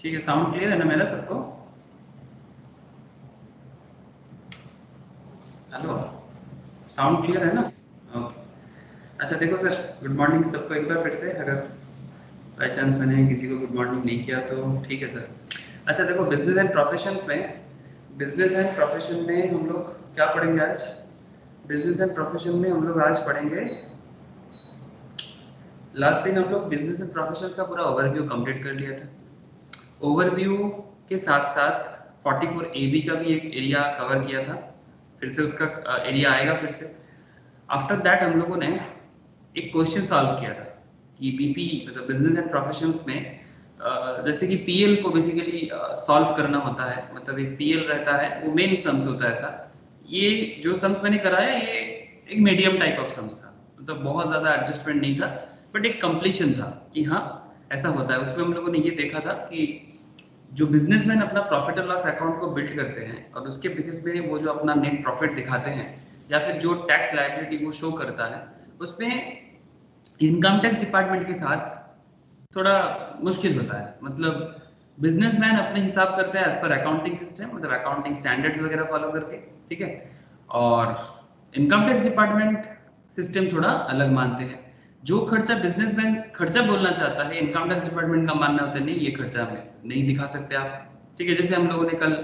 ठीक है, sound clear है ना मेरा सबको? हेलो, साउंड क्लियर है ना? ओके। अच्छा देखो सर, गुड मॉर्निंग सबको एक बार फिर से, अगर बाई चांस मैंने किसी को गुड मॉर्निंग नहीं किया तो ठीक है सर। अच्छा देखो, बिजनेस एंड प्रोफेशन में हम लोग क्या पढ़ेंगे आज? बिजनेस एंड प्रोफेशन में हम लोग आज पढ़ेंगे, लास्ट दिन हम लोग बिजनेस एंड प्रोफेशंस का पूरा ओवरव्यू कंप्लीट कर लिया था। ओवरव्यू के साथ साथ 44 AB का भी एक एरिया कवर किया था, फिर से उसका एरिया आएगा फिर से। आफ्टर दैट हम लोगों ने एक क्वेश्चन सॉल्व किया था कि बीपी मतलब बिजनेस एंड प्रोफेशंस में जैसे कि पीएल को बेसिकली सॉल्व करना होता है, मतलब एक पीएल रहता है, वो मेन सम्स होता है ऐसा। ये जो सम्स मैंने कराया ये एक मीडियम टाइप ऑफ सम्स था, मतलब बहुत ज़्यादा एडजस्टमेंट नहीं था, बट एक कंप्लीशन था कि हाँ ऐसा होता है। उसमें हम लोगों ने ये देखा था कि जो बिजनेसमैन अपना प्रॉफिट एंड लॉस अकाउंट को बिल्ड करते हैं और उसके बेसिस पे वो जो अपना नेट प्रॉफिट दिखाते हैं या फिर जो टैक्स लायबिलिटी वो शो करता है, उसमें इनकम टैक्स डिपार्टमेंट के साथ थोड़ा मुश्किल होता है। मतलब बिजनेसमैन अपने हिसाब करते हैं एज पर अकाउंटिंग सिस्टम, मतलब अकाउंटिंग स्टैंडर्ड्स वगैरह फॉलो करके, ठीक है। और इनकम टैक्स डिपार्टमेंट सिस्टम थोड़ा अलग मानते हैं। जो खर्चा बिजनेसमैन खर्चा बोलना चाहता है, इनकम टैक्स डिपार्टमेंट का मानना होता है नहीं ये खर्चा हमें नहीं दिखा सकते आप, ठीक है। जैसे हम लोगों ने कल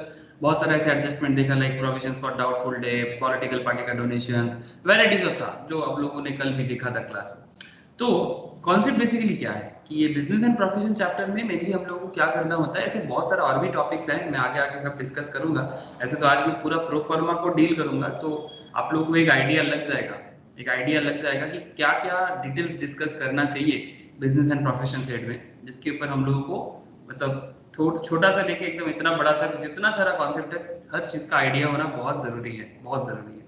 बहुत सारा ऐसे एडजस्टमेंट देखा, like provisions for doubtful debt, political party का डोनेशंस, वैराइटीज ऑफ था जो आप लोगों ने कल भी देखा था क्लास में। तो कॉन्सेप्ट बेसिकली क्या है कि ये बिजनेस एंड प्रोफेशन चैप्टर में मेनली हम लोगों को क्या करना होता है, ऐसे बहुत सारा और भी टॉपिक्स हैं, मैं आगे आगे सब डिस्कस करूंगा। ऐसे तो आज मैं पूरा प्रो फॉर्मा को डील करूंगा, तो आप लोगों को एक आइडिया लग जाएगा, कि क्या क्या डिटेल्स डिस्कस करना चाहिए बिजनेस एंड प्रोफेशन सेट में, जिसके ऊपर हम लोगों को मतलब छोटा सा लेके एकदम इतना बड़ा तक जितना सारा कॉन्सेप्ट है, हर चीज़ का आइडिया होना बहुत ज़रूरी है, बहुत ज़रूरी है।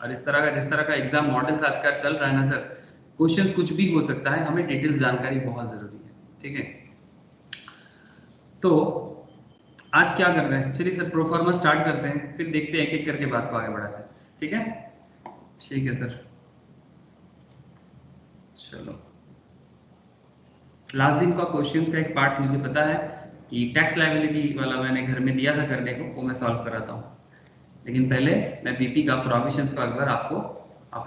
और इस तरह का जिस तरह का एग्जाम मॉडल्स आजकल चल रहा है ना सर, क्वेश्चंस कुछ भी हो सकता है, हमें डिटेल्स जानकारी बहुत ज़रूरी है, ठीक है। तो आज क्या कर रहे हैं, चलिए सर प्रोफार्मा स्टार्ट करते हैं, फिर देखते हैं एक एक करके बात को आगे बढ़ाते हैं, ठीक है। ठीक है सर, चलो लास्ट दिन का क्वेश्चंस का एक पार्ट मुझे पता है कि टैक्स लायबिलिटी वाला मैंने घर में दिया था करने को, वो मैं सॉल्व कराता हूँ। लेकिन पहले मैं बीपी का प्रोविजंस का एक बार आप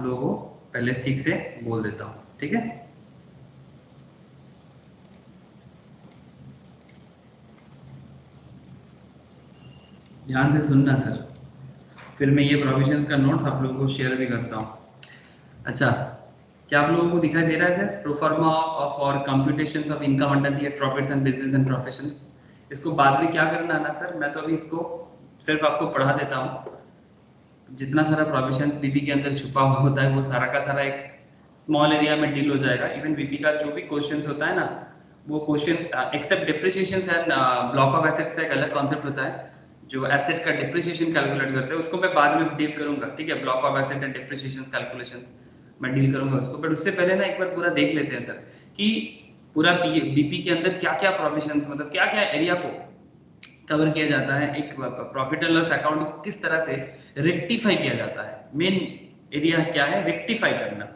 लोगों को पहले ठीक से बोल देता हूँ, ठीक है। ध्यान से सुनना सर, फिर मैं ये प्रोविजंस का नोट्स आप लोगों को शेयर भी करता हूँ। अच्छा, क्या आप लोगों को दिखाई दे रहा है सर प्रोफार्मा ऑफ और computations of income under the profits and business and professions? इसको बाद में क्या करना है ना सर, मैं तो अभी इसको सिर्फ आपको पढ़ा देता हूँ। जितना सारा प्रोविजंस बीपी के अंदर छुपा हुआ होता है वो सारा का सारा एक स्मॉल एरिया में डील हो जाएगा। इवन बीपी का जो भी क्वेश्चंस होता है ना, वो questions except depreciation and block of assets का एक अलग कॉन्सेप्ट होता है, जो एसेट का डिप्रिसिएशन कैलकुलेट करते हैं, उसको मैं बाद में डील करूंगा, ठीक है। Block of asset and depreciation calculations मैं डील करूंगा उसको, बट उससे पहले ना एक बार पूरा देख लेते हैं सर कि पूरा बीपी के अंदर क्या क्या प्रोविजंस, मतलब क्या क्या एरिया को कवर किया जाता है, एक प्रॉफिट एंड लॉस अकाउंट को किस तरह से रेक्टिफाई किया जाता है। मेन एरिया क्या है, रेक्टिफाई करना।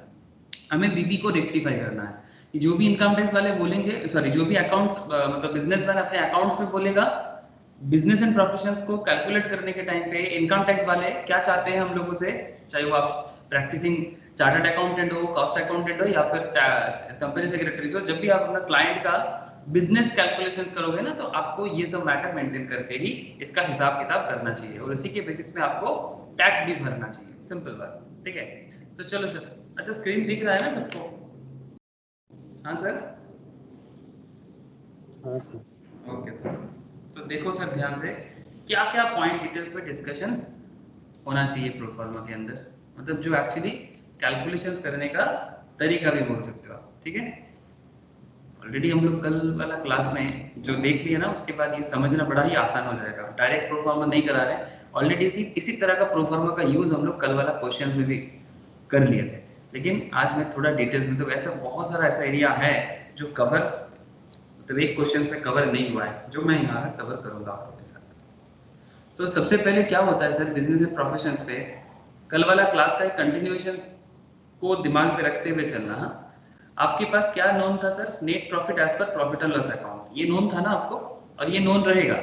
हमें बीबी को रेक्टिफाई करना है कि जो भी इनकम टैक्स वाले बोलेंगे, सॉरी जो भी अकाउंट्स मतलब बिजनेसमैन अपने अकाउंट्स में बोलेगा, बिजनेस एंड प्रोफेशंस को कैलकुलेट करने के टाइम पे इनकम टैक्स वाले क्या चाहते हैं हम लोगों से, चाहे वो आप प्रैक्टिसिंग चार्टर्ड अकाउंटेंट हो, कॉस्ट अकाउंटेंट हो, या फिर कंपनी सेक्रेटरीज हो, जब भी आप अपना क्लाइंट का बिजनेस कैलकुलेशंस करोगे ना, तो आपको ये सब मैटर मेंटेन करके ही इसका हिसाब किताब करना चाहिए, और इसी के बेसिस में आपको टैक्स भी भरना चाहिए, सिंपल बात, ठीक है। तो चलो सर, अच्छा स्क्रीन दिख रहा है ना सबको? हाँ सर? हाँ सर। ओके सर, तो देखो सर ध्यान से, क्या क्या पॉइंट डिटेल्स पे डिस्कशंस होना चाहिए प्रोफार्मा के अंदर, मतलब जो एक्चुअली कैलकुलेशंस करने का तरीका भी बोल सकते हो आप, ठीक है। ऑलरेडी हम लोग कल वाला क्लास में जो देख लिया ना, उसके बाद ये समझना बड़ा ही आसान हो जाएगा। डायरेक्ट प्रोफार्मा नहीं करा रहे, ऑलरेडी इसी तरह का प्रोफार्मा का यूज हम लोग कल वाला क्वेश्चंस में भी कर लिए थे, लेकिन आज मैं थोड़ा डिटेल्स में, तो ऐसा बहुत सारा ऐसा एरिया है जो कवर, मतलब एक क्वेश्चन में कवर नहीं हुआ है, जो मैं यहाँ कवर करूंगा आपके साथ। तो सबसे पहले क्या होता है सर बिजनेस एंड प्रोफेशंस पे, कल वाला क्लास का एक कंटिन्यूएशन को दिमाग में रखते हुए चलना। आपके पास क्या नोन था sir, net profit as per profit and loss account, ये नोन था ना आपको? और ये नोन रहेगा।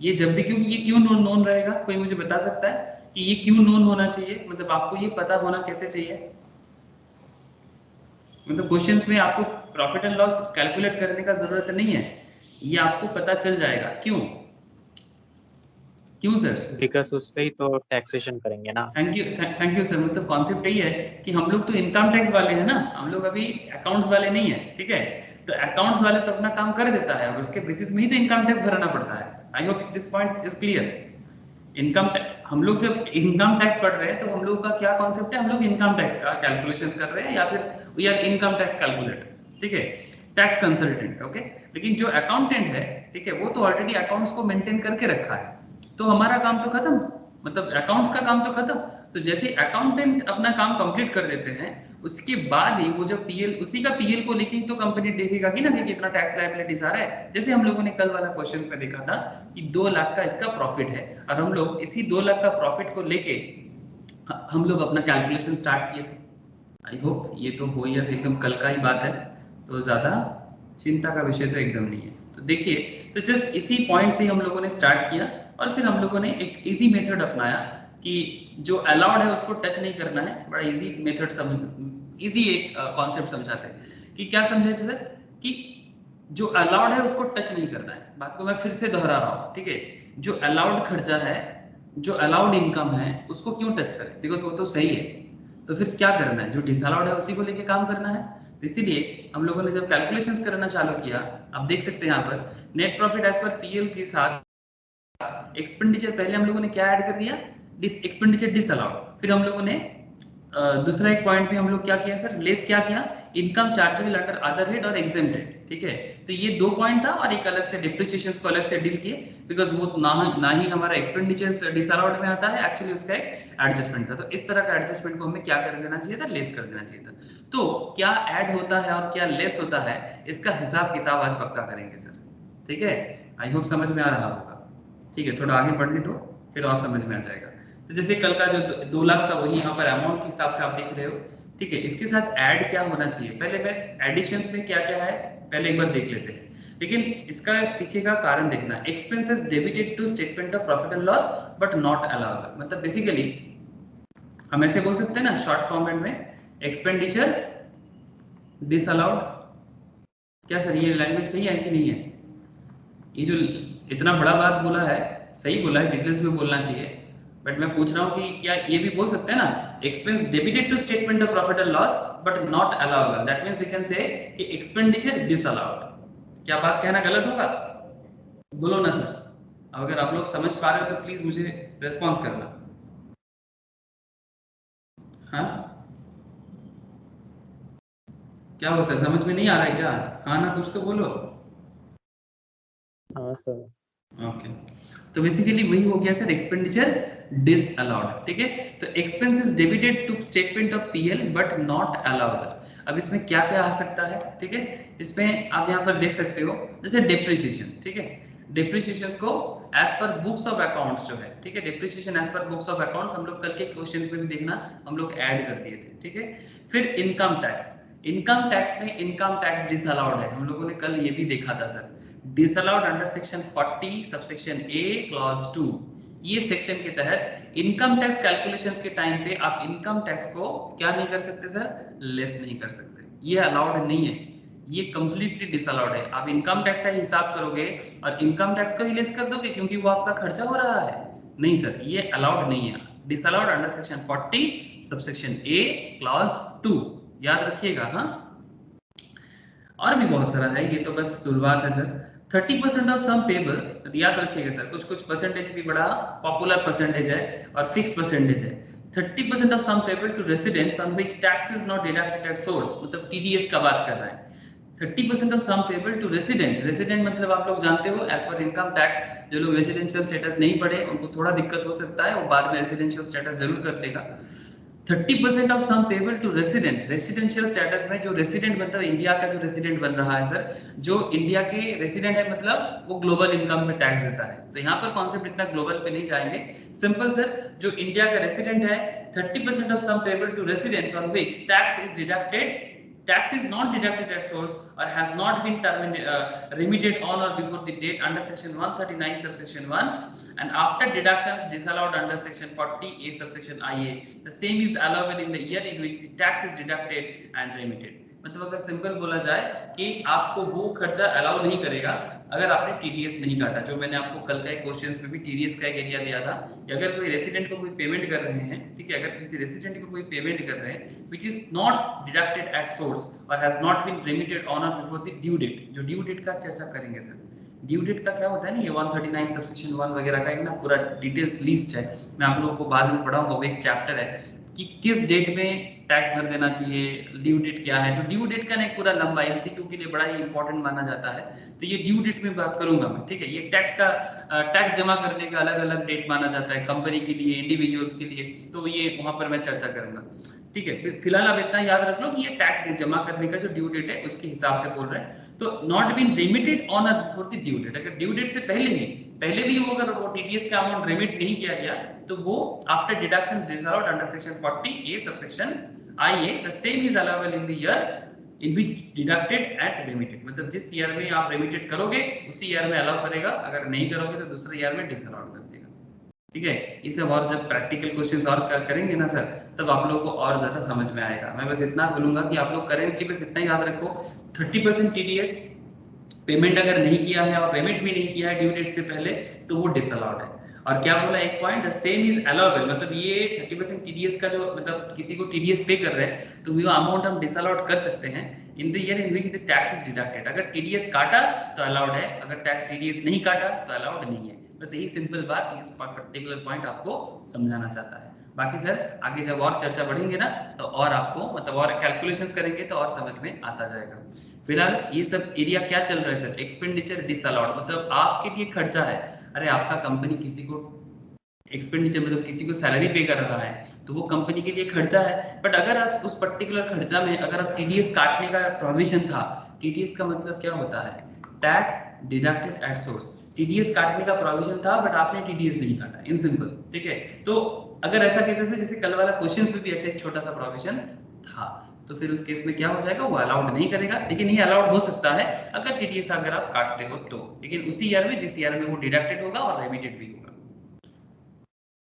ये जब भी, क्योंकि ये क्यों नोन रहेगा, कोई मुझे बता सकता है कि ये क्यों नोन होना चाहिए? मतलब आपको ये पता होना कैसे चाहिए? मतलब क्वेश्चंस में आपको प्रॉफिट एंड लॉस कैलकुलेट करने का जरूरत नहीं है, ये आपको पता चल जाएगा। क्यों? क्यों सर? बिकॉज उस पे ही तो टैक्सेशन करेंगे ना। Thank you sir. मतलब कॉन्सेप्ट यही है कि हम लोग तो इनकम टैक्स वाले हैं ना, हम लोग अभी अकाउंट्स वाले नहीं है, ठीक है? तो अकाउंट्स वाले तो अपना काम कर देता है और उसके बेसिस में ही तो इनकम टैक्स भरना पड़ता है। I hope this point is clear. Income हम लोग जब इनकम टैक्स पढ़ रहे हैं तो हम लोग का क्या कॉन्सेप्ट है? हम लोग इनकम टैक्स का कैलकुलेशंस कर रहे हैं या फिर we are income tax calculator, ठीक है, टैक्स कंसल्टेंट, ओके। लेकिन जो अकाउंटेंट है, ठीक है, वो तो ऑलरेडी अकाउंट्स को मेंटेन करके रखा है, तो हमारा काम तो खत्म, मतलब अकाउंट्स का काम तो खत्म। तो जैसे अकाउंटेंट अपना काम कंप्लीट कर देते हैं, उसके बाद ही वो जो पीएल, उसी का पीएल को लेके ही तो कंपनी देखेगा कि ना कि कितना टैक्स लायबिलिटीज आ रहा है। जैसे हम लोगों ने कल वाला क्वेश्चंस में देखा था कि 2 लाख का इसका प्रॉफिट है और हम लोग इसी 2 लाख का प्रॉफिट को लेके हम लोग अपना कैलकुलेशन स्टार्ट किए थे। आई होप ये तो हो या एकदम कल का ही बात है, तो ज़्यादा चिंता का विषय तो एकदम नहीं है। तो देखिए, तो जस्ट इसी पॉइंट से हम लोगों ने स्टार्ट किया और फिर हम लोगों ने एक इजी मेथड अपनाया कि जो अलाउड है उसको टच नहीं करना है। बड़ा इजी मेथड समझ, इजी एक कॉन्सेप्ट समझाते हैं कि क्या समझे थे सर, कि जो अलाउड है उसको टच नहीं करना है। बात को मैं फिर से दोहरा रहा हूँ, ठीक है? जो अलाउड खर्चा है, जो अलाउड इनकम है, उसको क्यों टच करें? बिकॉज वो तो सही है। तो फिर क्या करना है? जो डिसअलाउड है उसी को लेके काम करना है। तो इसीलिए हम लोगों ने जब कैलकुलेशंस करना चालू किया, आप देख सकते हैं यहाँ पर net profit as per PL के साथ एक्सपेंडिचर, पहले हम लोगों ने क्या ऐड कर दिया? Expenditure disallowed. फिर हम लोगों ने दूसरा एक पॉइंट पे हम लोग क्या किया सर, लेस क्या किया? Income chargeable under other head or exempted, ठीक है? तो ये 2 पॉइंट था और एक अलग से डिप्रिसिएशंस को अलग से डील किए, बिकॉज वो ना ही हमारा एक्सपेंडिचर्स डिसअलाउड में आता है, एक्चुअली उसका एक एडजस्टमेंट था। तो इस तरह का एडजस्टमेंट को हमें क्या कर देना चाहिए था? लेस कर देना चाहिए था। तो क्या ऐड होता है और क्या लेस होता है, इसका हिसाब किताब आज पक्का करेंगे सर, ठीक है? आई होप समझ में आ रहा होगा, ठीक है? थोड़ा आगे बढ़ने दो, फिर और समझ में आ जाएगा। तो जैसे कल का जो 2 लाख का, वही यहाँ पर अमाउंट के हिसाब से आप देख रहे हो, ठीक है? इसके साथ ऐड क्या होना चाहिए? पहले मैं एडिशंस में क्या क्या है पहले एक बार देख लेते हैं, लेकिन इसका पीछे का कारण देखना। Expenses debited to statement of profit and loss but not allowed, मतलब बेसिकली हम ऐसे बोल सकते हैं ना शॉर्ट फॉर्मेट में, एक्सपेंडिचर डिसअलाउड। क्या सर ये लैंग्वेज सही है कि नहीं है? ये जो इतना बड़ा बात बोला है, सही बोला है, डिटेल्स में बोलना चाहिए, बट मैं पूछ रहा हूँ कि क्या ये भी बोल सकते हैं ना, expense debited to statement of profit and loss but not allowed, that means we can say कि एक्सपेंडिचर डिसअलाउड। क्या बात कहना गलत होगा? बोलो ना सर। अब अगर आप लोग समझ पा रहे हो तो प्लीज मुझे रेस्पॉन्स करना। हाँ, क्या हो सर, समझ में नहीं आ रहा है क्या? हाँ ना, कुछ तो बोलो। हाँ सर। ओके, तो बेसिकली वही हो गया सर, एक्सपेंडिचर डिसअलाउड, ठीक है? तो expenses debited to statement of PL but not allowed. अब इसमें क्या क्या आ सकता है, ठीक है? इसमें आप यहाँ पर देख सकते हो, जैसे डेप्रिसिएशन, ठीक है? डेप्रिसिएशन को as per books of accounts जो है, ठीक है, depreciation as per books of accounts हम लोग कल के क्वेश्चंस में भी देखना, हम लोग ऐड कर दिए थे, ठीक है? फिर इनकम टैक्स, इनकम टैक्स में इनकम टैक्स डिसअलाउड है, हम लोगों ने कल ये भी देखा था sir, disallowed under section 40 subsection ए क्लॉज 2। ये सेक्शन के तहत इनकम टैक्स कैलकुलेशंस के टाइम पे आप इनकम टैक्स को क्या नहीं कर सकते सर? लेस नहीं कर सकते, ये अलाउड नहीं है, ये कंप्लीटली डिसअलाउड है। आप इनकम टैक्स का हिसाब करोगे और इनकम टैक्स को ही लेस कर दोगे क्योंकि वो आपका खर्चा हो रहा है, नहीं सर, ये अलाउड नहीं है। डिसअलाउड अंडर सेक्शन 40 सबसेक्शन ए क्लॉज 2, याद रखिएगा। हाँ, और भी बहुत सारा है, ये तो बस शुरुआत है सर। 30% ऑफ सम पेबल, याद रखिएगा सर, कुछ कुछ परसेंटेज भी बड़ा पॉपुलर परसेंटेज है और फिक्स परसेंटेज है। 30% of sum payable to residents on which tax is not deducted at source, मतलब टीडीएस का बात कर रहा है। 30% of sum payable to residents, resident मतलब आप लोग जानते हो एज पर इनकम टैक्स, जो लोग रेसिडेंशियल स्टेटस नहीं पढ़े उनको थोड़ा दिक्कत हो सकता है, वो बाद में रेसिडेंशियल स्टेटस जरूर कर देगा। 30% of sum payable to resident, residential status में जो रेसिडेंट मतलब इंडिया का जो रेसिडेंट बन रहा है सर, जो इंडिया के रेसिडेंट है मतलब वो ग्लोबल इनकम पे टैक्स देता है। तो यहाँ पर कॉन्सेप्ट इतना ग्लोबल पे नहीं जाएंगे, सिंपल सर, जो इंडिया का रेसिडेंट है 30% of sum payable to residents on which tax is deducted tax is not deducted at source or has not been remitted on or before the date under section 139 subsection 1 and after deductions disallowed under section 40A subsection IA, the same is allowable in the year in which the tax is deducted and remitted. मतलब अगर simple बोला जाए कि आपको वो खर्चा allow नहीं करेगा अगर आपने टीडीएस नहीं काटा। जो मैंने आपको कल का एक क्वेश्चंस में भी टीडीएस का एक एरिया दिया था कि अगर कोई रेसिडेंट को कोई पेमेंट कर रहे हैं, ठीक है, अगर किसी रेसिडेंट को कोई पेमेंट कर रहे हैं which is not deducted at source और has not been remitted on और बिफोर द ड्यू डेट। जो ड्यू डेट का चर्चा करेंगे सर, ड्यू डेट का क्या होता है ना, ये 139 सबसेक्शन 1 वगैरह का एक ना पूरा डिटेल्स लिस्ट है, मैं आप लोगों को बाद में पढ़ाऊंगा, वो एक चैप्टर है कि किस डेट में टैक्स भर देना चाहिए, ड्यू डेट क्या है। तो ड्यू डेट का ना पूरा लंबा एमसीक्यू के लिए बड़ा ही इंपॉर्टेंट माना जाता है, तो ये ड्यू डेट में बात करूंगा मैं, ठीक है। ये टैक्स जमा करने का अलग अलग डेट माना जाता है कंपनी के लिए, इंडिविजुअल्स के लिए, तो ये वहां पर मैं चर्चा करूंगा, ठीक है। फिलहाल आप इतना याद रख लो कि ये टैक्स जमा करने का जो ड्यू डेट है उसके हिसाब से बोल रहे हैं। तो नॉट बीन रिमिटेड ऑन और बिफोर द ड्यू डेट, अगर ड्यू डेट से पहले भी वो अगर वो टीडीएस का अमाउंट रिमिट नहीं किया गया तो वो after deductions disallowed under section 40A subsection IA, the same is allowable in the year in which deducted and remitted। मतलब जिस ईयर में आप रिमिटेड करोगे उसी ईयर में अलाउ करेगा, अगर नहीं करोगे तो दूसरे ईयर में डिसअलाउड कर देगा, ठीक है। ये सब और जब प्रैक्टिकल क्वेश्चंस और करेंगे ना सर, तब आप लोगों को और ज्यादा समझ में आएगा। मैं बस इतना बोलूंगा कि आप लोग करेंटली बस इतना याद रखो, 30% टीडीएस पेमेंट अगर नहीं किया है और पेमेंट भी नहीं किया है ड्यू डेट से पहले तो वो डिसअलाउड है। और क्या बोला एक point, the same is allowable, मतलब ये 30% टीडीएस का जो मतलब किसी को टीडीएस पे कर रहे हैं तो वो अमाउंट हम डिसअलाउड कर सकते हैं in the year in which the tax is deducted. अगर टीडीएस काटा तो अलाउड है, अगर टीडीएस नहीं काटा तो अलाउड नहीं है। बस यही सिंपल बात इस पर्टिकुलर पॉइंट आपको समझाना चाहता है। बाकी सर आगे जब और चर्चा बढ़ेंगे ना तो और आपको मतलब और कैलकुलेशंस करेंगे तो और समझ में आता जाएगा। फिलहाल ये सब एरिया क्या चल रहा है सर, एक्सपेंडिचर डिसअलाउड, मतलब आपके लिए खर्चा है। अरे आपका कंपनी किसी को एक्सपेंडिचर मतलब किसी को सैलरी पे कर रहा है तो वो कंपनी के लिए खर्चा है, बट अगर आप उस पर्टिकुलर खर्चा में अगर आप टीडीएस काटने का प्रोविजन था, टीडीएस का मतलब क्या होता है, tax deducted at source, TDS काटने का प्रोविजन था बट आपने टीडीएस नहीं काटा, इन सिंपल, ठीक है। तो अगर ऐसा केसेस है जैसे कल वाला क्वेश्चन में भी ऐसे एक छोटा सा प्रोविजन था तो फिर उस केस में क्या हो जाएगा, वो अलाउड नहीं करेगा, लेकिन ये अलाउड हो सकता है अगर टीडीएस अगर आप काटते हो तो, लेकिन उसी ईयर में जिस ईयर में वो डिडक्टेड होगा और रेमिटेड भी होगा।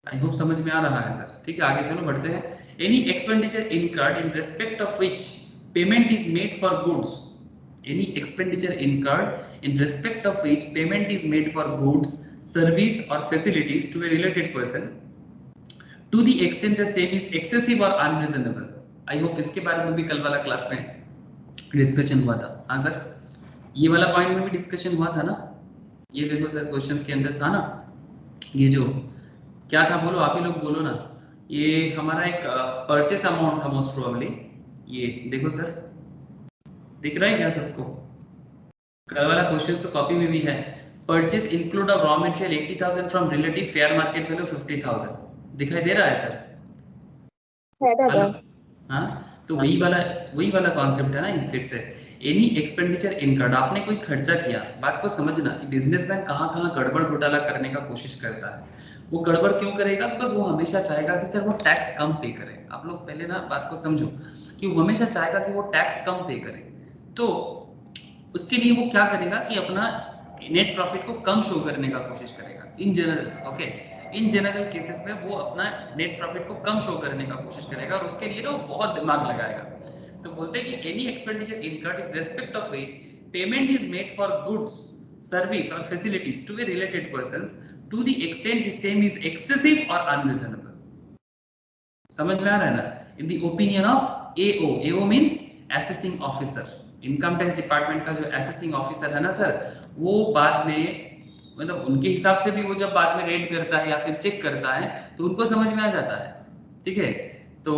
आई होप समझ में आ रहा है सर, ठीक है। आगे चलो बढ़ते हैं। Any expenditure incurred in respect of which payment is made for goods, any expenditure incurred in respect of which payment is made for goods service और facilities to a related person to the extent the same is excessive और unreasonable. I hope इसके बारे में भी कल वाला class में discussion हुआ था। हाँ सर, ये वाला पॉइंट में भी डिस्कशन हुआ था ना, ये देखो सर क्वेश्चंस के अंदर था ना, ये जो क्या था बोलो, आप ही लोग बोलो ना, ये हमारा एक परचेस अमाउंट था मोस्ट प्रोबेबली, ये देखो सर दिख रहा है क्या सबको, कल वाला क्वेश्चन तो कॉपी में भी है, purchase include of raw material 80,000 from relative fair market value 50,000, दिखाई दे रहा है सर? हेलो, हाँ, तो वही वाला कॉन्सेप्ट है ना। फिर से एनी एक्सपेंडिचर इनकर्ड, आपने कोई खर्चा किया, बात को समझना कि बिजनेसमैन कहाँ गड़बड़ घोटाला करने का कोशिश करता है। वो गड़बड़ क्यों करेगा, बिकॉज वो हमेशा चाहेगा कि सर वो टैक्स कम पे करे। आप लोग पहले ना बात को समझो कि वो हमेशा चाहेगा कि वो टैक्स कम पे करे, तो उसके लिए वो क्या करेगा कि अपना नेट प्रॉफिट को कम शो करने का कोशिश करेगा in general, okay. In general cases में वो अपना नेट प्रॉफिट को कम शो करने का कोशिश करेगा और उसके लिए ना बहुत दिमाग लगाएगा। तो बोलते हैं कि any expenditure incurred in respect of which payment is made for goods service और facilities to a related persons to the extent the same is excessive और अनरीजनेबल। समझ में आ रहा है ना? In the opinion of AO, AO means assessing officer, income tax department का जो असेसिंग ऑफिसर है ना सर, वो बाद में मतलब उनके हिसाब से भी वो जब बाद में रेड करता है या फिर चेक करता है तो उनको समझ में आ जाता है, ठीक है। तो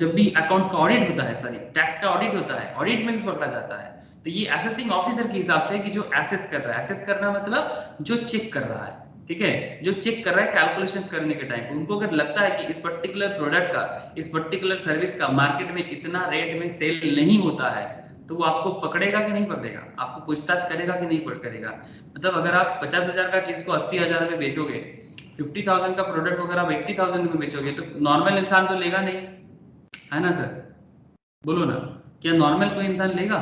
जब भी अकाउंट्स का ऑडिट होता है, सॉरी टैक्स का ऑडिट होता है, ऑडिट में भी पकड़ा जाता है, तो ये असेसिंग ऑफिसर के हिसाब से कि जो असेस कर रहा है, असेस करना मतलब जो चेक कर रहा है, ठीक है, जो चेक कर रहा है कैलकुलेशंस करने के टाइम, उनको अगर लगता है कि इस पर्टिकुलर प्रोडक्ट का, इस पर्टिकुलर सर्विस का मार्केट में इतना रेट में सेल नहीं होता है तो वो आपको पकड़ेगा कि नहीं पकड़ेगा, आपको पूछताछ करेगा कि नहीं करेगा। मतलब अगर आप 50,000 का चीज को 80,000 में बेचोगे, 50,000 का प्रोडक्ट अगर आप 80,000 में बेचोगे तो नॉर्मल इंसान तो लेगा नहीं, है ना सर? बोलो ना, क्या नॉर्मल कोई इंसान लेगा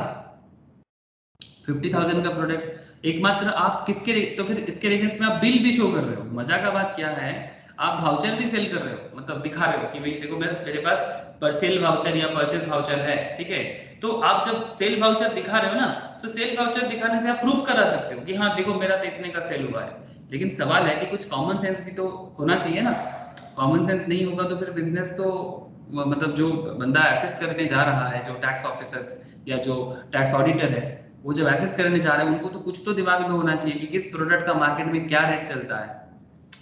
50,000 का प्रोडक्ट? एकमात्र आप किसके, तो फिर इसके अगेंस्ट में आप बिल भी शो कर रहे हो। मजा का बात क्या है, आप वाउचर भी सेल कर रहे हो, मतलब दिखा रहे हो कि भाई देखो मेरे पास पर सेल वाउचर या परचेज वाउचर है, ठीक है। तो आप जब सेल वाउचर दिखा रहे हो ना, तो सेल वाउचर दिखाने से आप प्रूव करा सकते हो कि हाँ देखो मेरा तो इतने का सेल हुआ है। लेकिन सवाल है कि कुछ कॉमन सेंस भी तो होना चाहिए ना। कॉमन सेंस नहीं होगा तो फिर बिजनेस तो, मतलब जो बंदा एसेस करने जा रहा है, जो टैक्स ऑफिसर्स या जो टैक्स ऑडिटर है, वो जब एसेस करने जा रहे हैं उनको तो कुछ तो दिमाग में होना चाहिए कि किस प्रोडक्ट का मार्केट में क्या रेट चलता है।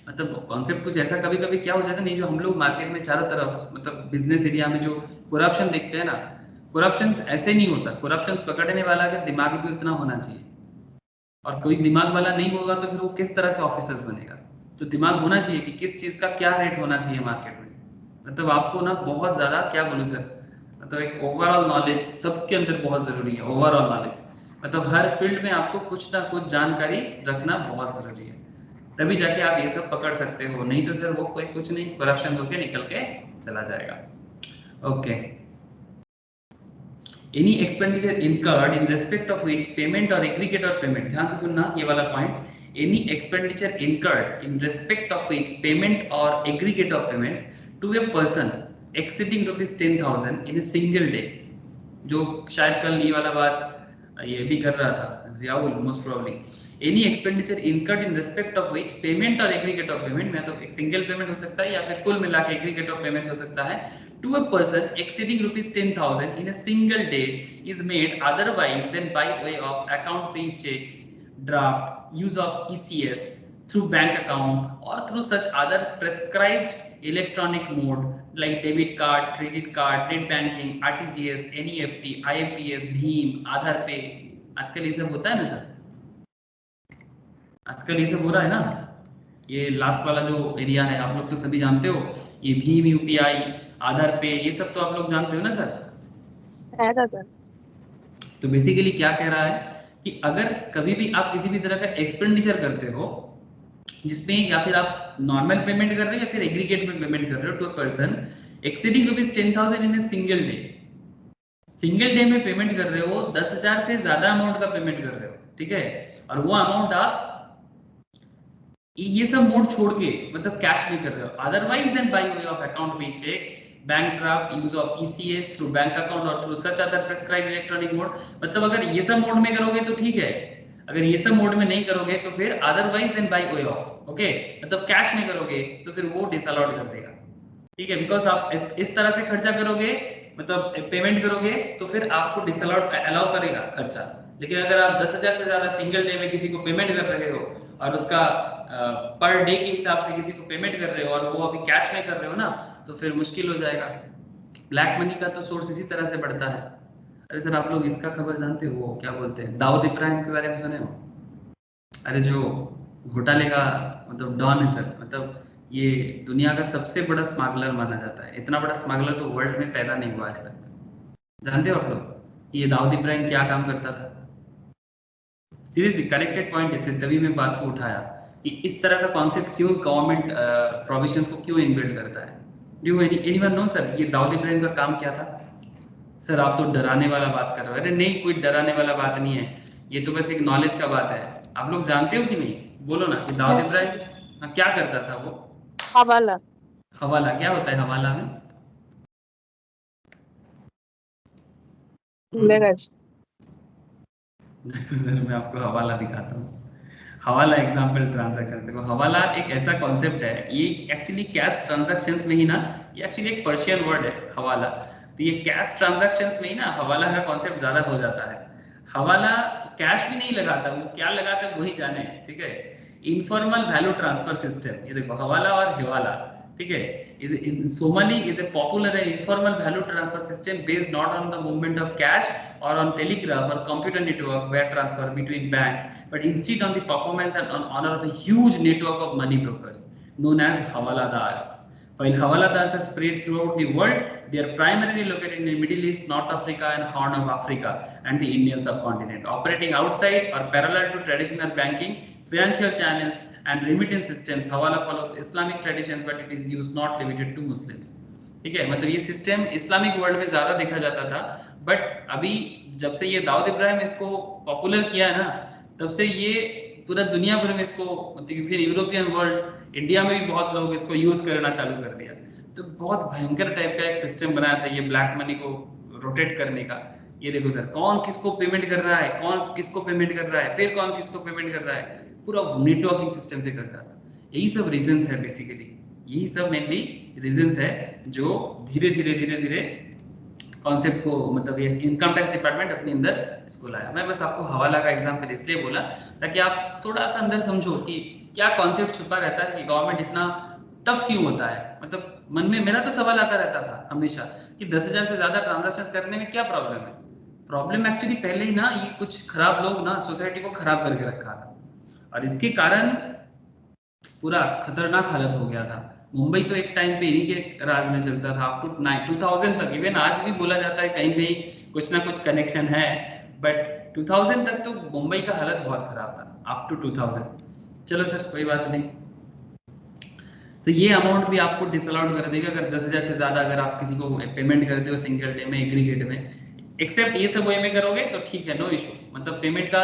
मतलब कॉन्सेप्ट कुछ ऐसा कभी कभी क्या हो जाता है, नहीं जो हम लोग मार्केट में चारों तरफ मतलब बिजनेस एरिया में जो करप्शन देखते हैं ना, करप्शन ऐसे नहीं होता। करप्शन पकड़ने वाला का दिमाग भी उतना होना चाहिए, और कोई दिमाग वाला नहीं होगा तो फिर वो किस तरह से ऑफिसर्स बनेगा। तो दिमाग होना चाहिए कि किस चीज का क्या रेट होना चाहिए मार्केट में। मतलब आपको ना बहुत ज्यादा क्या बोलूं सर, मतलब एक ओवरऑल नॉलेज सबके अंदर बहुत जरूरी है। ओवरऑल नॉलेज मतलब हर फील्ड में आपको कुछ ना कुछ जानकारी रखना बहुत जरूरी है, तभी जाके आप ये सब पकड़ सकते हो। नहीं तो सर वो कोई कुछ नहीं, करप्शन होके निकल के चला जाएगा। Okay, any expenditure incurred in respect of which payment or aggregate or payment, ध्यान से सुनना ये वाला point. Any expenditure incurred in respect of which payment or aggregate of payments to a person exceeding ₹10,000 in a single day. जो शायद कल ये वाला बात ये भी कर रहा था Ziaul most probably. Any expenditure incurred in respect of which payment or aggregate of payment, में तो एक सिंगल पेमेंट हो सकता है या फिर कुल मिला के एग्रीगेट ऑफ पेमेंट्स हो सकता है, to a person exceeding ₹10,000 in a single day is made otherwise then by way of account paying cheque, draft, use of ECS through bank account or through such other prescribed electronic mode like debit card, credit card, net banking, RTGS, NEFT, IMPS, भीम, Aadhaar pay. आजकल ये सब होता है ना sir, आजकल ये सब हो रहा है ना। ये लास्ट वाला जो एरिया है आप लोग तो सभी जानते हो, ये भीम, UPI, आधार पे, ये सब तो आप लोग जानते हो ना सर। है दादा। तो बेसिकली क्या कह रहा है कि अगर कभी भी आप किसी भी तरह का एक्सपेंडिचर करते हो जिसमें या फिर आप नॉर्मल पेमेंट कर रहे हो या फिर एग्रीगेट में पेमेंट कर रहे हो to a person exceeding ₹10,000 in a single day, single day में पेमेंट कर रहे हो, 10,000 से ज्यादा अमाउंट का पेमेंट कर रहे हो, ठीक है। और वो अमाउंट आप ये सब मोड छोड़ के मतलब कैश में कर रहे हो, otherwise then by way of account payee cheque, bank draft, use of ECS through bank account or through such other prescribed electronic mode. मतलब अगर ये सब मोड में करोगे तो ठीक है, अगर ये सब मोड में नहीं करोगे तो फिर otherwise then by way of, okay, मतलब कैश में करोगे तो फिर वो डिसअलाउड कर देगा, ठीक है। बिकॉज आप इस तरह से खर्चा करोगे, मतलब पेमेंट करोगे तो फिर आपको डिसअलाउड अलाउ करेगा खर्चा। लेकिन अगर आप 10,000 से ज्यादा सिंगल डे में किसी को पेमेंट कर रहे हो और उसका पर डे के हिसाब से किसी को पेमेंट कर रहे हो और वो अभी कैश में कर रहे हो ना, तो फिर मुश्किल हो जाएगा। ब्लैक मनी का तो सोर्स इसी तरह से बढ़ता है। अरे सर आप लोग इसका खबर जानते हो, वो क्या बोलते हैं, दाऊद इब्राहिम के बारे में सुने हो? अरे जो घोटाले का मतलब डॉन है सर, मतलब ये दुनिया का सबसे बड़ा स्मगलर माना जाता है। इतना बड़ा स्मगलर तो वर्ल्ड में पैदा नहीं हुआ आज तक। जानते हो आप लोग ये दाऊद इब्राहिम क्या काम करता था? सीरियसली करेक्टेड पॉइंट है, तभी मैं बात को उठाया कि इस तरह का कॉन्सेप्ट क्यों गवर्नमेंट प्रोविजंस को क्यों इनबिल्ड करता है। डू एनीवन नो सर ये दाऊद इब्राहिम का काम क्या था? सर आप तो डराने वाला बात कर रहे हो। अरे नहीं, कोई डराने वाला बात नहीं है, ये तो बस एक नॉलेज का बात है। आप लोग जानते हो कि नहीं, बोलो ना कि दाऊद इब्राहिम क्या करता था वो? हवाला। हवाला क्या होता है हवाला में? लेगाज। देखो सर मैं आपको हवाला दिखाता हूँ। हवाला एग्जाम्पल ट्रांजैक्शन, देखो हवाला एक ऐसा कॉन्सेप्ट है, ये एक्चुअली कैश ट्रांजैक्शंस में ही ना, ये एक्चुअली एक पर्शियन वर्ड है हवाला। तो ये कैश ट्रांजैक्शंस में ही ना हवाला का कॉन्सेप्ट ज्यादा हो जाता है। हवाला कैश भी नहीं लगाता, वो क्या लगाता है वही जाने, ठीक है। इनफॉर्मल वैल्यू ट्रांसफर सिस्टम, ये देखो हवाला और हिवाला, ठीक है। Somali is a popular and informal value transfer system based not on the movement of cash or on telegraph or computer network wire transfer between banks, but instead on the performance and on honor of a huge network of money brokers known as Havaladars. While Havaladars are spread throughout the world, they are primarily located in the Middle East, North Africa and Horn of Africa and the Indian subcontinent, operating outside or parallel to traditional banking, financial channels and remittance systems. Hawala follows Islamic traditions but it is used not limited to Muslims. ठीक है, मतलब ये system Islamic world में ज्यादा देखा जाता था, but अभी जब से ये दाऊद इब्राहिम इसको पॉपुलर किया है ना, तब से ये पूरा दुनिया भर में इसको, मतलब फिर यूरोपियन वर्ल्ड्स, इंडिया में भी बहुत लोग इसको यूज करना चालू कर दिया। तो बहुत भयंकर टाइप का एक सिस्टम बनाया था ये ब्लैक मनी को रोटेट करने का। ये देखो सर, कौन किसको पेमेंट कर रहा है, कौन किसको पेमेंट कर रहा है, फिर कौन किसको पेमेंट कर रहा है, पूरा नेटवर्किंग सिस्टम से करता था। यही सब रीजंस है बेसिकली, यही सब मेनली रीजंस है जो धीरे धीरे धीरे धीरे कॉन्सेप्ट को, मतलब ये इनकम टैक्स डिपार्टमेंट अपने अंदर इसको लाया। मैं बस आपको हवाला का एग्जांपल इसलिए बोला ताकि आप थोड़ा सा अंदर समझो कि क्या कॉन्सेप्ट छुपा रहता है कि गवर्नमेंट इतना टफ क्यों होता है। मतलब मन में मेरा तो सवाल आता रहता था हमेशा कि 10,000 से ज्यादा ट्रांजैक्शन करने में क्या प्रॉब्लम है। प्रॉब्लम एक्चुअली पहले ही ना ये कुछ खराब लोग ना सोसाइटी को खराब करके रखा था, और इसके कारण पूरा खतरनाक हालत हो गया था। मुंबई तो एक टाइम पे इन्हीं के राज में चलता था अप टू 2000 तक। इवन आज भी बोला जाता है कहीं कहीं कुछ ना कुछ कनेक्शन है, बट 2000 तक तो मुंबई का हालत बहुत खराब था, अप टू 2000। चलो सर कोई बात नहीं। तो ये अमाउंट भी आपको डिसअलाउड कर देगा अगर 10,000 से ज्यादा अगर आप किसी को पेमेंट करते हो सिंगल डे में, एग्रीगेट में। एक्सेप्ट ये सब वे में करोगे तो ठीक है, नो इशू, मतलब पेमेंट का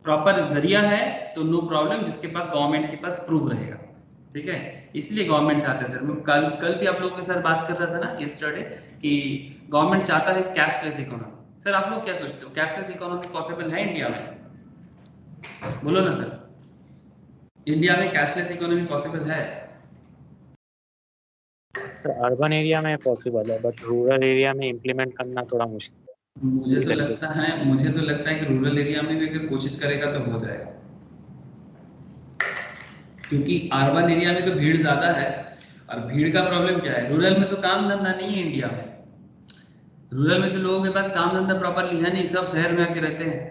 प्रॉपर जरिया है तो नो प्रॉब्लम, जिसके पास गवर्नमेंट के पास प्रूफ रहेगा। ठीक है, इसलिए गवर्नमेंट चाहते हैं सर, मैं कल भी आप लोगों के साथ बात कर रहा था ना यस्टरडे, कि गवर्नमेंट चाहता है कैशलेस इकोनॉमी। सर आप लोग क्या सोचते हो, कैशलेस इकोनॉमी पॉसिबल है इंडिया में? बोलो ना सर, इंडिया में कैशलेस इकोनॉमी पॉसिबल है? सर अर्बन एरिया में पॉसिबल है, बट रूरल एरिया में इम्प्लीमेंट करना थोड़ा मुश्किल है। मुझे तो तरीके लगता से है कि रूरल एरिया में भी अगर कोशिश करेगा तो हो जाएगा, क्योंकि अर्बन एरिया में तो भीड़ ज्यादा है, और भीड़ का प्रॉब्लम क्या है, रूरल में तो काम धंधा नहीं है इंडिया में। रूरल में तो लोगों के पास काम धंधा प्रॉपरली है नहीं, सब शहर में आके रहते हैं,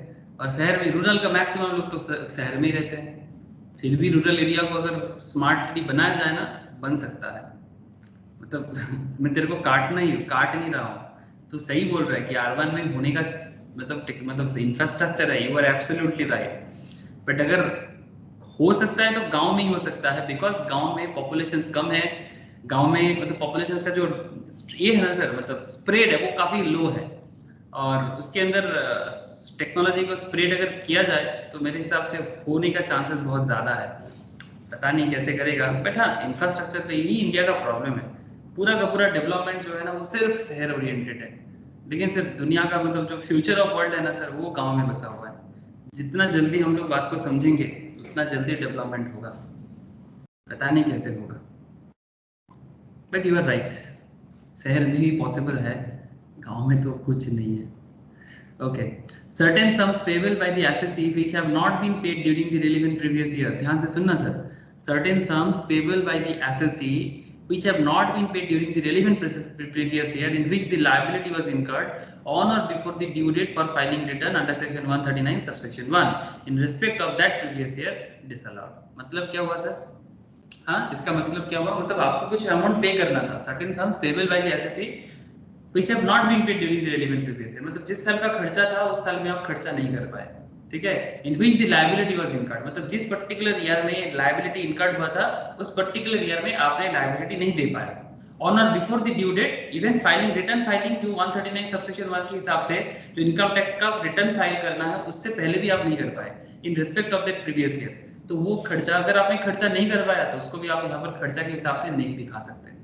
और शहर में रूरल का मैक्सिमम लोग तो शहर में ही रहते हैं। फिर भी रूरल एरिया को अगर स्मार्ट सिटी बनाया जाए ना, बन सकता है। मतलब मैं तेरे को काट नहीं रहा हूँ, तो सही बोल रहा है कि अर्बन में होने का मतलब इंफ्रास्ट्रक्चर है, you are absolutely right. But अगर हो सकता है तो गांव में ही हो सकता है, बिकॉज गांव में पॉपुलेशन कम है। गांव में मतलब पॉपुलेशन का जो ये है ना सर, मतलब स्प्रेड है वो काफी लो है, और उसके अंदर टेक्नोलॉजी को स्प्रेड अगर किया जाए तो मेरे हिसाब से होने का चांसेस बहुत ज्यादा है। पता नहीं कैसे करेगा, बट हाँ इंफ्रास्ट्रक्चर तो यही इंडिया का प्रॉब्लम है। पूरा का पूरा डेवलपमेंट जो है ना वो सिर्फ शहर ओरिएंटेड है, लेकिन सिर्फ दुनिया का मतलब जो फ्यूचर ऑफ वर्ल्ड है ना सर, वो गांव में बसा हुआ है। जितना जल्दी हम लोग बात को समझेंगे उतना जल्दी डेवलपमेंट होगा, पता नहीं कैसे होगा, बट यू आर राइट, शहर में भी पॉसिबल है, गांव में तो कुछ नहीं है। Okay, certain sums payable by the assessee which have not been paid during the relevant previous year। ध्यान से सुनना sir, certain sums payable by the assessee which have not been paid during the relevant previous year in which the liability was incurred on or before the due date for filing return under section 139 subsection 1 in respect of that previous year disallowed। मतलब क्या हुआ sir? हाँ, इसका मतलब क्या हुआ, मतलब आपको कुछ अमाउंट पे करना था, certain sums payable by the assessee which have not been paid during the relevant previous year, मतलब जिस साल का खर्चा था उस साल में आप खर्चा नहीं कर पाए। ठीक है, in which the liability was incurred, मतलब जिस पर्टिकुलर ईयर में लायबिलिटी इनकर्ड हुआ था उस पर्टिकुलर ईयर में आपने लायबिलिटी नहीं दे पाए, ऑन और before the due date, even filing return filing जो 139 सबसेक्शन 1 के हिसाब से जो इनकम टैक्स का रिटर्न फाइल करना है उससे पहले भी आप नहीं कर पाए in respect of that previous year. तो वो खर्चा अगर आपने खर्चा नहीं कर पाया तो उसको भी आप यहाँ पर खर्चा के हिसाब से नहीं दिखा सकते।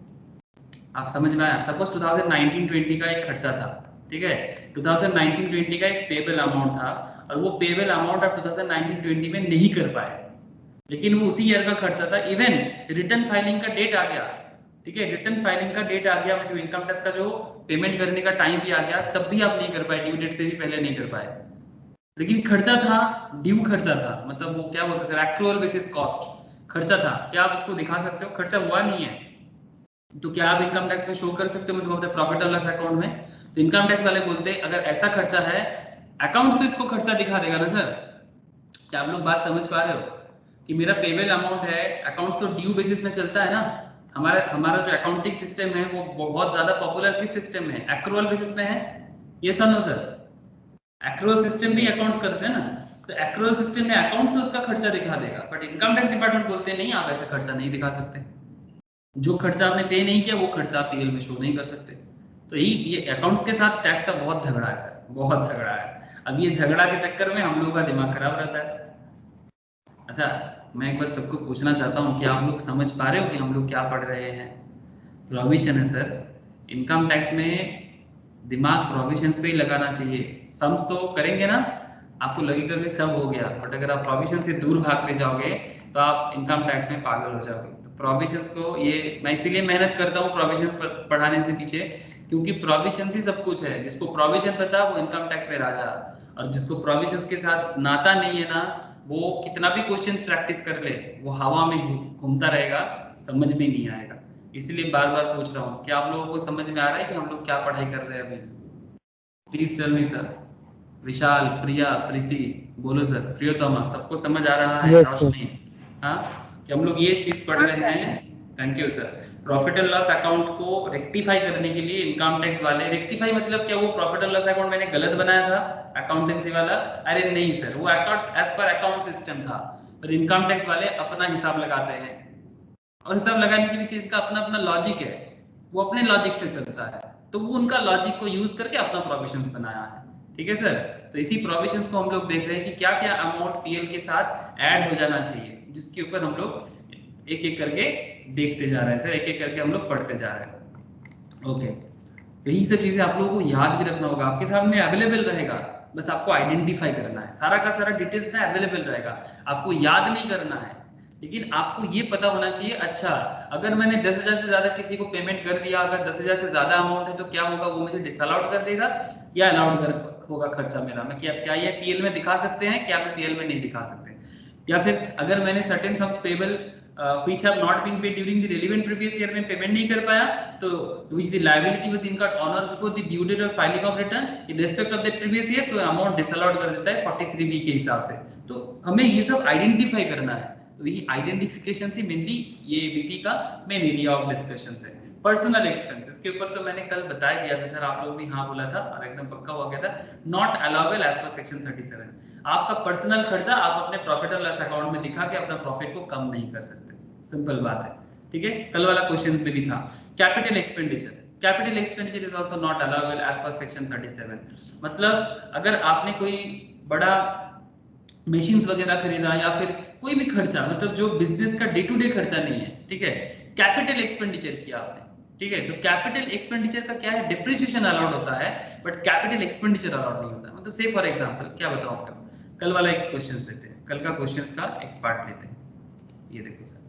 आप समझ में आया? सपोज 2019-20 का एक खर्चा था, ठीक है, 2019-20 का एक पेबल अमाउंट था, और वो पेबल अमाउंट आप 2019-20 में नहीं कर पाए, लेकिन वो उसी ईयर का खर्चा था। इवन रिटर्न फाइलिंग का डेट आ गया, ठीक है, रिटर्न फाइलिंग का डेट आ गया, मतलब इनकम टैक्स का जो पेमेंट करने का टाइम भी आ गया, तब भी आप नहीं कर पाए, ड्यू डेट से भी पहले नहीं कर पाए, लेकिन खर्चा था, ड्यू खर्चा था, मतलब वो क्या बोलते हैं सर, एक्चुअल बेसिस कॉस्ट खर्चा था। क्या आप उसको दिखा सकते हो? खर्चा हुआ नहीं है तो क्या आप इनकम टैक्स में शो कर सकते हो, मतलब अपने प्रॉफिट एंड लॉस अकाउंट में? तो इनकम टैक्स वाले बोलते हैं अगर ऐसा खर्चा है अकाउंट तो इसको खर्चा दिखा देगा ना सर। क्या आप लोग बात समझ पा रहे हो कि मेरा पेबल अमाउंट है, अकाउंट्स तो ड्यू बेसिस में चलता है ना। हमारा जो अकाउंटिंग सिस्टम है वो बहुत ज्यादा पॉपुलर किस सिस्टम में है? एक्रूअल बेसिस में है। ये सुनो सर, एक्रूअल सिस्टम भी अकाउंट्स करते हैं ना, तो एक्रूअल सिस्टम में अकाउंट्स तो उसका खर्चा दिखा देगा, बट इनकम टैक्स डिपार्टमेंट बोलते हैं नहीं, आप ऐसा खर्चा नहीं दिखा सकते, जो खर्चा आपने पे नहीं किया वो खर्चा आप पीएल में शो नहीं कर सकते। तो ये अकाउंट्स के साथ टैक्स का बहुत झगड़ा है सर, बहुत झगड़ा है। अब ये झगड़ा के चक्कर में हम लोगों का दिमाग खराब रहता है। अच्छा, मैं एक बार सबको पूछना चाहता हूँ कि आप लोग समझ पा रहे हो कि हम लोग क्या पढ़ रहे हैं? प्रोविजन है सर। इनकम टैक्स में दिमाग प्रोविजंस पे ही लगाना चाहिए। सम्स तो करेंगे ना, आपको लगेगा कि सब हो गया, बट अगर आप प्रोविजन से दूर भागते जाओगे तो आप इनकम टैक्स में पागल हो जाओगे। तो प्रोविजंस को, ये मैं इसीलिए मेहनत करता हूँ प्रोविजंस पढ़ाने से पीछे, क्योंकि प्रोविजंस ही सब कुछ है। जिसको प्रोविजन पता है वो इनकम टैक्स में राजा, और जिसको प्रोविजंस के साथ नाता नहीं है ना, वो कितना भी क्वेश्चन प्रैक्टिस कर ले, वो हवा में घूमता रहेगा, समझ में नहीं आएगा। इसलिए बार बार पूछ रहा हूँ कि आप लोगों को समझ में आ रहा है कि हम लोग क्या पढ़ाई कर रहे हैं अभी? Please tell me sir. Vishal, Priya, Preeti, बोलो सर। प्रियोतमा, सबको समझ आ रहा है? रोशनी, हाँ, कि हम लोग ये चीज पढ़ रहे हैं। Thank you sir. Profit and loss account को रेक्टिफाई करने के लिए इनकम टैक्स वाले, रेक्टिफाई मतलब क्या, वो प्रॉफिट एंड लॉस अकाउंट मैंने गलत बनाया था अकाउंटेंसी वाला? अरे नहीं सर, वो accounts as per account system था, पर इनकम टैक्स वाले अपना हिसाब लगाते हैं, और हिसाब लगाने के पीछे इनका अपना अपना लॉजिक है, वो अपने लॉजिक से चलता है, तो वो उनका लॉजिक को यूज करके अपना प्रोविजंस बनाया है। ठीक है सर, तो इसी प्रोविजंस को हम लोग देख रहे हैं कि क्या क्या अमाउंट पीएल के साथ ऐड हो जाना चाहिए, जिसके ऊपर हम लोग एक एक करके देखते जा रहे हैं सर, एक एक करके हम लोग पढ़ते जा रहे हैं। ओके, तो यही सब चीजें आप लोगों को याद भी रखना होगा, आपके सामने अवेलेबल रहेगा, बस आपको आइडेंटिफाई करना है। सारा का सारा डिटेल्स में अवेलेबल रहेगा, आपको याद नहीं करना है, लेकिन आपको ये पता होना चाहिए। अच्छा, अगर मैंने 10,000 से ज्यादा किसी को पेमेंट कर दिया, अगर 10,000 से ज्यादा अमाउंट है तो क्या होगा, वो मुझे डिसअलाउड कर देगा या अलाउड कर होगा खर्चा मेरा? मैं क्या ये पीएल में दिखा सकते हैं, क्या मैं पीएल में नहीं दिखा सकते? या फिर अगर मैंने certain sums payable which have not been paid during the relevant previous year में पेमेंट नहीं कर पाया, तो which the liability was incurred on or before the due date of filing of return in respect of the previous year, तो amount disallowed कर देता है 43B के हिसाब से। तो हमें ये सब आइडेंटिफाई करना है, तो ये आइडेंटिफिकेशन से मेनली ये बीपी का मेन एरिया ऑफ डिस्कशन है। पर्सनल एक्सपेंसेस के ऊपर तो मैंने कल बता दिया था सर, आप लोग भी हाँ बोला था और एकदम पक्का हो गया था। Not allowable as per section 37। आपका पर्सनल खर्चा आप अपने प्रॉफिट एंड लॉस अकाउंट में दिखा के अपना प्रॉफिट को कम नहीं कर सकते, सिंपल बात है। ठीक है, कल वाला क्वेश्चन में भी था। Capital expenditure, capital expenditure is also not allowable as per section 37। मतलब अगर आपने कोई बड़ा मशीन्स वगैरह खरीदा या फिर कोई भी खर्चा, मतलब जो बिजनेस का डे टू डे खर्चा नहीं है, ठीक है, कैपिटल एक्सपेंडिचर किया आपने, ठीक है, तो कैपिटल एक्सपेंडिचर का क्या है, डिप्रिसिएशन अलाउड होता है, बट कैपिटल एक्सपेंडिचर अलाउड नहीं होता। मतलब से फॉर एग्जांपल क्या बताऊं आपको, कल वाला एक क्वेश्चन लेते हैं, कल का क्वेश्चंस का एक पार्ट लेते हैं। ये देखो सर,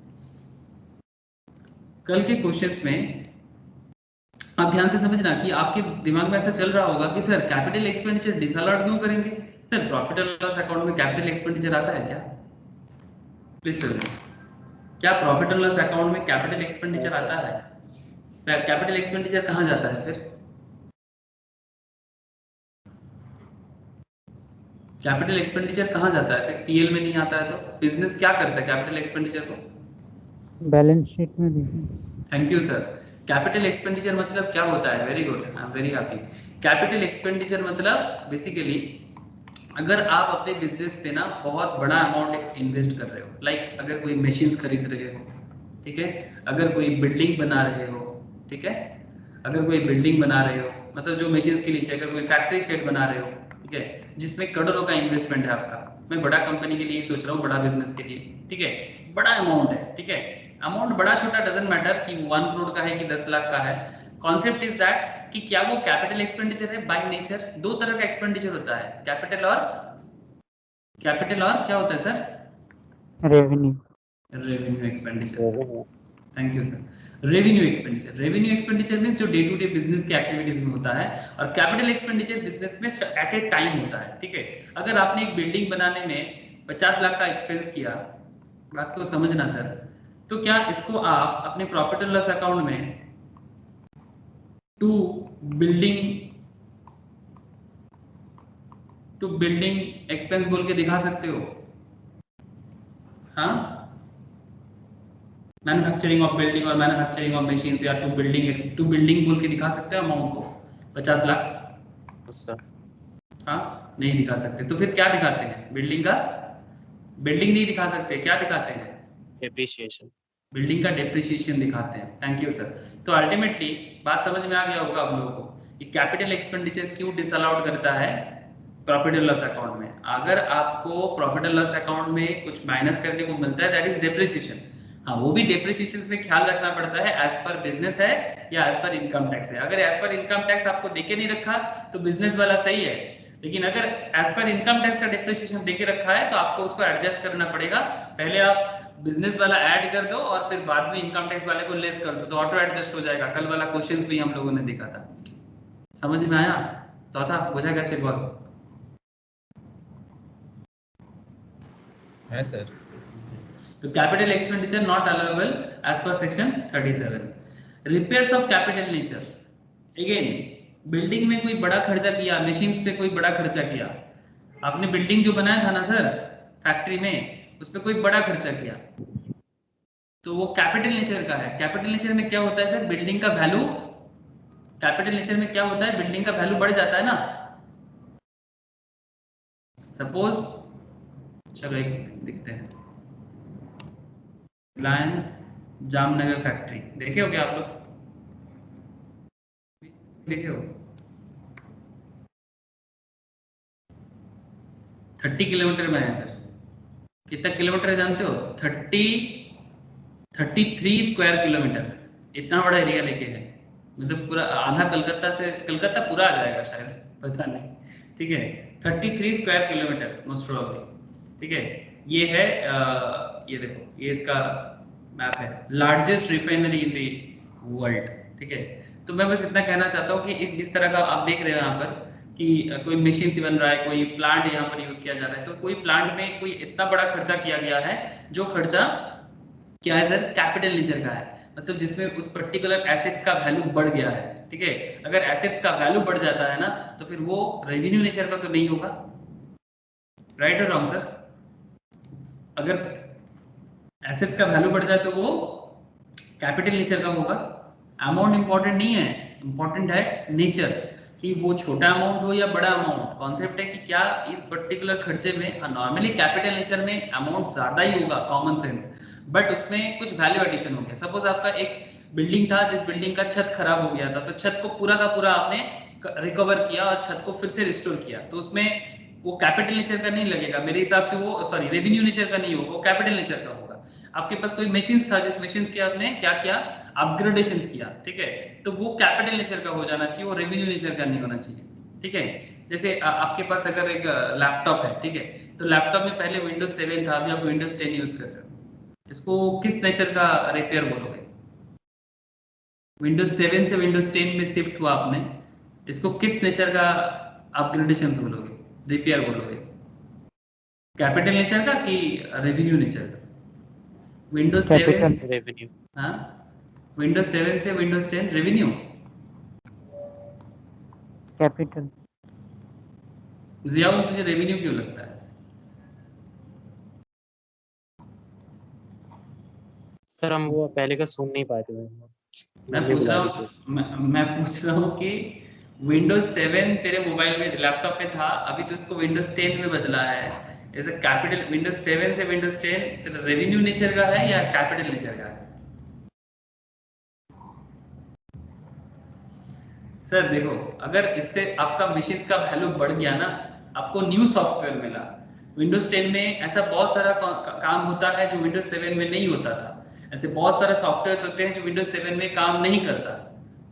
कल के क्वेश्चंस में आप ध्यान से समझना कि आपके दिमाग में ऐसा चल रहा होगा कि सर कैपिटल एक्सपेंडिचर डिसअलाउड क्यों करेंगे? Sir profit and loss account में कैपिटल एक्सपेंडिचर आता है क्या? प्लीज सर, क्या प्रॉफिट एंड लॉस अकाउंट में कैपिटल एक्सपेंडिचर आता है? कैपिटल एक्सपेंडिचर कहाँ जाता है फिर? कैपिटल एक्सपेंडिचर कहाँ जाता है फिर? पीएल में नहीं आता है तो बिजनेस क्या करता है कैपिटल एक्सपेंडिचर को? बैलेंस शीट में देखिए। Thank you sir. Capital expenditure मतलब क्या होता है? Very good, I am very happy. Capital expenditure मतलब बेसिकली अगर आप अपने बिजनेस पे ना बहुत बड़ा अमाउंट इन्वेस्ट कर रहे हो, लाइक अगर कोई मशीन्स खरीद रहे हो, ठीक है, अगर कोई बिल्डिंग बना रहे हो, ठीक है, अगर कोई बिल्डिंग बना रहे हो, मतलब जो मशीन्स के नीचे अगर कोई फैक्ट्री सेट बना रहे हो, ठीक है, जिसमें करोड़ों का इन्वेस्टमेंट है आपका। मैं बड़ा कंपनी के लिए सोच रहा हूँ, बड़ा बिजनेस के लिए, ठीक है, बड़ा अमाउंट है, ठीक है, अमाउंट बड़ा छोटा डजंट मैटर कि 1 करोड़ का है कि 10 लाख का है। कॉन्सेप्ट इज दैट कि क्या वो कैपिटल एक्सपेंडिचर है? बाय नेचर दो तरह का एक्सपेंडिचर होता है, कैपिटल और क्या होता है sir? Revenue expenditure. Thank you sir. Revenue expenditure means जो डे टू डे बिजनेस की एक्टिविटीज में होता है, और कैपिटल एक्सपेंडिचर बिजनेस में एट ए टाइम होता है, ठीक है। अगर आपने एक बिल्डिंग बनाने में 50 लाख का एक्सपेंस किया, बात को समझना सर, तो क्या इसको आप अपने प्रॉफिट एंड लॉस अकाउंट में टू बिल्डिंग एक्सपेंस बोल के दिखा सकते हो? हाँ, मैन्युफैक्चरिंग ऑफ बिल्डिंग और मैन्युफैक्चरिंग ऑफ मशीन्स, या टू बिल्डिंग बोल के दिखा सकते हो अमाउंट को 50 लाख? हाँ, नहीं दिखा सकते। तो फिर क्या दिखाते हैं? बिल्डिंग नहीं दिखा सकते, क्या दिखाते हैं? डेप्रिसिएशन, बिल्डिंग का डेप्रिसिएशन दिखाते हैं। Thank you sir. तो अल्टीमेटली बात समझ में आ गया होगा आप लोगों को ये कैपिटल एक्सपेंडिचर क्यों डिसअलाउड करता है प्रॉफिट एंड लॉस अकाउंट में? अगर आपको प्रॉफिट एंड लॉस अकाउंट में कुछ माइनस करने को मिलता है दैट इज डेप्रिसिएशन। हाँ, वो भी डेप्रिसिएशन में ख्याल रखना पड़ता है एज पर बिजनेस है या एज पर इनकम टैक्स है। अगर एज पर इनकम टैक्स आपको देके नहीं रखा तो बिजनेस वाला सही है, लेकिन अगर एज पर इनकम टैक्स का डेप्रिसिएशन देके रखा है तो आपको उसको एडजस्ट करना पड़ेगा। पहले आप बिजनेस वाला ऐड कर दो और फिर बाद में इनकम टैक्स वाले को लेस कर दो तो ऑटो एडजस्ट हो जाएगा। कल वाला क्वेश्चंस भी हम लोगों ने देखा था, समझ में आया? तो था बुझा कैसे बहुत है सर। तो capital expenditure not allowable as per section 37। Repairs of capital nature, again building में कोई बड़ा खर्चा किया, मशीन्स पे कोई बड़ा खर्चा किया, आपने बिल्डिंग जो बनाया था ना सर फैक्ट्री में, उस पर कोई बड़ा खर्चा किया तो वो कैपिटल नेचर का है। कैपिटल नेचर में क्या होता है सर, बिल्डिंग का वैल्यू, कैपिटल नेचर में क्या होता है, बिल्डिंग का वैल्यू बढ़ जाता है ना। सपोज चलो एक दिखते हैं, रिलायंस जामनगर फैक्ट्री देखे हो क्या आप लोग? देखे हो? 30 किलोमीटर में है सर। कितना किलोमीटर है जानते हो? 33 स्क्वायर किलोमीटर, इतना बड़ा एरिया लेके है। मतलब पूरा आधा कलकत्ता से, कलकत्ता पूरा आ जाएगा शायद, पता नहीं। ठीक है, 33 स्क्वायर किलोमीटर मोस्ट प्रोबेबली। ठीक है, ये है ये देखो, ये इसका मैप है, largest refinery in the world. ठीक है, तो मैं बस इतना कहना चाहता हूँ कि इस जिस तरह का आप देख रहे हो यहाँ पर कि कोई मशीन से बन रहा है, कोई प्लांट यहाँ पर यूज किया जा रहा है, तो कोई प्लांट में कोई इतना बड़ा खर्चा किया गया है जो खर्चा क्या है सर, कैपिटल नेचर का है, मतलब जिसमें उस पर्टिकुलर एसेट्स का वैल्यू बढ़ गया है। ठीक है, अगर एसेट्स का वैल्यू बढ़ जाता है ना तो फिर वो रेवेन्यू नेचर का तो नहीं होगा, राइट और रॉन्ग सर? अगर एसेट्स का वैल्यू बढ़ जाए तो वो कैपिटल नेचर का होगा। अमाउंट इंपॉर्टेंट नहीं है, इंपॉर्टेंट है नेचर, कि वो छोटा अमाउंट हो या बड़ा अमाउंट। कॉन्सेप्ट है कि क्या इस पर्टिकुलर खर्चे में, नॉर्मली कैपिटल नेचर में अमाउंट ज्यादा ही होगा, कॉमन सेंस, बट उसमें कुछ वैल्यू एडिशन हो गया। सपोज आपका एक बिल्डिंग था जिस बिल्डिंग का छत खराब हो गया था, तो छत को पूरा का पूरा आपने रिकवर किया और छत को फिर से रिस्टोर किया, तो उसमें वो कैपिटल नेचर का नहीं लगेगा मेरे हिसाब से, वो सॉरी रेवेन्यू नेचर का नहीं होगा, वो कैपिटल नेचर का होगा। आपके पास कोई मशीन्स था जिस मशीन्स के आपने क्या किया, अपग्रेडेशन किया, ठीक है, तो वो कैपिटल नेचर का हो जाना चाहिए, वो रेवेन्यू नेचर का नहीं होना चाहिए। ठीक है, जैसे आपके पास अगर एक लैपटॉप है, ठीक है, तो लैपटॉप में पहले विंडोज 7 था, अभी आप विंडोज 10 यूज कर रहे हो, इसको किस नेचर का रिपेयर बोलोगे? विंडोज 7 से विंडोज 10 में शिफ्ट हुआ आपने, इसको किस नेचर का अपग्रेडेशन बोलोगे, रिपेयर बोलोगे? कैपिटल नेचर का कि रेवेन्यू नेचर का? विंडोज 7 रेवेन्यू, हाँ, विंडोज 7 से विंडोज 10 रेवेन्यू, कैपिटल। जियाउल तुझे रेवेन्यू क्यों लगता है? सर हम वो पहले का सुन नहीं पाते थे, मैं पूछ रहा हूँ कि विंडोज 7 तेरे मोबाइल में, लैपटॉप में था, अभी तो उसको विंडोज 10 में बदला है, ऐसे कैपिटल विंडोज 7 से विंडोज 10 तेरा रेवेन्यू नेचर का है या कैपिटल नेचर का है? सर देखो, अगर इससे आपका मशीन्स का वैल्यू बढ़ गया ना, आपको न्यू सॉफ्टवेयर मिला, विंडोज 10 में ऐसा बहुत सारा काम होता है जो विंडोज 7 में नहीं होता था, ऐसे बहुत सारे सॉफ्टवेयर्स होते हैं जो विंडोज 7 में काम नहीं करता,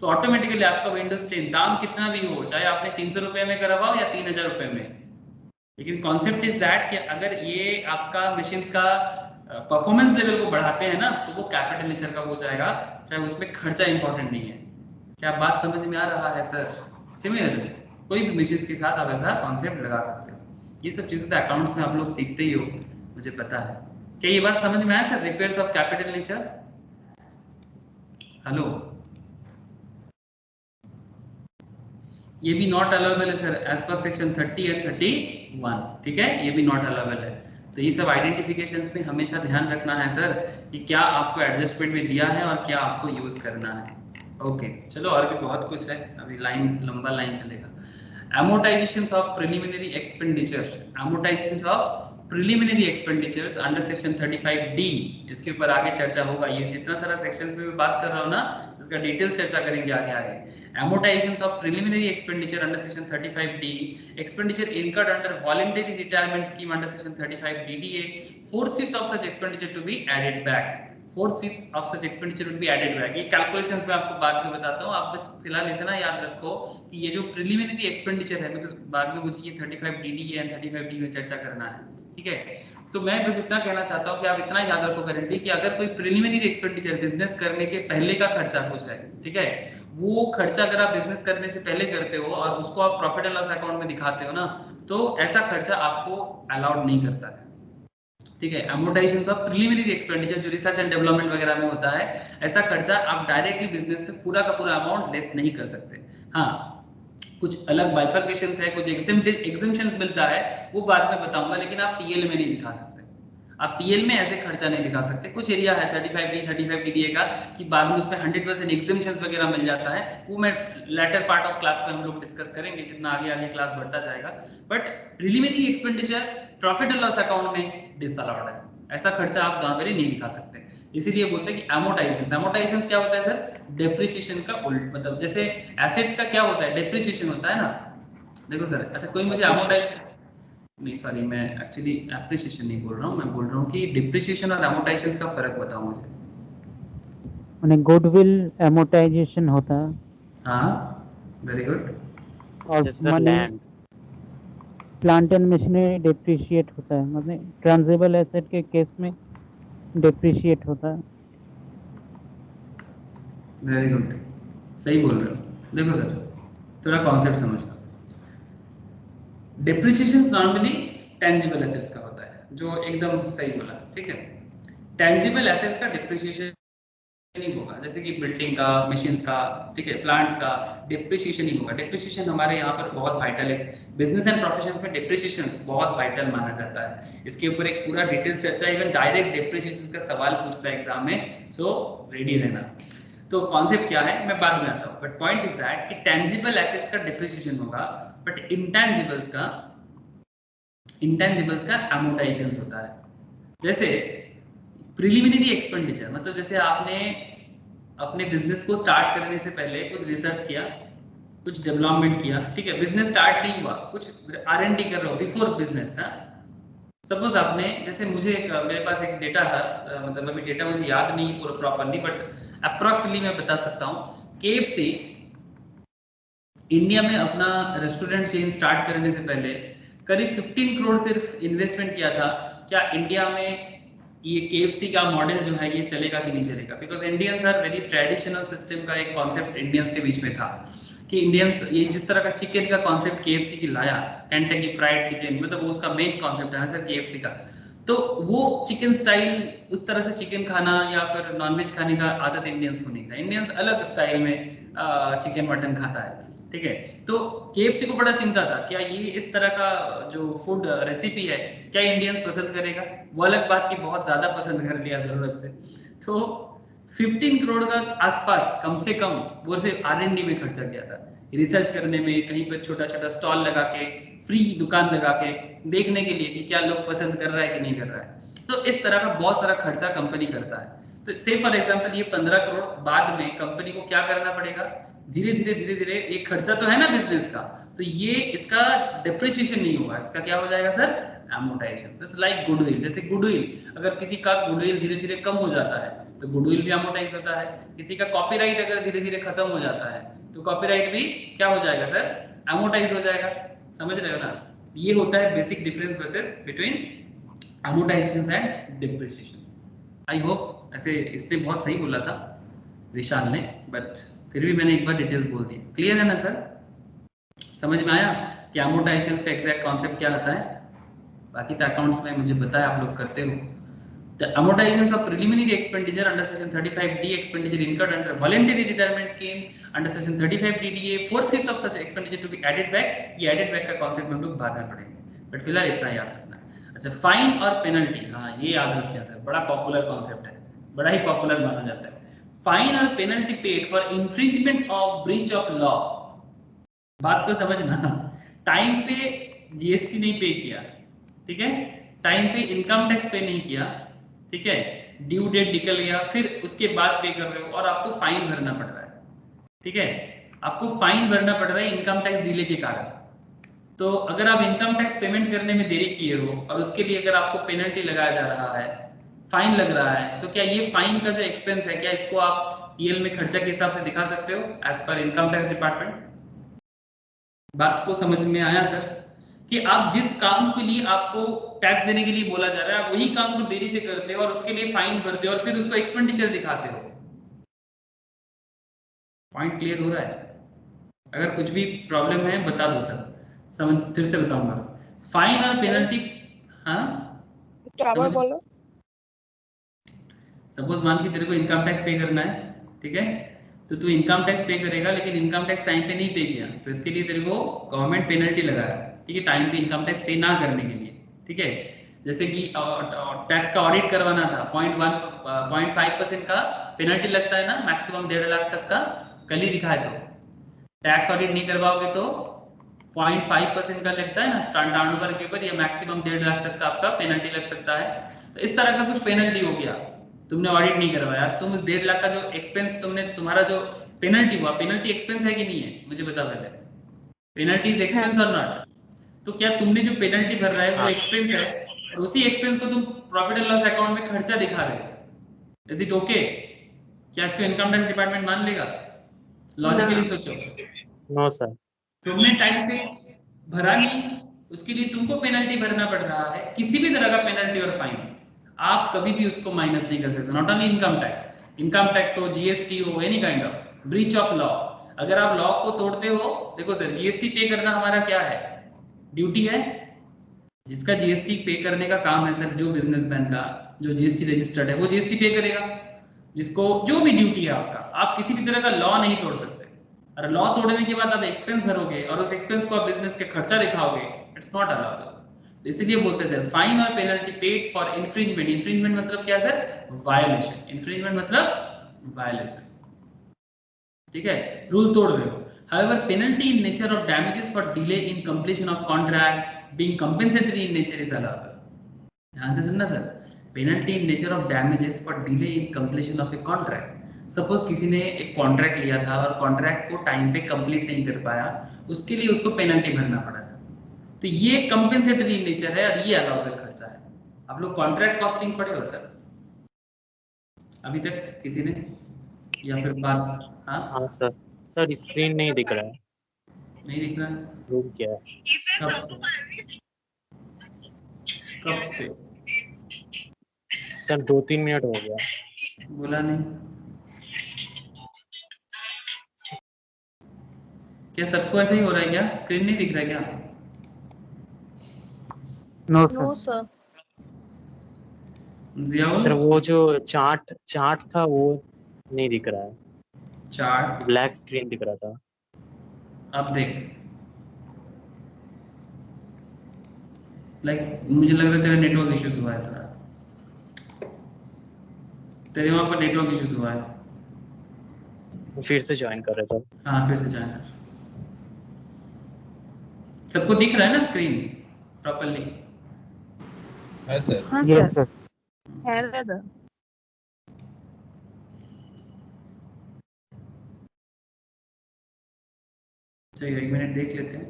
तो ऑटोमेटिकली आपका विंडोज 10 दाम कितना भी हो, चाहे आपने 300 रुपए में करवाओ या 3000 रुपए में, लेकिन कॉन्सेप्ट इज दैट कि अगर ये आपका मशीन्स का परफॉर्मेंस लेवल को बढ़ाते हैं ना तो वो कैपिटल नेचर का हो जाएगा, चाहे उसमें खर्चा इंपॉर्टेंट नहीं है। क्या बात समझ में आ रहा है सर? सिमिलरली कोई भी मशीन्स के साथ आप ऐसा कॉन्सेप्ट लगा सकते हो, ये सब चीजें तो अकाउंट्स में आप लोग सीखते ही हो, मुझे पता है। क्या ये बात समझ में आया sir, repairs of capital nature? Hello, ये भी नॉट अलाउएबल है sir as per section 30 and 31, ठीक है, ये भी नॉट अलाउएबल है। तो ये सब आइडेंटिफिकेशंस में हमेशा ध्यान रखना है सर कि क्या आपको एडजस्टमेंट में दिया है और क्या आपको यूज करना है। ओके, चलो और भी बहुत कुछ है, अभी लाइन लंबा लाइन चलेगा। amortizations of preliminary expenditures, amortizations of preliminary expenditures under section 35D, इसके ऊपर आगे चर्चा होगा। ये जितना सारा सेक्शंस में मैं बात कर रहा हूँ ना, इसका डिटेल्स चर्चा करेंगे आगे आगे। amortizations of preliminary expenditure under section 35D, expenditure incurred under voluntary retirement scheme under section 35DDA, 4/5 of such expenditure to be added back. 4/5 of such expenditure will be added back. ये calculations मैं आपको बाद में बताता हूँ, आप बस फिलहाल इतना याद रखो कि ये जो प्रिलिमिनरी एक्सपेंडिचर है, बिकॉज बाद में मुझे ये 35DD एंड 35D में चर्चा करना है, ठीक है। तो मैं बस इतना कहना चाहता हूँ कि आप इतना याद रखो करेंटली कि अगर कोई प्रिलिमिनरी एक्सपेंडिचर बिजनेस करने के पहले का खर्चा कुछ है, ठीक है, वो खर्चा अगर आप बिजनेस करने से पहले करते हो और उसको आप प्रॉफिट एंड लॉस अकाउंट में दिखाते हो ना, तो ऐसा खर्चा आपको अलाउड नहीं करता है, ठीक है। अमोर्टाइजेशन ऑफ प्रिलिमिनरी एक्सपेंडिचर जो रिसर्च एंड डेवलपमेंट वगैरह में होता है, ऐसा खर्चा आप डायरेक्टली बिजनेस पे पूरा का पूरा अमाउंट लेस नहीं कर सकते। हाँ, कुछ अलग बाइफर्केशंस है, कुछ एग्जेम्पशंस मिलता है, वो बाद में बताऊंगा, लेकिन आप पीएल में नहीं दिखा सकते। आप पीएल में ऐसे खर्चा नहीं दिखा सकते। कुछ एरिया है 35D 35DDA का कि बाद में उसमें 100% एग्जेम्पशंस वगैरह मिल जाता है, वो मैं लेटर पार्ट ऑफ क्लास में हम लोग डिस्कस करेंगे जितना आगे आगे क्लास बढ़ता जाएगा। But preliminary expenditure profit and loss account में डिसअलाउड है, ऐसा खर्चा आप नॉर्मली नहीं दिखा सकते। इसीलिए बोलते हैं कि अमोर्टाइजेशन क्या होता है सर? डेप्रिसिएशन का उल्ट, मतलब जैसे एसेट्स का क्या होता है, डेप्रिसिएशन होता है ना। देखो सर, अच्छा कोई मुझे अमोर्टाइजेशन नहीं, सॉरी मैं एक्चुअली एप्रिसिएशन नहीं बोल रहा हूँ, मैं बोल रहा हूँ कि डिप्रिसिएशन और अमोर्टाइजेशन का फर्क बताओ मुझे। माने गुडविल अमोर्टाइजेशन होता है। हाँ, वेरी गुड। और माने प्लांट एंड मशीनरी डेप्रिशिएट होता है, मतलब ट्रांजेबल एसेट के केस में डेप्रिशिएट होता है। वेरी गुड, सही बोल रहे हो। देखो सर, थोड़ा कॉन्सेप्ट समझो। डेप्रिसिएशन नॉर्मली टेंजिबल एसेट्स का होता है, जो एकदम सही बोला, ठीक है। टेंजिबल एसेट्स का डेप्रिसिएशन नहीं होगा, जैसे कि बिल्डिंग का, मशीन्स का, ठीक है, प्लांट्स का डेप्रिसिएशन नहीं होगा। डेप्रिसिएशन हमारे यहाँ पर बहुत वाइटल है, बिजनेस एंड प्रोफेशंस में डेप्रिसिएशन बहुत वाइटल माना जाता है। इसके ऊपर एक पूरा डिटेल्स चर्चा, इवन डायरेक्ट डेप्रिसिएशन का सवाल पूछता है एग्जाम में, सो रेडी रहना। तो कॉन्सेप्ट क्या है मैं बाद में आता हूँ, बट पॉइंट इज दैट कि टेंजिबल एसेट्स का डेप्रिसिएशन होगा, बट इंटेंजिबल्स का अमोर्टाइजेशन होता है। जैसे प्रिलिमिनरी एक्सपेंडिचर, मतलब जैसे आपने अपने बिजनेस को स्टार्ट करने से पहले कुछ रिसर्च किया, कुछ डेवलपमेंट किया, ठीक है, बिजनेस स्टार्ट नहीं हुआ, कुछ R&D कर रहे हो बिफोर बिजनेस। सपोज आपने, जैसे मेरे पास एक डेटा था, मतलब अभी डेटा मुझे याद नहीं पूरा प्रॉपरली, बट अप्रॉक्सिमेटली मैं बता सकता हूँ। KFC इंडिया में अपना रेस्टोरेंट चेन स्टार्ट करने से पहले करीब 15 करोड़ सिर्फ इन्वेस्टमेंट किया था। क्या इंडिया में ये KFC का मॉडल जो है ये चलेगा कि नहीं चलेगा? Because Indians are very traditional system का एक कॉन्सेप्ट इंडियंस के बीच में था कि इंडियंस ये जिस तरह का चिकन का कॉन्सेप्ट KFC की लाया, कैंटकी फ्राइड चिकन, मतलब वो उसका मेन कॉन्सेप्ट है ना सर KFC का, तो वो चिकन स्टाइल उस तरह से चिकन खाना या फिर नॉनवेज खाने का आदत इंडियंस को नहीं था। इंडियंस अलग स्टाइल में चिकन मटन खाता है, ठीक है। तो KFC को बड़ा चिंता था, क्या ये इस तरह का जो फूड रेसिपी है क्या इंडियंस पसंद करेगा? वो अलग बात की बहुत ज्यादा पसंद कर लिया जरूरत से। तो 15 करोड़ का आसपास कम से कम वो सिर्फ R&D में खर्चा किया था, रिसर्च करने में, कहीं पर छोटा छोटा स्टॉल लगा के, फ्री दुकान लगा के देखने के लिए कि क्या लोग पसंद कर रहा है कि नहीं कर रहा है। तो इस तरह का बहुत सारा खर्चा कंपनी करता है। तो से फॉर एग्जांपल ये 15 करोड़ बाद में कंपनी को क्या करना पड़ेगा? धीरे धीरे एक खर्चा तो है ना बिजनेस का, तो ये इसका डेप्रिसिएशन नहीं होगा, इसका क्या हो जाएगा sir? Amortisation. Just like goodwill, जैसे गुडविल, अगर किसी का गुडविल धीरे धीरे कम हो जाता है तो गुडविल भी अमोर्टाइज होता है। किसी का कॉपीराइट अगर धीरे धीरे खत्म हो जाता है तो कॉपीराइट भी क्या हो जाएगा सर? अमोर्टाइज हो जाएगा। समझ रहे हो ना? ये होता है basic difference between amortisation and depreciation. I hope, ऐसे इसने बहुत सही बोला था विशाल ने, बट फिर भी मैंने एक बार डिटेल्स बोल दी। क्लियर है ना सर? समझ में आया कि अमोर्टाइजेशन का एग्जैक्ट कॉन्सेप्ट क्या होता है? बाकी तो अकाउंट्स में मुझे बताया आप लोग करते हो। The amortization of preliminary expenditure under section 35D, expenditure incurred under voluntary retirement scheme under section 35DDA, 4/5 of such expenditure to be added back। ये added back का कॉन्सेप्ट हम लोग बाद में पढ़ेंगे, बट फिलहाल इतना याद रखना। अच्छा, फाइन और पेनल्टी, हाँ ये याद रखिए सर, बड़ा पॉपुलर कॉन्सेप्ट है, बड़ा ही पॉपुलर माना जाता है। फाइन और penalty paid for infringement of breach of law. बात को समझना, टाइम पे GST नहीं पे किया, ठीक है, टाइम पे इनकम टैक्स पे नहीं किया, ठीक है, ड्यू डेट निकल गया, फिर उसके बाद पे कर रहे हो और आपको फाइन भरना पड़ रहा है, ठीक है। आपको फाइन भरना पड़ रहा है इनकम टैक्स डिले के कारण। तो अगर आप इनकम टैक्स पेमेंट करने में देरी किए हो और उसके लिए अगर आपको पेनल्टी लगाया जा रहा है, फाइन लग रहा है, तो क्या ये फाइन का जो एक्सपेंस है क्या इसको आप पीएल में खर्चा के हिसाब से दिखा सकते हो as per income tax department? बात को समझ में आया सर? कि आप जिस काम के लिए आपको टैक्स देने के लिए बोला जा रहा है, आप वही काम को देरी से करते हो और उसके लिए फाइन भरते हो और फिर उसको एक्सपेंडिचर दिखाते हो। पॉइंट क्लियर हो रहा है? अगर कुछ भी प्रॉब्लम है बता दो सर, समझ फिर से बताऊंगा। फाइन और पेनल्टी, हाँ बोलो। सपोज मान के तेरे को इनकम टैक्स पे करना है, ठीक है, तो तू इनकम टैक्स पे करेगा लेकिन इनकम टैक्स टाइम पे नहीं पे किया, तो इसके लिए तेरे को गवर्नमेंट पेनल्टी लगा है, ठीक है, टाइम पे इनकम टैक्स पे ना करने के लिए, ठीक है। जैसे कि टैक्स का ऑडिट करवाना था, 0.5% का पेनल्टी लगता है ना, मैक्सिमम 1.5 लाख तक का, कल ही दिखा है। तो टैक्स ऑडिट नहीं करवाओगे तो 0.5% का लगता है ना टर्नओवर के ऊपर, या मैक्सिमम 1.5 लाख तक का आपका पेनल्टी लग सकता है। तो इस तरह का कुछ पेनल्टी हो गया, तुमने ऑडिट नहीं करवाया, तुम उस 1.5 लाख का जो एक्सपेंस तुमने, तुम्हारा जो पेनल्टी हुआ, पेनल्टी एक्सपेंस है कि नहीं है मुझे बता पहले, पेनल्टी इज एक्सपेंस और नॉट? तो क्या तुमने जो पेनल्टी भर रहा है वो एक्सपेंस है और उसी एक्सपेंस को तुम प्रॉफिट एंड लॉस अकाउंट में खर्चा दिखा रहे हो? Is it okay? क्या इसको इनकम टैक्स डिपार्टमेंट मान लेगा? लॉजिकली सोचो। No sir. तुमने टाइम पे भरा नहीं, उसके लिए तुमको पेनल्टी भरना पड़ रहा है, किसी भी तरह का पेनल्टी और फाइन, आप कभी भी उसको माइनस नहीं कर सकते। नॉट ओनली इनकम टैक्स हो, जीएसटी हो, any kind of breach of law, अगर आप लॉ को तोड़ते हो, देखो सर जीएसटी पे करना हमारा क्या है, ड्यूटी है। जिसका जीएसटी पे करने का काम है सर, जो बिजनेसमैन का जो जीएसटी रजिस्टर्ड है वो जीएसटी पे करेगा, जिसको जो भी ड्यूटी है आपका, आप किसी भी तरह का लॉ नहीं तोड़ सकते। और लॉ तोड़ने के बाद आप एक्सपेंस भरोगे और उस एक्सपेंस को आप बिजनेस के खर्चा दिखाओगे, इट्स नॉट अलाउड। इसलिए बोलते हैं सर फाइन और penalty paid for infringement. Infringement मतलब क्या सर? वायोलेशन। इन्फ्रिंजमेंट मतलब वायोलेशन, ठीक है, रूल तोड़ रहे हो। However, penalty in nature of damages for delay in completion of contract being compensatory in nature is allowable. ध्यान से सुनना sir, penalty in nature of damages for delay in completion of a contract. Suppose किसी ने एक contract लिया था और contract को टाइम पे कंप्लीट नहीं कर पाया, उसके लिए उसको पेनल्टी भरना पड़ा, तो ये कंपेंसेटरी इन नेचर है और ये अलाउबल खर्चा है। आप लोग कॉन्ट्रैक्ट कॉस्टिंग पढ़े हो सर अभी तक किसी ने, या फिर बात? हाँ सर। सर स्क्रीन नहीं दिख रहा है, नहीं दिख रहा? रुक गया। कब से? कब से सर 2-3 मिनट हो गया। बोला नहीं? क्या सबको ऐसा ही हो रहा है क्या? स्क्रीन नहीं दिख रहा है क्या? No sir. जियाउल सर वो जो चार्ट था वो नहीं दिख रहा है, चार्ट ब्लैक स्क्रीन दिख रहा था। अब देख, मुझे लग रहा है तेरा नेटवर्क इश्यूज हुआ है थोड़ा, तेरे वहां पर नेटवर्क इश्यूज हुआ है। फिर से ज्वाइन कर रहा था। हाँ फिर से ज्वाइन कर। सबको दिख रहा है ना स्क्रीन प्रॉपर्ली? है सर। हाँ यस सर। सर। है सर। चलिए 1 मिनट देख लेते हैं।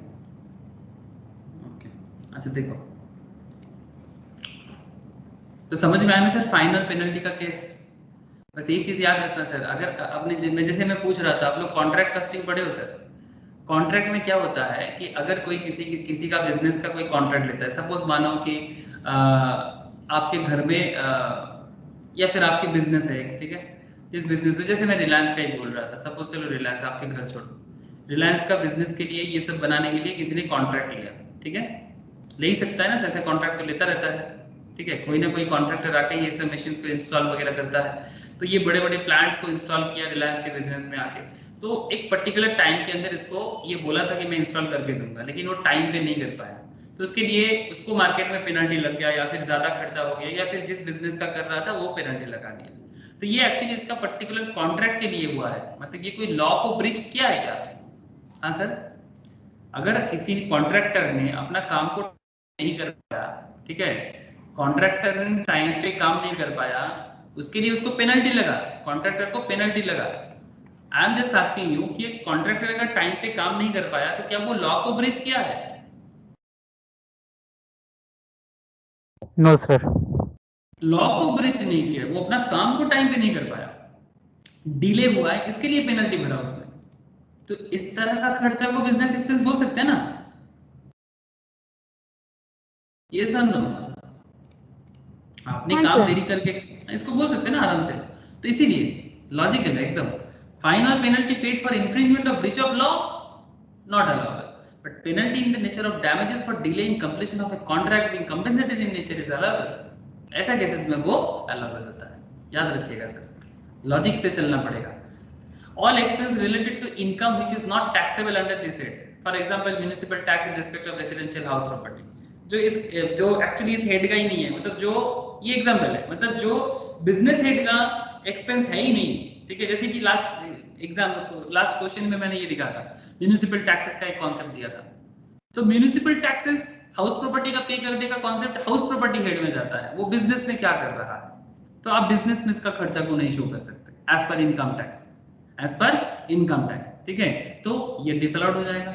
ओके, अच्छा देखो, तो समझ में आया ना सर फाइन और पेनल्टी का केस? बस एक चीज याद रखना सर, अगर अपने जैसे मैं पूछ रहा था, आप लोग कॉन्ट्रैक्ट कॉस्टिंग पढ़े हो सर? कॉन्ट्रैक्ट में क्या होता है कि अगर कोई किसी का बिजनेस का कोई कॉन्ट्रैक्ट लेता है, सपोज मानो कि आपके घर में या फिर आपकी बिजनेस है एक, ठीक है, इस बिजनेस में, जैसे मैं रिलायंस का ही बोल रहा था, सपोज चलो रिलायंस, आपके घर छोड़ो, रिलायंस का बिजनेस के लिए ये सब बनाने के लिए किसी ने कॉन्ट्रैक्ट लिया, ठीक है, ले ही सकता है ना, ऐसे कॉन्ट्रैक्ट तो लेता रहता है, ठीक है, कोई ना कोई कॉन्ट्रैक्टर आके ये सब मशीन्स को इंस्टॉल वगैरह करता है। तो ये बड़े बड़े प्लांट्स को इंस्टॉल किया रिलायंस के बिजनेस में आके, तो एक पर्टिकुलर टाइम के अंदर इसको ये बोला था कि मैं इंस्टॉल करके दूंगा, लेकिन वो टाइम पे नहीं कर पाया, तो उसके लिए उसको मार्केट में पेनल्टी लग गया, या फिर ज्यादा खर्चा हो गया, या फिर जिस बिजनेस का कर रहा था वो पेनल्टी लगा दिया। तो ये एक्चुअली इसका पर्टिकुलर कॉन्ट्रैक्ट के लिए हुआ है, मतलब ये कोई लॉ को ब्रीच किया है क्या? हाँ सर, अगर किसी कॉन्ट्रैक्टर ने अपना काम को नहीं कर पाया, ठीक है, कॉन्ट्रैक्टर ने टाइम पे काम नहीं कर पाया, उसके लिए उसको पेनल्टी लगा, कॉन्ट्रैक्टर को पेनल्टी लगा, I am just asking you कि एक कॉन्ट्रैक्टर अगर टाइम पे काम नहीं कर पाया तो क्या वो लॉ को ब्रीच किया है? No sir. लॉ को ब्रीच नहीं किया, वो अपना काम को टाइम पे नहीं कर पाया, डिले हुआ है, इसके लिए पेनल्टी भरा उसमें। तो इस तरह का खर्चा को बिजनेस एक्सपेंस बोल सकते हैं ना? ये सर नो, आपने काम देरी करके इसको बोल सकते हैं ना आराम से। तो इसीलिए लॉजिकल है एकदम। फाइन और penalty paid for infringement of breach of law not allowed, but penalty in the nature of damages for delay in completion of a contract being compensated in nature is allowed. ऐसा cases में वो allowed होता है, याद रखिएगा sir, logic से चलना पड़ेगा। All expense related to income which is not taxable under this head, for example municipal tax in respect of residential house property, जो एक्चुअली इस हेड का ही नहीं है, मतलब जो ये एग्जांपल है, मतलब जो बिजनेस हेड का एक्सपेंस है ही नहीं, ठीक है। जैसे कि लास्ट क्वेश्चन में मैंने ये दिखा था, म्यूनिसिपल टैक्सेस का एक कॉन्सेप्ट दिया था। तो म्यूनिसिपल टैक्सेस हाउस प्रॉपर्टी का पे करने का कॉन्सेप्ट हाउस प्रॉपर्टी हेड में जाता है, वो बिजनेस में क्या कर रहा है, तो आप बिजनेस में इसका खर्चा को नहीं शो कर सकते as per income tax, as per income tax, ठीक है। तो ये डिसअलाउड हो जाएगा,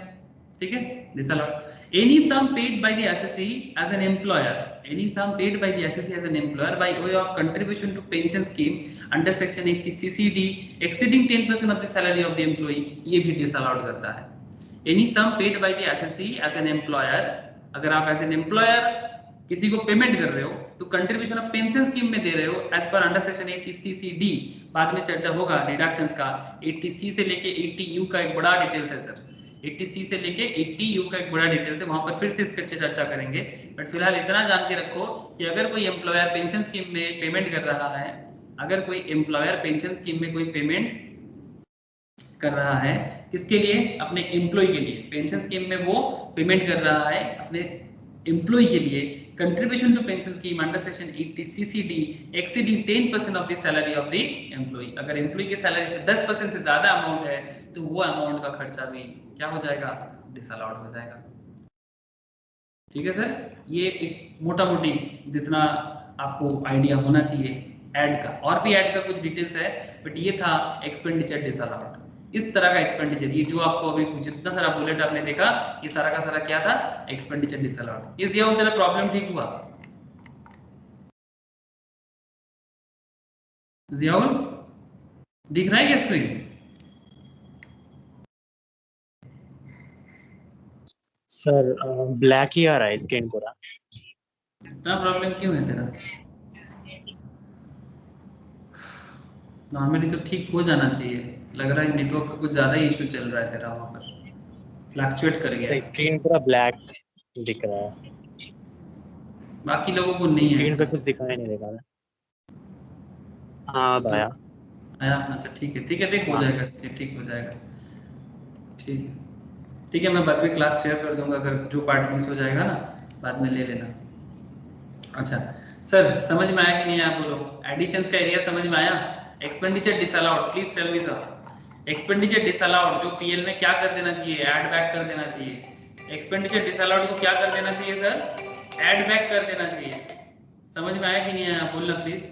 ठीक है, disallowed. Any sum paid by the assessee as an employer, any sum paid by the assessee as an employer by way of contribution to pension scheme under section 80 CCD exceeding 10% of the salary of the employee, ये भी disallowed करता है। Any sum paid by the assessee as an employer, अगर आप as an employer किसी को payment कर रहे हो तो कंट्रीब्यूशन ऑफ पेंशन स्कीम में दे रहे हो as per under section 80 CCD, बाद में चर्चा होगा डिडक्शंस का। 80 सी से लेके 80 यू का एक बड़ा डिटेल्स है सर, 80 सी से लेके 80 यू का एक बड़ा डिटेल्स है, वहां पर फिर से इसके अच्छे चर्चा करेंगे। बट फिलहाल इतना जान के रखो कि अगर कोई एम्प्लॉयर पेंशन स्कीम में पेमेंट कर रहा है, अगर कोई एम्प्लॉयर पेंशन स्कीम में कोई पेमेंट कर रहा है, किसके लिए, अपने एम्प्लॉय के लिए, पेंशन स्कीम में वो पेमेंट कर रहा है अपने एम्प्लॉय के लिए, contribution to pension scheme under section 80 CCD exceeding 10% of the salary of the employee, अगर एम्प्लॉय की सैलरी से 10% से ज्यादा अमाउंट है तो वो अमाउंट का खर्चा भी क्या हो जाएगा, डिसअलाउड हो जाएगा, ठीक है सर। ये एक मोटा मोटी जितना आपको आइडिया होना चाहिए ऐड का, और भी ऐड का कुछ डिटेल्स है, बट ये था एक्सपेंडिचर डिसअलाउड। इस तरह का एक्सपेंडिचर, ये जो आपको अभी जितना सारा बुलेट आपने देखा, ये सारा का सारा क्या था, एक्सपेंडिचर डिसअलाउड। इस ये तेरा प्रॉब्लम ठीक हुआ जियाउल, दिख रहा है क्या स्क्रीन? सर ब्लैक ही आ रहा है स्क्रीन पूरा। इतना प्रॉब्लम क्यों है तेरा? नॉर्मली तो ठीक हो जाना चाहिए, लग रहा है नेटवर्क का कुछ ज्यादा ही इशू चल रहा है तेरा, वहां पर फ्लक्चुएट कर गया। स्क्रीन पूरा ब्लैक दिख रहा है, बाकी लोगों को नहीं है स्क्रीन पे कुछ दिखाई नहीं दे रहा है। हाँ आया आया, अच्छा ठीक है ठीक है, ठीक हो जाएगा, ठीक हो जाएगा, ठीक है ठीक है। मैं बाद में क्लास शेयर कर दूंगा, अगर जो पार्ट मिस हो जाएगा ना बाद में ले लेना। अच्छा सर, समझ में आया कि नहीं आया बोलो? एडिशंस का एरिया समझ में आया? Expenditure disallowed, please tell me sir. Expenditure disallowed जो पीएल में क्या कर देना चाहिए, ऐड बैक कर देना चाहिए। एक्सपेंडिचर डिसअलाउड को क्या कर देना चाहिए सर, ऐड बैक कर देना चाहिए। समझ में आया कि नहीं आया बोलना please.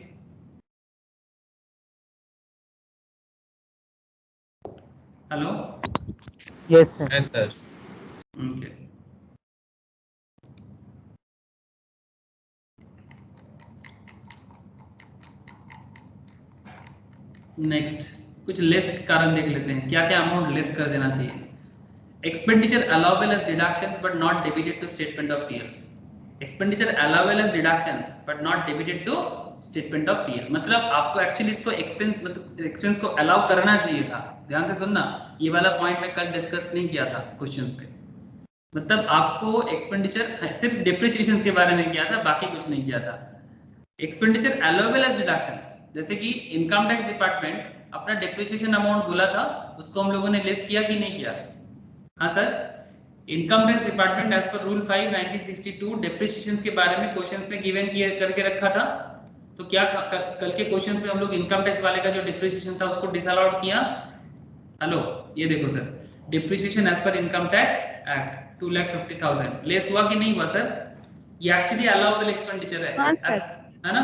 Hello, yes sir. Yes sir. Okay, next कुछ लेस कारण देख लेते हैं, क्या क्या अमाउंट लेस कर देना चाहिए। Expenditure allowable as deductions but not debited to statement of PL. Expenditure allowable as deductions but not debited to statement of PL, मतलब आपको एक्चुअली इसको एक्सपेंस, मतलब एक्सपेंस को अलाउ करना चाहिए था। ध्यान से सुनना, ये वाला पॉइंट मैं कल डिस्कस नहीं किया था क्वेश्चंस पे। मतलब आपको एक्सपेंडिचर सिर्फ डिप्रिसिएशन के बारे में किया था, बाकी कुछ नहीं किया था। एक्सपेंडिचर अलाउबल एज डिडक्शंस, जैसे कि इनकम टैक्स डिपार्टमेंट अपना डिप्रिसिएशन अमाउंट बोला था, उसको हम लोगों ने लेस किया कि नहीं किया? हाँ sir, income tax department as per rule 5 1962 depreciation के बारे में क्वेश्चंस में गिवन किया करके रखा था। तो क्या कल के क्वेश्चंस में हम लोग इनकम टैक्स वाले का जो डिप्रिसिएशन था उसको डिसअलाउड किया? हेलो, ये देखो sir, depreciation as per income tax act 2,50,000 less हुआ कि नहीं हुआ सर? ये एक्चुअली अलाउबल एक्सपेंडिचर है ना,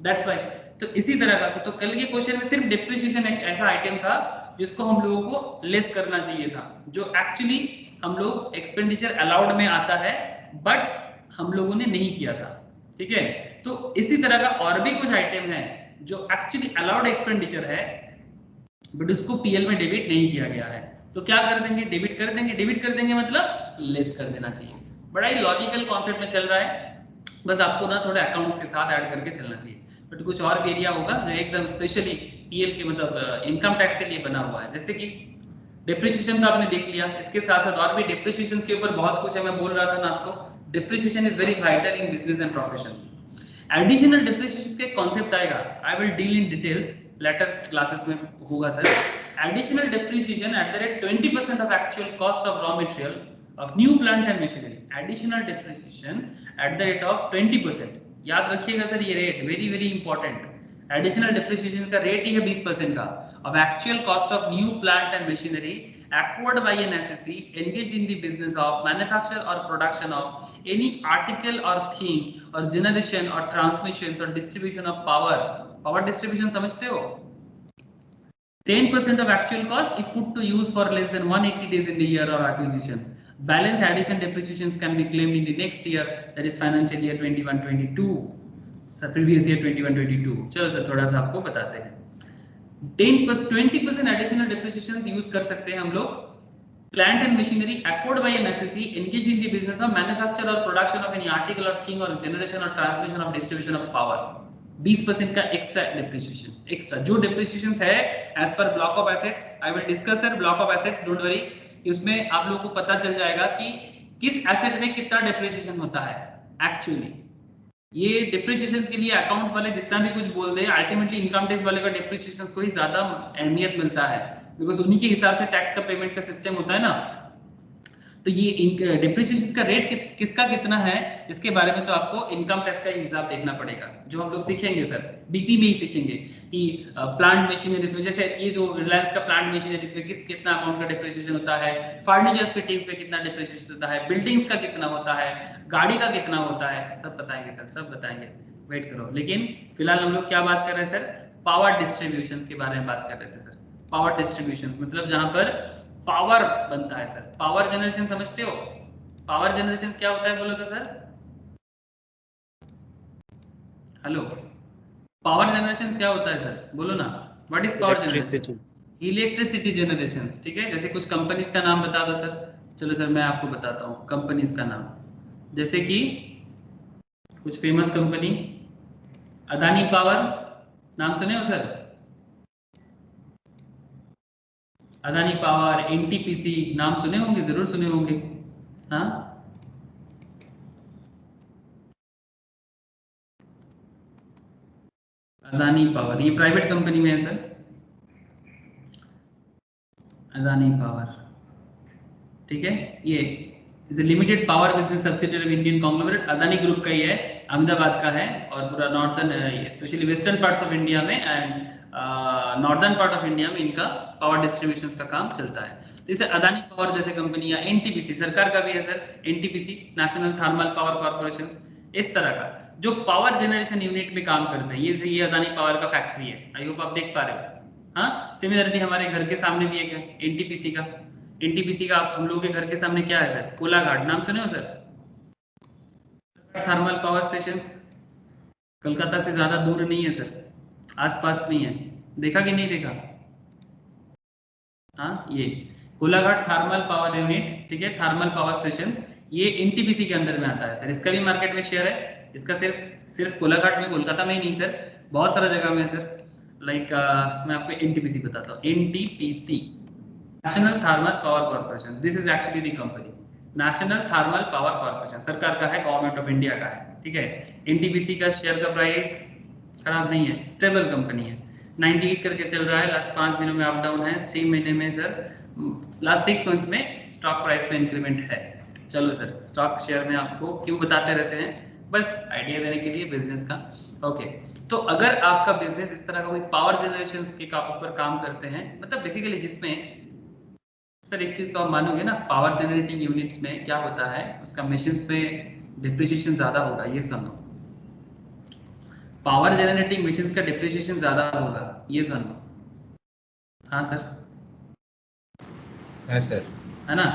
दैट्स व्हाई। तो इसी तरह का, तो कल के क्वेश्चन में सिर्फ डिप्रिसिएशन एक ऐसा आइटम था जिसको हम लोगों को लेस करना चाहिए था, जो एक्चुअली हम लोग एक्सपेंडिचर अलाउड में आता है बट हम लोगों ने नहीं किया था। ठीक है, तो इसी तरह का और भी कुछ आइटम है जो एक्चुअली अलाउड एक्सपेंडिचर है बट उसको पीएल में डेबिट नहीं किया गया है, तो क्या कर देंगे, डेबिट कर देंगे। डेबिट कर देंगे मतलब लेस कर देना चाहिए। बड़ा ही लॉजिकल कॉन्सेप्ट में चल रहा है, बस आपको ना थोड़ा अकाउंट्स के साथ ऐड करके चलना चाहिए। बट कुछ और भी एरिया होगा जो एकदम स्पेशली पीएल के मतलब इनकम टैक्स के लिए बना हुआ है, जैसे कि डिप्रिसिएशन तो आपने देख लिया, इसके साथ साथ और भी डिप्रिसिएशन के ऊपर बहुत कुछ है। मैं बोल रहा था ना आपको, depreciation is very vital in business and professions. Additional depreciation के कॉन्सेप्ट आएगा, I will deal in details later classes में होगा sir. Additional depreciation at the rate 20% of actual cost of raw material of new plant and machinery. Additional depreciation at the rate of 20%, याद रखिएगा sir ये rate very very important. Additional depreciation का rate ही है 20% का of actual cost of new plant and machinery acquired by an SSC engaged in the business of manufacture or production of any article or thing or generation or transmissions or distribution of power. Power distribution समझते हो? 10% of actual cost if put to use for less than 180 days in the year or acquisitions. Balance addition depreciations can be claimed in the next year, that is financial year 21-22. previous year 21-22. चलो sir थोड़ा सा आपको बताते हैं। 20% additional depreciation use कर सकते हैं हम लोग plant and machinery acquired by an assessee engaged in the business of manufacture और प्रोडक्शन ऑफ एनी आर्टिकल और थिंग और जनरेशन और transmission of distribution of power. 20% का एक्स्ट्रा डिप्रिसिएशन, एक्स्ट्रा जो डिप्रिसिएशन है as per block of assets. I will discuss sir block of assets, don't worry, उसमें आप लोगों को पता चल जाएगा कि किस एसेट में कितना डिप्रिसिएशन होता है एक्चुअली। ये डिप्रिसिएशन के लिए अकाउंट्स वाले जितना भी कुछ बोल दे, अल्टीमेटली इनकम टैक्स वाले का डिप्रिसिएशन को ही ज्यादा अहमियत मिलता है, बिकॉज उन्हीं के हिसाब से टैक्स का पेमेंट का सिस्टम होता है ना। तो ये डिप्रिसिएशन का रेट किसका कितना है, इसके बारे में तो आपको इनकम टैक्स का हिसाब देखना पड़ेगा, जो हम लोग सीखेंगे सर बीपी में ही सीखेंगे कि प्लांट मशीनरीज में, जैसे ये जो रिलायंस का प्लांट मशीनरीज में कितना अमाउंट का डिप्रिसिएशन होता है, फर्नीचर्स फिटिंग्स में कितना डिप्रिसिएशन होता है, बिल्डिंग्स का कितना होता है, गाड़ी का कितना होता है, सब बताएंगे सर, सब बताएंगे, वेट करो। लेकिन फिलहाल हम लोग क्या बात कर रहे हैं सर, पावर डिस्ट्रीब्यूशन के बारे में बात कर रहे थे सर। पावर डिस्ट्रीब्यूशन मतलब जहां पर पावर बनता है सर। पावर जनरेशन समझते हो? पावर जनरेशन क्या होता है बोलो तो सर, हेलो, पावर जनरेशन क्या होता है सर, बोलो ना, what is power generation? Electricity generation, ठीक है। जैसे कुछ कंपनीज का नाम बता दो सर। चलो सर मैं आपको बताता हूँ कंपनीज का नाम, जैसे कि कुछ फेमस कंपनी, अदानी पावर, नाम सुने हो सर? अदानी पावर, एनटीपीसी, नाम सुने होंगे, जरूर सुने होंगे। हाँ, अदानी पावर ये प्राइवेट कंपनी में है सर, अदानी पावर, ठीक है। ये is a limited power business subsidiary of Indian conglomerate, Adani group का ही है, अहमदाबाद का है और पूरा northern specially western parts of India में and northern part of India में इनका पावर डिस्ट्रीब्यूशन का काम चलता है। जैसे अदानी पावर जैसे कंपनी या एनटीपीसी सरकार का भी है sir, NTPC national thermal power corporation, इस तरह का जो पावर जनरेशन यूनिट में काम करते हैं, ये अदानी पावर का फैक्ट्री है। आई होप आप देख पा रहे हो। हाँ, सिमिलरली हमारे घर के सामने भी एक है एनटीपीसी का। एनटीपीसी का हम लोगों के घर के सामने क्या है सर, कोलाघाट, नाम सुने हो sir? Thermal power station Calcutta से ज्यादा दूर नहीं है सर, आसपास में ही है, देखा कि नहीं देखा? हाँ, ये कोलाघाट थर्मल पावर यूनिट, ठीक है, थर्मल पावर स्टेशन, ये एनटीपीसी के अंदर में आता है सर। इसका भी मार्केट में शेयर है, इसका सिर्फ कोलाघाट में, कोलकाता में ही नहीं सर, बहुत सारा जगह में है सर। लाइक मैं आपको एनटीपीसी बताता हूँ, NTPC national thermal power corporation, this is actually the company, national thermal power corporation, सरकार का है, गवर्नमेंट ऑफ इंडिया का है, ठीक है। एनटीपीसी का शेयर का प्राइस खराब नहीं है, स्टेबल कंपनी है, 98 करके चल रहा है, लास्ट 5 दिनों में अप डाउन है, 6 महीने में सर, लास्ट 6 मंथ्स में स्टॉक प्राइस में इंक्रीमेंट है। चलो सर, स्टॉक शेयर में आपको क्यों बताते रहते हैं, बस आइडिया देने के लिए बिजनेस का। ओके, तो अगर आपका बिजनेस इस तरह का कोई पावर जनरेशन के ऊपर काम करते हैं, मतलब बेसिकली जिसमें सर एक चीज तो आप मानोगे ना, पावर जनरेटिंग यूनिट्स में क्या होता है, उसका मशीन्स पे डिप्रिसिएशन ज्यादा होगा, ये समझो। पावर जनरेटिंग मशीन्स का डिप्रिसिएशन ज्यादा होगा, ये समझो। हाँ सर, है सर। है ना,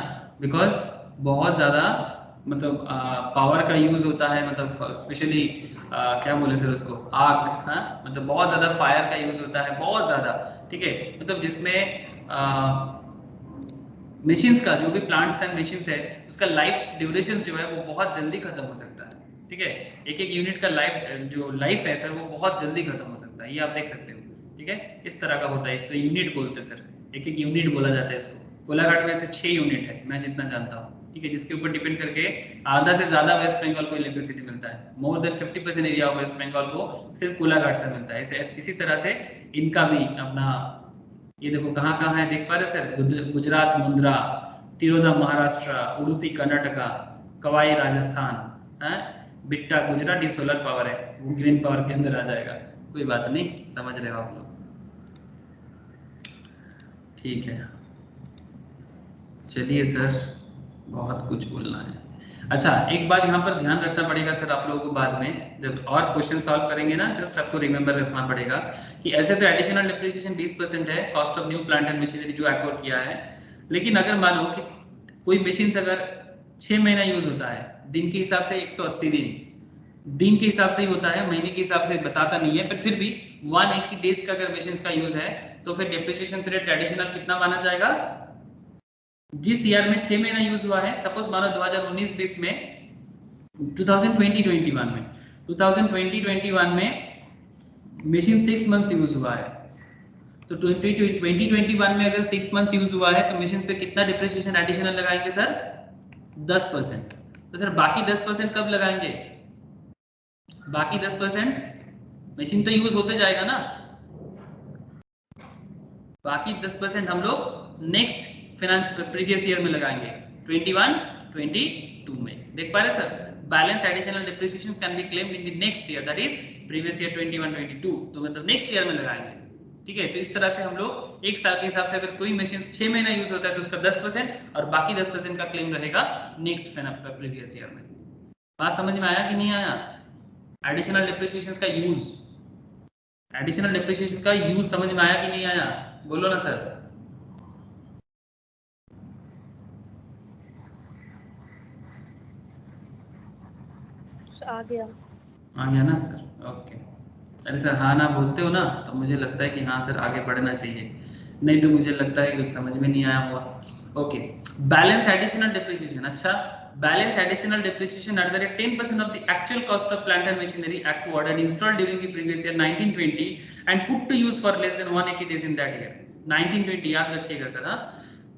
बिकॉज बहुत ज़्यादा मतलब पावर का यूज़ होता है, मतलब स्पेशली क्या बोले सर उसको, आग, हाँ मतलब बहुत ज़्यादा फायर का यूज़ होता है, बहुत ज़्यादा, ठीक है, मतलब जिसमें मशीन्स का, जो भी प्लांट्स एंड मशीन्स है, उसका लाइफ ड्यूरेशन जो है वो बहुत जल्दी खत्म हो सकता है, ठीक है, एक एक यूनिट का लाइफ है सर वो बहुत जल्दी खत्म हो सकता है, ये आप देख सकते हो, ठीक है, इस तरह का होता है, इसमें यूनिट बोलते हैं सर, एक एक यूनिट बोला जाता है इसको। कोलाघाट में ऐसे 6 यूनिट है मैं जितना जानता हूँ, ठीक है, जिसके ऊपर डिपेंड करके आधा से ज्यादा वेस्ट बंगाल को इलेक्ट्रिसिटी मिलता है, more than 50% area of West Bengal को सिर्फ कोलाघाट से मिलता है। इसी तरह से इनका भी अपना, ये देखो कहाँ कहाँ है देख पा रहे सर, गुजरात मुंद्रा, तिरोदा महाराष्ट्र, उडुपी कर्नाटका, कवाई राजस्थान है, बिट्टा गुजरात, ये सोलर पावर है, वो ग्रीन पावर के अंदर आ जाएगा, कोई बात नहीं, समझ रहे हो आप लोग, ठीक है। चलिए सर, बहुत कुछ बोलना है। अच्छा, एक बात यहाँ पर ध्यान रखना पड़ेगा सर आप लोगों को, बाद में जब और क्वेश्चन सॉल्व करेंगे ना, जस्ट आपको रिमेंबर रखना पड़ेगा कि ऐसे तो एडिशनल डिप्रिसिएशन 20% है cost of new plant and machinery जो एक्वायर किया है, लेकिन अगर मान लो कि कोई मशीन अगर 6 महीना यूज होता है, दिन के हिसाब से 180 दिन के हिसाब से ही होता है, महीने के हिसाब से बताता नहीं है, पर फिर भी 180 डेज का अगर मशीन का यूज है तो फिर डिप्रिसिएशन रेट एडिशनल कितना माना जाएगा, जिस ईयर में 6 महीना यूज हुआ है, सपोज मानो 2019-20 में, 2020-21 में मशीन 6 मंथ्स यूज हुआ है, तो 2021 में अगर 6 मंथ्स यूज हुआ है तो मशीन पे कितना डिप्रिसिएशन एडिशनल लगाएंगे सर, 10%। तो सर बाकी 10% कब लगाएंगे, बाकी 10% मशीन तो यूज होते जाएगा ना, बाकी 10% हम लोग नेक्स्ट प्रीवियस ईयर में लगाएंगे, 21-22 में, देख पा रहे sir, balance additional depreciation can be claimed in the next year, that is previous year 21-22, तो मतलब नेक्स्ट ईयर में लगाएंगे, ठीक है। तो इस तरह से हम लोग एक साल के हिसाब से अगर कोई मशीन 6 महीना यूज होता है तो उसका 10% और बाकी 10% का क्लेम रहेगा नेक्स्ट प्रीवियस ईयर में। बात समझ में आया कि नहीं आया? एडिशनल डिप्रिसिएशन का यूज, एडिशनल डिप्रिसिएशन का यूज समझ में आया कि नहीं आया, बोलो ना सर। आ गया ना सर, ओके। अरे सर हाँ ना बोलते हो ना तो मुझे लगता है कि हाँ सर आगे बढ़ना चाहिए, नहीं तो मुझे लगता है कि कुछ समझ में नहीं आया हुआ। ओके, बैलेंस एडिशनल डिप्रिसिएशन, अच्छा balance additional depreciation at the rate 10% of the actual cost of plant and machinery acquired and installed during the previous year 1920 and put to use for less than 180 days in that year. 1920 याद रखिएगा sir, हाँ,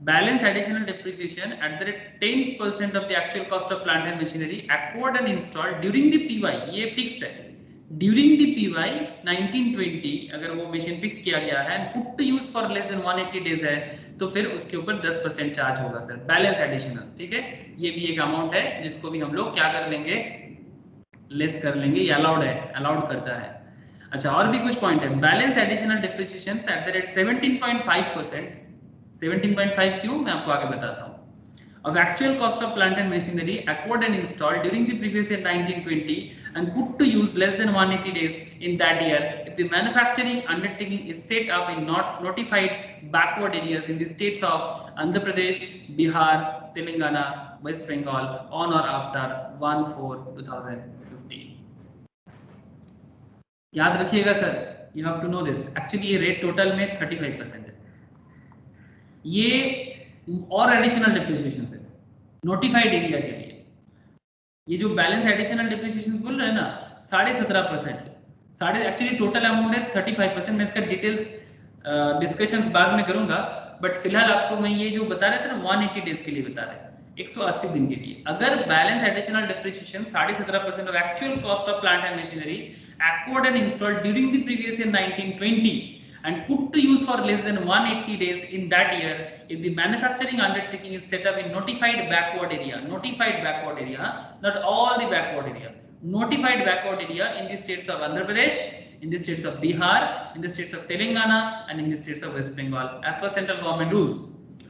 balance additional depreciation at the rate 10% of the actual cost of plant and machinery acquired and installed during the PY, ये fixed है, during the PY 1920 अगर वो machine fix किया गया है and put to use for less than 180 days है तो फिर उसके ऊपर 10% चार्ज होगा सर, बैलेंस एडिशनल, ठीक है। ये भी एक अमाउंट है जिसको भी हम लोग क्या कर लेंगे, लेस कर लेंगे, ये अलाउड है, अलाउड खर्चा है। अच्छा, और भी कुछ पॉइंट है, balance additional depreciation at the rate 17.5%, 17.5 क्यों, मैं आपको आगे बताता हूँ, of actual cost of plant and machinery acquired and installed during the previous year 1920 and put to use less than 180 days in that year if the manufacturing undertaking is set up in not notified backward areas in the states of Andhra Pradesh, Bihar, Telangana, West Bengal on or after 1/4/2015। याद रखिएगा sir, you have to know this, actually ये rate total में 35% है, ये और additional depreciation है notified area के लिए। ये जो बैलेंस एडिशनल डिप्रिसिएशन बोल रहे हैं ना 17.5%, एक्चुअली टोटल अमाउंट है 35%। मैं इसका डिटेल्स डिस्कशंस बाद में करूंगा, बट फिलहाल आपको मैं ये जो बता रहा था ना 180 डेज के लिए बता रहे हैं, 180 दिन के लिए। अगर balance additional depreciation 17.5% of actual cost of plant and machinery acquired and installed during the previous year 1920 and put to use for less than 180 days in that year if the manufacturing undertaking is set up in notified backward area, not all the backward area, notified backward area in the states of Andhra Pradesh, in the states of Bihar, in the states of Telangana and in the states of West Bengal as per central government rules,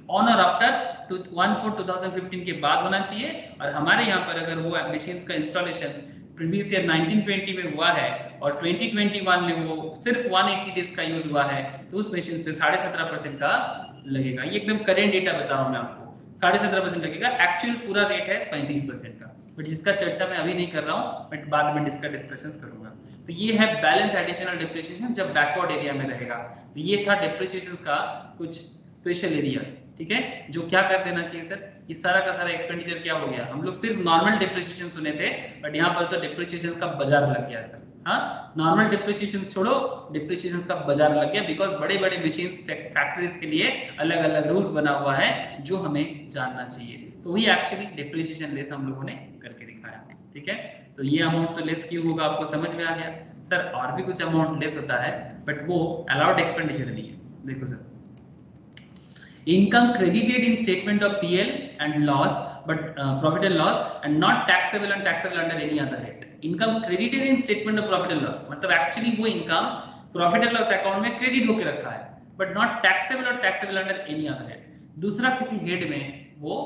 on or after 1/4/2015 के बाद होना चाहिए। और हमारे यहाँ पर अगर वो मशीन्स का इंस्टॉलेशन प्रीवियस ईयर 1920 में हुआ है और 2021 में वो सिर्फ 180 डेज का यूज हुआ है तो उस मशीन पे 17.5% का लगेगा। ये एकदम करेंट डेटा बता रहा हूँ मैं आपको, 17.5% लगेगा। एक्चुअल पूरा रेट है 35% का, बट जिसका चर्चा मैं अभी नहीं कर रहा हूँ, बट बाद में इसका डिस्कशन करूंगा। तो ये है बैलेंस एडिशनल डिप्रिसिएशन जब बैकवर्ड एरिया में रहेगा। तो ये था डिप्रिसिएशन का कुछ स्पेशल एरियाज, ठीक है, जो क्या कर देना चाहिए सर, ये सारा का सारा एक्सपेंडिचर क्या हो गया, हम लोग सिर्फ नॉर्मल डिप्रिसिएशन सुने थे, बट यहाँ पर तो डिप्रिसिएशन का बाजार लग गया सर। हाँ, नॉर्मल डिप्रिसिएशन छोड़ो, डिप्रिसिएशन का बाजार लग गया, बिकॉज बड़े बड़े मशीन्स फैक्ट्रीज के लिए अलग अलग रूल्स बना हुआ है जो हमें जानना चाहिए। तो वही एक्चुअली डिप्रिसिएशन लेस हम लोगों ने करके दिखाया, ठीक है। तो ये अमाउंट तो लेस क्यों होगा आपको समझ में आ गया। सर और भी कुछ अमाउंट लेस होता है, बट वो अलाउड एक्सपेंडिचर नहीं है। देखो sir, income credited in statement of PL and loss, but profit and loss, and not taxable and taxable under any other head. Income credited in statement of profit and loss, मतलब actually वो income profit and loss account में credit होकर रखा है, but not taxable or taxable under any other head. दूसरा किसी head में वो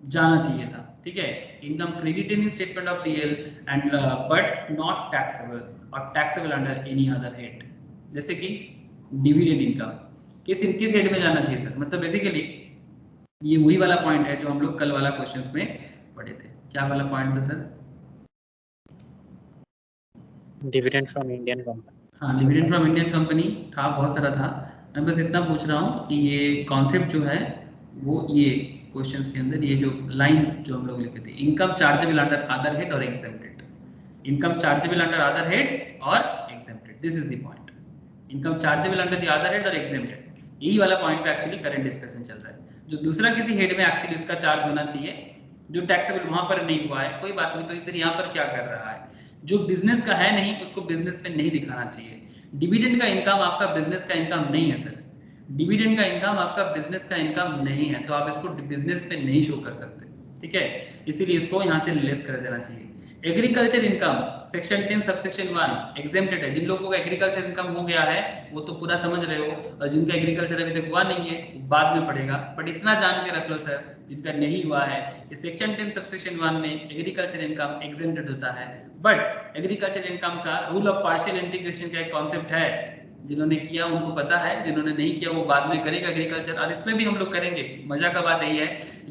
जाना चाहिए था, ठीक है। Income credited in statement of PL and but not taxable or taxable under any other head, जैसे कि डिविडेंड इनकम किस हेड में जाना चाहिए सर। मतलब बेसिकली ये वही वाला पॉइंट है जो हम लोग कल वाला क्वेश्चंस में पढ़े थे। क्या वाला पॉइंट था sir? Dividend from Indian company. हाँ, डिविडेंड फ्रॉम इंडियन कंपनी था, बहुत सारा था। मैं बस इतना पूछ रहा हूँ कि ये कॉन्सेप्ट जो है वो ये क्वेश्चंस के अंदर ये जो लाइन जो हम लोग लिखे थे, income chargeable under other head or exempted, income chargeable under other head or exempted, this is the point. Income chargeable under the other head or exempted, यही वाला पॉइंट पे एक्चुअली करंट डिस्कशन चल रहा है। जो दूसरा किसी हेड में एक्चुअली उसका चार्ज होना चाहिए, जो टैक्सेबल वहां पर नहीं हुआ है, कोई बात नहीं, तो इधर यहाँ पर क्या कर रहा है, जो बिजनेस का है नहीं उसको बिजनेस पे नहीं दिखाना चाहिए। डिविडेंड का इनकम आपका बिजनेस का इनकम नहीं है सर, डिविडेंड का इनकम आपका बिजनेस का इनकम नहीं है, तो आप इसको बिजनेस पे नहीं शो कर सकते, ठीक है। इसीलिए इसको यहाँ से लेस कर देना चाहिए। Agriculture income section 10 subsection 1 exempted है। जिन लोगों का एग्रीकल्चर इनकम हो गया है वो तो पूरा समझ रहे हो, और जिनका एग्रीकल्चर अभी तक हुआ नहीं है बाद में पड़ेगा, बट इतना जान के रख लो सर, जिनका नहीं हुआ है, इस सेक्शन 10 सबसेक्शन 1 में एग्रीकल्चर इनकम एग्जेम्प्टेड होता है। बट एग्रीकल्चर इनकम का रूल ऑफ पार्शियल इंटीग्रेशन का एक कॉन्सेप्ट है, जिन्होंने किया उनको पता है, जिन्होंने नहीं किया वो बाद में करेगा एग्रीकल्चर, और इसमें भी हम लोग करेंगे। मजा का बात यही है,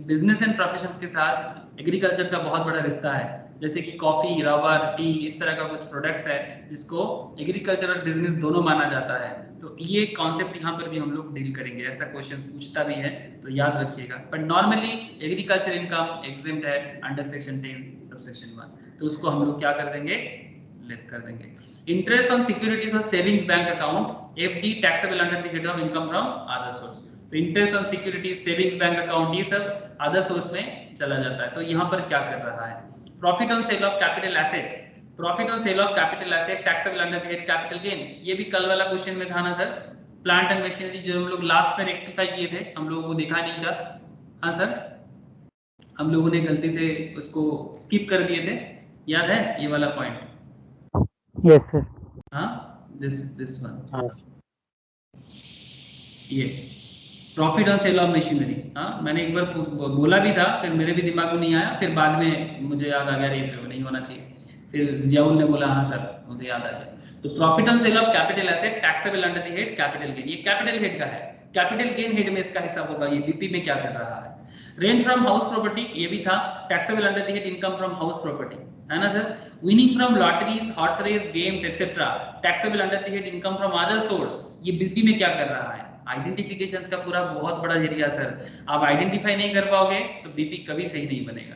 बिजनेस एंड प्रोफेशंस के साथ एग्रीकल्चर का बहुत बड़ा रिश्ता है। जैसे कि कॉफी, रबर, टी, इस तरह का कुछ प्रोडक्ट्स है जिसको एग्रीकल्चर और बिजनेस दोनों माना जाता है। तो ये कॉन्सेप्ट यहाँ पर भी हम लोग डील करेंगे, ऐसा क्वेश्चंस पूछता भी है तो याद रखिएगा। But normally agriculture income exempt है अंडर सेक्शन 10 सबसेक्शन 1, तो उसको हम लोग क्या कर देंगे, लेस कर देंगे। Interest on securities or savings bank account FD taxable under the head of income from other source. तो interest on securities, savings bank account, ये सब अदर सोर्स में चला जाता है। तो यहाँ पर क्या कर रहा है, profit on sale of capital asset, profit on sale of capital asset taxable under the head capital gain. ये भी कल वाला क्वेश्चन में था ना सर, प्लांट एंड मशीनरी जो हम लोग लास्ट में रेक्टिफाई किए थे, हम लोगों को देखा नहीं था। हाँ सर, हम लोगों ने गलती से उसको स्किप कर दिए थे, याद है ये वाला पॉइंट? Yes sir. हाँ, दिस वन, हाँ ये profit on sale of machinery. हाँ, मैंने एक बार बोला भी था, फिर मेरे भी दिमाग में नहीं आया, फिर बाद में मुझे याद आ गया ये तो नहीं होना चाहिए, फिर जियाउल ने बोला हाँ सर मुझे याद आ गया। तो profit on sale of capital asset taxable under the head capital gain, ये कैपिटल हेड का है, कैपिटल गेन हेड में इसका हिसाब होगा। ये बीपी में क्या कर रहा है, रेंट फ्रॉम हाउस प्रॉपर्टी, ये भी था taxable under the head income from house property, है ना sir. Winning from lotteries, horse race, games etcetera taxable under the head income from other source, ये बीपी में क्या कर रहा है, आइडेंटिफिकेशंस का पूरा बहुत बड़ा जरिया सर। आप आइडेंटिफाई नहीं कर पाओगे तो बीपी कभी सही नहीं बनेगा।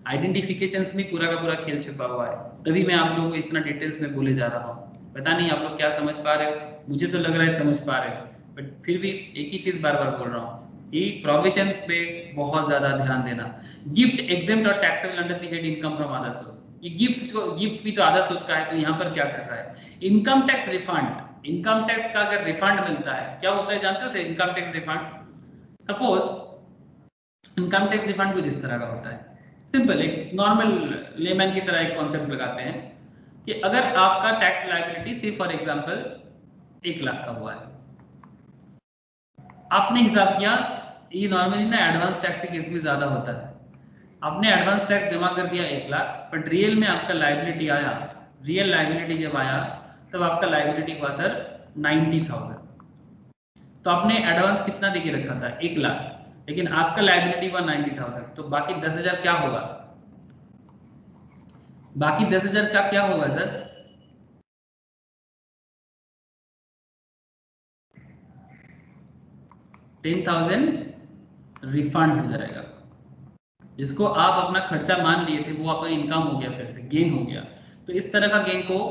आइडेंटिफिकेशंस में पूरा का पूरा खेल छुपा हुआ है, तभी मैं आप लोगों को इतना डिटेल्स में बोले जा रहा हूँ। पता नहीं आप लोग क्या समझ पा रहे हो, मुझे तो लग रहा है समझ पा रहे हो, बट फिर भी एक ही चीज बार बार बोल रहा हूँ कि प्रोविजंस पे बहुत ज्यादा ध्यान देना। गिफ्ट एग्जेम्प्ट और taxable under the head income from other source, ये गिफ्ट भी तो अदर सोर्स का है, तो यहाँ पर क्या कर रहा है, income tax refund. Income tax का अगर रिफंड मिलता है, क्या होता है जानते हो income tax refund? Suppose income tax refund कुछ इस तरह का होता है, सिंपल एक नॉर्मल लेमैन की तरह एक कॉन्सेप्ट लगाते हैं कि अगर आपका टैक्स लायबिलिटी से फॉर एग्जांपल 1 लाख का हुआ है, आपने हिसाब किया, ये नॉर्मली ना एडवांस टैक्स के केस में ज्यादा होता है, आपने एडवांस टैक्स जमा कर दिया 1 लाख, बट रियल में आपका लायबिलिटी आया, रियल लायबिलिटी जब आया तब आपका लायबिलिटी हुआ सर 90,000। तो आपने एडवांस कितना देके रखा था 1 लाख, लेकिन आपका लायबिलिटी हुआ 90,000, तो बाकी 10,000 क्या होगा, बाकी 10,000 का क्या होगा सर, $10,000 रिफंड हो जाएगा, जिसको आप अपना खर्चा मान लिए थे वो आपका इनकम हो गया, फिर से गेन हो गया। तो इस तरह का गेन को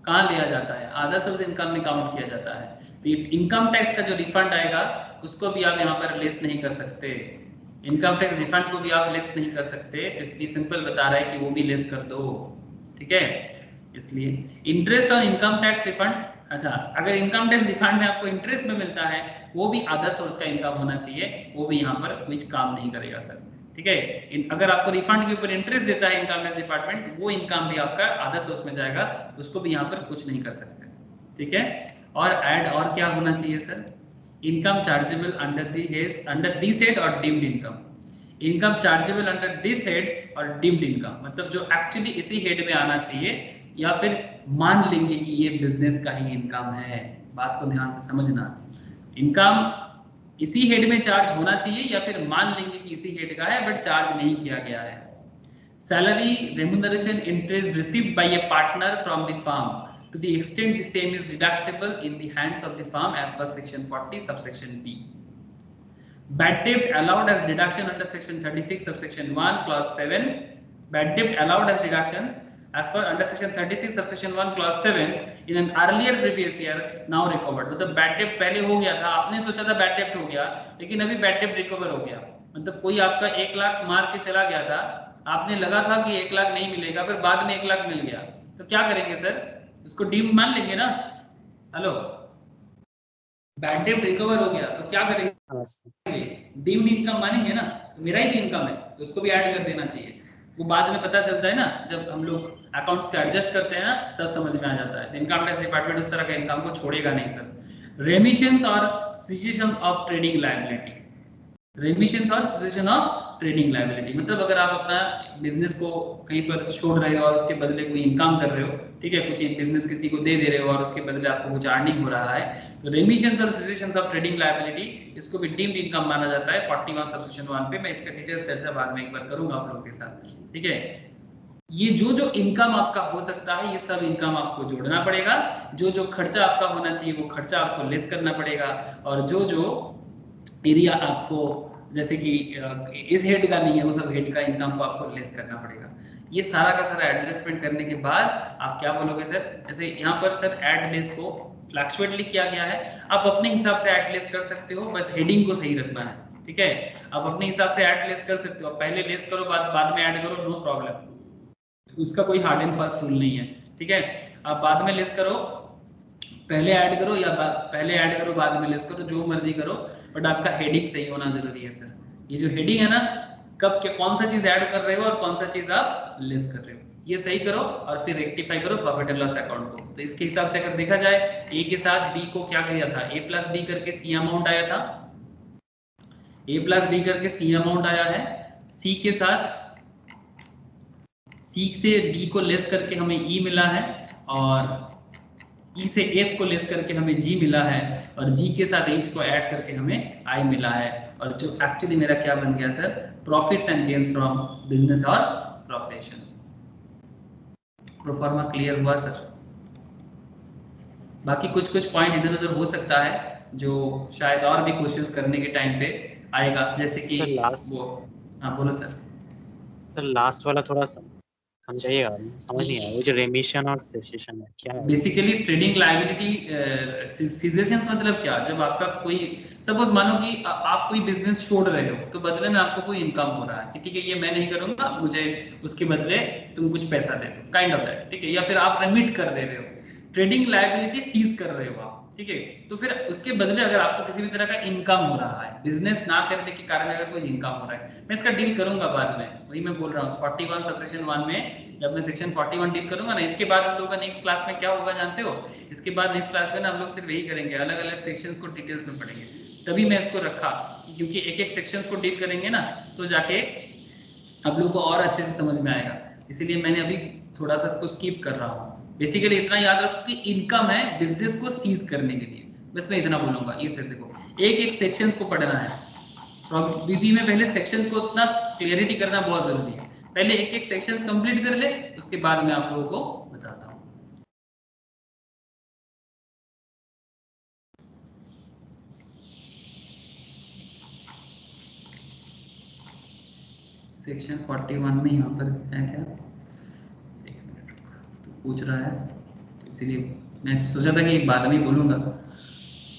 कहाँ लिया जाता है, अदर सोर्स इनकम में काउंट किया जाता है। तो ये इनकम टैक्स का जो रिफंड आएगा उसको भी आप यहाँ पर लेस नहीं कर सकते, इनकम टैक्स रिफंड को भी आप लेस नहीं कर सकते, इसलिए सिंपल बता रहा है कि वो भी लेस कर दो, ठीक है। इसलिए इंटरेस्ट और इनकम टैक्स रिफंड, अच्छा अगर इनकम टैक्स रिफंड में आपको इंटरेस्ट में मिलता है वो भी अदर सोर्स का इनकम होना चाहिए, वो भी यहाँ पर कुछ काम नहीं करेगा सर, ठीक है। अगर आपको रिफंड के ऊपर इंटरेस्ट देता है इनकम टैक्स डिपार्टमेंट, वो इनकम भी आपका अदर सोर्स में जाएगा, उसको भी यहाँ पर कुछ नहीं कर सकते, ठीक है। और ऐड और क्या होना चाहिए sir, income chargeable under this head or deemed income, income chargeable under this head or deemed income, मतलब जो एक्चुअली इसी हेड में आना चाहिए, या फिर मान लेंगे कि ये बिजनेस का ही इनकम है। बात को ध्यान से समझना, इनकम इसी हेड में चार्ज होना चाहिए या फिर मान लेंगे कि इसी हेड का है बट चार्ज नहीं किया गया है। Salary remuneration interest received by A partner from the firm to the extent the same is deductible in the hands of the firm as per section 40 subsection B. Bad debt allowed as deduction under section 36 subsection 1 clause 7, bad debt allowed as deductions as per under section 36 subsection 1 clause 7 in an earlier previous year now recovered। मतलब bad debt पहले हो गया था, आपने सोचा था bad debt हो गया, लेकिन अभी bad debt recover हो गया। मतलब कोई आपका 1 लाख मार के चला गया था, आपने लगा था कि 1 लाख नहीं मिलेगा, फिर बाद में 1 लाख मिल गया, तो क्या करेंगे सर, इसको डीम्ड मान लेंगे ना। हेलो, बैड डेट रिकवर हो गया तो क्या करेंगे, डीम्ड इनकम मानेंगे ना, तो मेरा ही इनकम है तो उसको भी ऐड कर देना चाहिए। वो बाद में पता चलता है ना, जब हम लोग अकाउंट्स के एडजस्ट करते हैं ना, तब समझ में आ जाता है। तो इनकम टैक्स डिपार्टमेंट उस तरह का इनकम को छोड़ेगा नहीं सर। रेमिशंस और सीजेशन ऑफ ट्रेडिंग लायबिलिटी, रेमिशंस और सीजेशन ऑफ ट्रेडिंग लायबिलिटी मतलब अगर आप अपना बिजनेस को कहीं पर छोड़ रहे हो और उसके बदले कोई इनकम कर रहे हो, ठीक है, कुछ बिजनेस किसी को दे रहे हो और उसके बदले आपको कुछ अर्निंग हो रहा है, तो रेमिशंस और सीजेशंस ऑफ ट्रेडिंग लायबिलिटी इसको भी डीम्ड इनकम माना जाता है 41 सबसेक्शन 1 पे। मैं इसका डिटेल्स चर्चा बाद में एक बार करूंगा आप लोगों के साथ, ठीक है। ये जो इनकम आपका हो सकता है, ये सब इनकम आपको जोड़ना पड़ेगा, जो खर्चा आपका होना चाहिए वो खर्चा आपको लेस करना पड़ेगा, और जो एरिया आपको जैसे कि इस हेड का नहीं है वो सब हेड का इनकम को आपको लेस करना पड़ेगा। ये सारा का सारा एडजस्टमेंट करने के बाद आप क्या बोलोगे सर, जैसे यहाँ पर सर ऐड लेस को फ्लैक्चुएटली किया गया है, आप अपने हिसाब से ऐड लेस कर सकते हो, बस हेडिंग को सही रखना है, ठीक है। आप अपने हिसाब से ऐड लेस कर सकते हो, पहले लेस करो बाद में ऐड करो, नो प्रॉब्लम, उसका कोई हार्ड एंड फास्ट रूल नहीं है, ठीक है। आप बाद में लेस करो, पहले ऐड करो, या पहले ऐड करो बाद में लेस करो, जो मर्जी करो, बट आपका हेडिंग सही होना जरूरी है सर। ये जो हेडिंग है ना, कब के कौन सा चीज ऐड कर रहे हो और कौन सा चीज आप लेस कर रहे हो, ये सही करो और फिर रेक्टिफाई करो प्रॉफिट एंड लॉस अकाउंट को। तो इसके हिसाब से अगर देखा जाए, ए के साथ बी को क्या किया था, ए प्लस बी करके सी अमाउंट आया था, ए प्लस बी करके सी अमाउंट आया है, सी के साथ सी से डी को लेस करके हमें ई मिला है, और ई से एफ को लेस करके हमें जी मिला है, और जी के साथ एच को ऐड करके हमें आई मिला है, और जो एक्चुअली मेरा क्या बन गया sir, profits and gains from business और प्रोफेशन। प्रोफार्मा क्लियर हुआ सर? बाकी कुछ पॉइंट इधर उधर हो सकता है जो शायद और भी क्वेश्चंस करने के टाइम पे आएगा, जैसे कि वो, हाँ बोलो सर। तो लास्ट वाला थोड़ा समझाइएगा, समझ नहीं आया, वो जो रेमिशन और सेसेशन है क्या है? बेसिकली ट्रेडिंग लायबिलिटी सीजेशंस मतलब क्या, जब आपका कोई सपोज मानो कि आप कोई बिजनेस छोड़ रहे हो, तो बदले में आपको कोई इनकम हो रहा है, ठीक है, ये मैं नहीं करूंगा, मुझे उसके बदले तुम कुछ पैसा दे दो, काइंड ऑफ दैट, ठीक है, या फिर आप रेमिट कर दे रहे हो, ट्रेडिंग लायबिलिटी सीज कर रहे हो आप, ठीक है। तो फिर उसके बदले अगर आपको किसी भी तरह का इनकम हो रहा है, बिजनेस ना करने के कारण अगर कोई इनकम हो रहा है, मैं इसका डील करूंगा बाद में, वही मैं बोल रहा हूँ 41 सबसेक्शन 1 में, जब मैं सेक्शन 41 डील करूंगा ना, इसके बाद हम लोग का नेक्स्ट क्लास में क्या होगा जानते हो, इसके बाद नेक्स्ट क्लास में ना हम लोग सिर्फ यही करेंगे, अलग अलग सेक्शंस को डिटेल्स में पढ़ेंगे, तभी मैं इसको रखा, क्योंकि एक एक सेक्शंस को डील करेंगे ना तो जाके आप लोग को और अच्छे से समझ में आएगा, इसीलिए मैंने अभी थोड़ा सा इसको स्किप कर रहा हूँ। बेसिकली इतना याद रखो कि इनकम है बिजनेस को सीज करने के लिए, बस मैं इतना बोलूंगा। ये सर देखो, एक एक सेक्शंस को पढ़ना है। बीपी में पहले सेक्शंस को उतना क्लियरिटी करना बहुत जरूरी है। पहले एक एक सेक्शंस कंप्लीट कर ले, उसके बाद मैं आप लोगों को बताता हूँ। सेक्शन 41 में यहाँ पर है क्या, एक मिनट तो पूछ रहा है, तो इसीलिए मैं सोचा था कि बाद में बोलूंगा।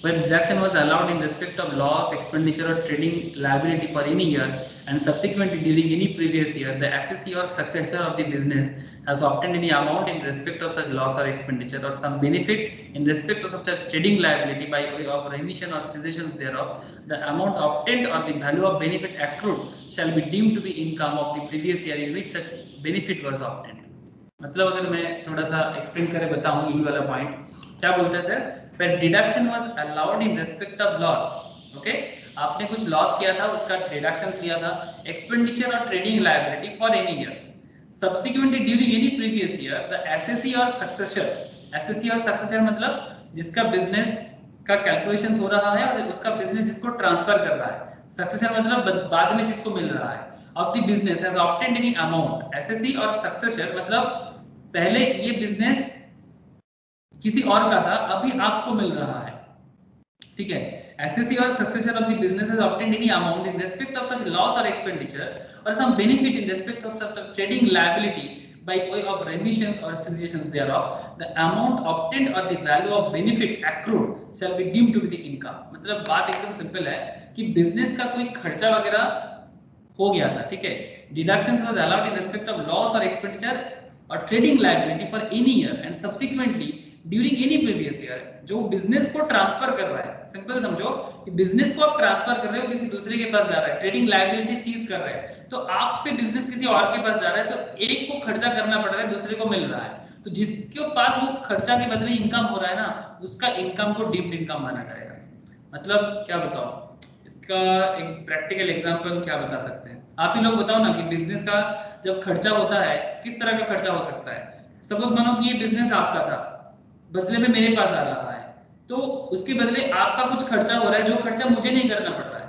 When deduction was allowed in respect of loss, expenditure or trading liability for any year and subsequently during any previous year, the assessee or successor of the business has obtained any amount in respect of such loss or expenditure or some benefit in respect of such a trading liability by way of remission or cessations thereof, the amount obtained or the value of benefit accrued shall be deemed to be income of the previous year in which such benefit was obtained. मतलब अगर मैं थोड़ा सा explain करे बताऊं ये वाला point क्या बोलता है sir, where deduction was allowed in respect of loss, okay, आपने कुछ लॉस किया था उसका डिडक्शंस लिया था, expenditure or trading liability for any year, subsequently during any previous year the SSC और सक्सेसर, एसएससी और सक्सेसर मतलब जिसका बिजनेस का कैलकुलेशंस हो रहा है और उसका बिजनेस जिसको ट्रांसफर कर रहा है, सक्सेसर मतलब बाद में जिसको मिल रहा है, of the business has obtained any amount, SSC और सक्सेसर मतलब पहले ये बिजनेस किसी और का था अभी आपको मिल रहा है, ठीक है, एसएससी और successor of the business has obtained any amount in respect of such loss और एक्सपेंडिचर और sum benefit in respect of such trading liability by way of remissions or cessations thereof, the amount obtained or the value of benefit accrued shall be deemed to be the income। मतलब बात एकदम simple है कि business का कोई खर्चा वगैरह हो गया था, ठीक है, deductions was allowed in respect of loss or expenditure or trading liability for any year and subsequently during any previous year, जो बिजनेस को ट्रांसफर कर रहा है, सिंपल समझो कि बिजनेस को आप ट्रांसफर कर रहे हो किसी दूसरे के पास जा रहा है, ट्रेडिंग लायबिलिटी सीज कर रहे हैं, तो आपसे बिजनेस किसी और के पास जा रहा है तो एक को खर्चा करना पड़ रहा है, दूसरे को मिल रहा है, तो जिसके पास वो खर्चा के बदले इनकम हो रहा है ना, उसका इनकम को डीम्ड इनकम माना जाएगा। मतलब क्या बताओ, इसका एक प्रैक्टिकल एग्जांपल क्या बता सकते हैं आप ही लोग, बताओ ना कि बिजनेस का जब खर्चा होता है किस तरह का खर्चा हो सकता है। सपोज मानो कि ये बिजनेस आपका था, बदले में मेरे पास आ रहा है, तो उसके बदले आपका कुछ खर्चा हो रहा है जो खर्चा मुझे नहीं करना पड़ रहा है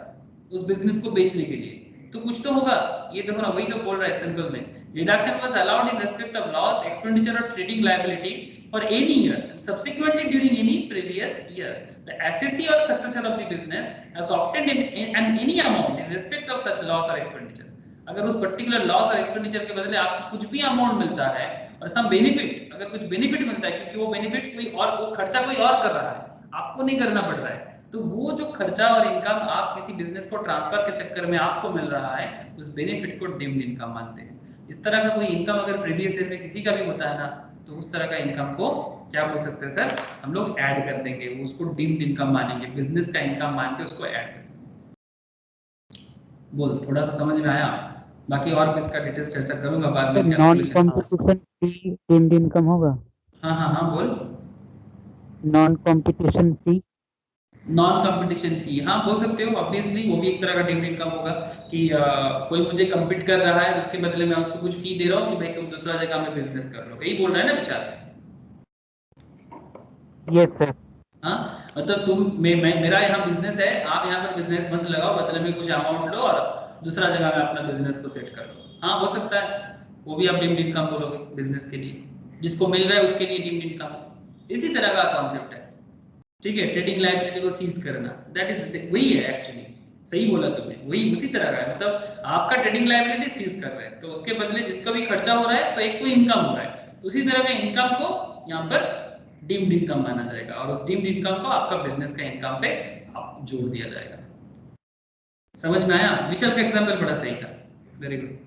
उस बिजनेस को बेचने के लिए, तो कुछ तो होगा। ये देखो ना, वही तो बोल रहा है सिंपल में, deduction was allowed in respect of loss, expenditure or trading liability for any year subsequently during any previous year, the SSC और successor of the business has obtained any amount in respect of such loss और expenditure. अगर उस particular loss और expenditure के बदले आपको कुछ भी अमाउंट मिलता है और सम बेनिफिट, अगर कुछ बेनिफिट मिलता है क्योंकि वो बेनिफिट कोई और, वो खर्चा कोई और कर रहा है, आपको नहीं करना पड़ रहा है, तो वो जो खर्चा और इनकम आप किसी बिजनेस को ट्रांसफर के चक्कर में आपको मिल रहा है, उस बेनिफिट को डीम्ड इनकम मानते हैं। इस तरह का कोई इनकम अगर प्रीवियस ईयर में किसी का भी होता है ना, तो उस तरह का इनकम को क्या बोल सकते हैं सर, हम लोग ऐड कर देंगे, उसको डीम्ड इनकम मानेंगे, बिजनेस का इनकम मान के उसको ऐड कर देंगे। बोल, थोड़ा सा समझ में आया? बाकी और भी इसका डिटेल्स चर्चा करूंगा बाद में। नॉन कॉम्पिटिशन फी डीम्ड इनकम होगा? हाँ हाँ हाँ बोल। नॉन कॉम्पिटिशन फी, नॉन कंपटीशन फी, हाँ बोल सकते हो, ऑब्वियसली वो भी एक तरह का डीम्ड इनकम होगा कि कोई मुझे कम्पीट कर रहा है, उसके बदले मैं उसको कुछ फी दे रहा हूँ कि भाई तुम दूसरा जगह में बिजनेस कर लो, यही बोल रहा है ना विशाल? Yes sir. हाँ मतलब तुम मेरा यहाँ बिजनेस है, आप यहाँ पर बिजनेस मत लगाओ, बदले में कुछ अमाउंट लो और दूसरा जगह में अपना बिजनेस को सेट कर लो, हाँ हो सकता है, वो भी आप डीम्ड इनकम बोलोगे बिजनेस के लिए, जिसको मिल रहा है उसके लिए डीम्ड इनकम, इसी तरह का कॉन्सेप्ट है, ठीक है। ट्रेडिंग लायबिलिटी को सीज करना, दैट इज वही है एक्चुअली, सही बोला तुमने, वही उसी तरह का है, मतलब आपका ट्रेडिंग लायबिलिटी सीज कर रहे हैं तो उसके बदले जिसका भी खर्चा हो रहा है तो एक को इनकम हो रहा है, तो उसी तरह का इनकम को यहाँ पर डीम्ड इनकम माना जाएगा और उस डीम्ड इनकम को आपका बिजनेस का इनकम पे जोड़ दिया जाएगा। समझ में आया? विशाल का एग्जांपल बड़ा सही था, वेरी गुड।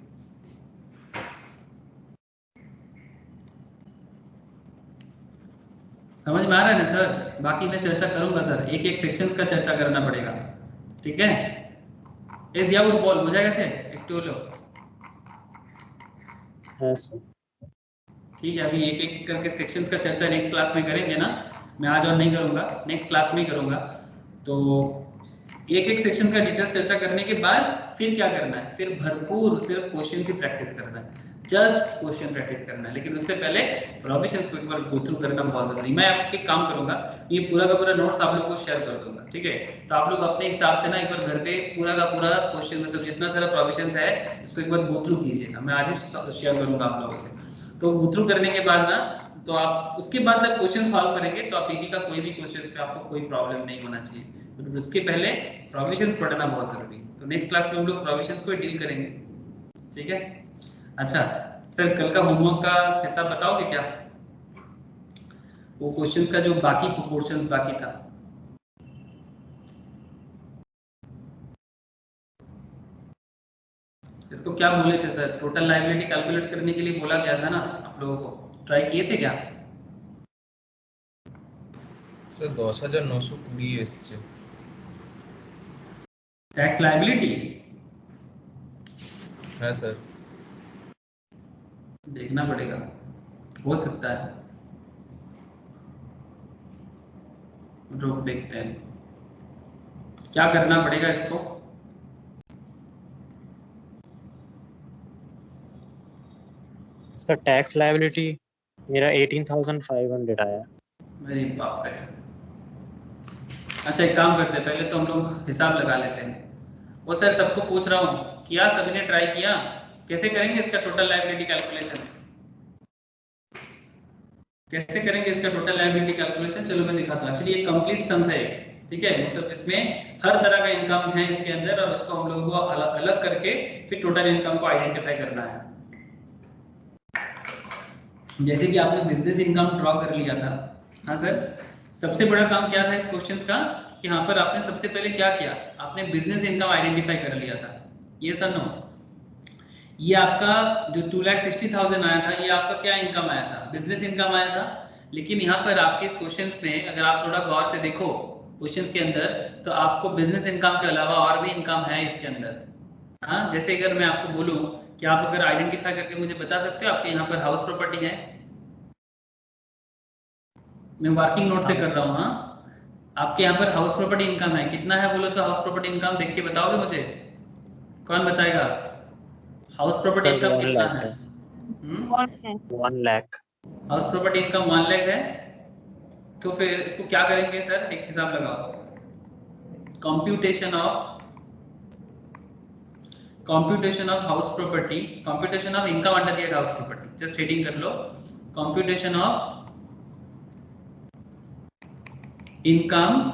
समझ में आ रहा है ना सर? बाकी मैं चर्चा करूंगा सर, एक एक सेक्शंस का चर्चा करना पड़ेगा, ठीक है। एस या वो बॉल हो जाएगा से एक तो लो, ठीक है। अभी एक एक करके सेक्शंस का चर्चा नेक्स्ट क्लास में करेंगे ना, मैं आज और नहीं करूंगा, नेक्स्ट क्लास में ही करूंगा। तो एक एक सेक्शन का डिटेल्स चर्चा करने के बाद फिर क्या करना है, फिर भरपूर सिर्फ क्वेश्चन की प्रैक्टिस करना है, जस्ट क्वेश्चन प्रैक्टिस करना है, लेकिन उससे पहले प्रोविजंस को एक बार गो थ्रू करना बहुत जरूरी। मैं आपके काम करूंगा, ये पूरा का पूरा नोट्स आप लोगों को शेयर कर दूंगा, ठीक है? तो आप लोग अपने हिसाब से ना एक बार घर पे पूरा का पूरा क्वेश्चन, मतलब जितना सारा प्रोविजंस है इसको एक बार गो थ्रू कीजिएगा। मैं आज ही शेयर करूंगा आप लोगों से। तो गो थ्रू करने के बाद ना, तो आप उसके बाद जब क्वेश्चन सॉल्व करेंगे तो आप पीपी का कोई भी क्वेश्चन पे आपको कोई प्रॉब्लम नहीं होना चाहिए, तो उसके पहले प्रोविजंस पढ़ना बहुत जरूरी है। तो नेक्स्ट क्लास में हम लोग प्रोविजंस को डील करेंगे, ठीक है? अच्छा सर, कल का होमवर्क का हिसाब बताओगे क्या? वो क्वेश्चंस का जो बाकी पोर्शंस बाकी था, इसको क्या बोले थे सर? टोटल लायबिलिटी कैलकुलेट करने के लिए बोला गया था ना आप लोगों को, ट्राई किए थे क्या? सर 10,920 এসছে। Tax liability? हाँ सर। देखना पड़ेगा, हो सकता है, रुक देखते हैं क्या करना पड़ेगा इसको। इसका टैक्स लायबिलिटी मेरा 18,500 आया। मेरी बाप रे। अच्छा एक काम करते हैं, पहले तो हम लोग हिसाब लगा लेते हैं। वो सर सबको पूछ रहा हूँ, क्या सभी ने ट्राई किया? कैसे करेंगे इसका टोटल लायबिलिटी कैलकुलेशन? कैसे करेंगे इसका टोटल लायबिलिटी कैलकुलेशन? चलो मैं दिखाता हूँ। एक्चुअली ये कंप्लीट सम्स है, ठीक है? मतलब जिसमें हर तरह का इनकम है इसके अंदर, और उसको हम लोगों को अलग अलग करके फिर टोटल इनकम को आइडेंटिफाई करना है। जैसे कि आपने बिजनेस इनकम ड्रॉ कर लिया था, हाँ सर, सबसे बड़ा काम क्या था इस क्वेश्चंस का कि यहाँ पर आपने सबसे पहले क्या किया, आपने बिजनेस इनकम आइडेंटिफाई कर लिया था। ये सर नो, ये आपका जो 2,60,000 आया था, ये आपका क्या इनकम आया था? बिजनेस इनकम आया था। लेकिन यहाँ पर आपके इस क्वेश्चंस में अगर आप थोड़ा गौर से देखो क्वेश्चंस के अंदर, तो आपको बिजनेस इनकम के अलावा और भी इनकम है इसके अंदर। हाँ, जैसे अगर मैं आपको बोलूँ कि आप अगर आइडेंटिफाई करके मुझे बता सकते हो, आपके यहाँ पर हाउस प्रॉपर्टी है, मैं वर्किंग नोट से कर रहा हूँ। हाँ, आपके यहाँ पर हाउस प्रॉपर्टी इनकम है, कितना है बोलो तो? हाउस प्रॉपर्टी इनकम देख के बताओगे मुझे? कौन बताएगा? हाउस प्रॉपर्टी इनकम कितना है? 1 lakh. House property income 1 lakh है। तो फिर इसको क्या करेंगे सर? एक हिसाब लगाओ, computation of house property, computation of income under the head house property. Just heading कर लो, computation of income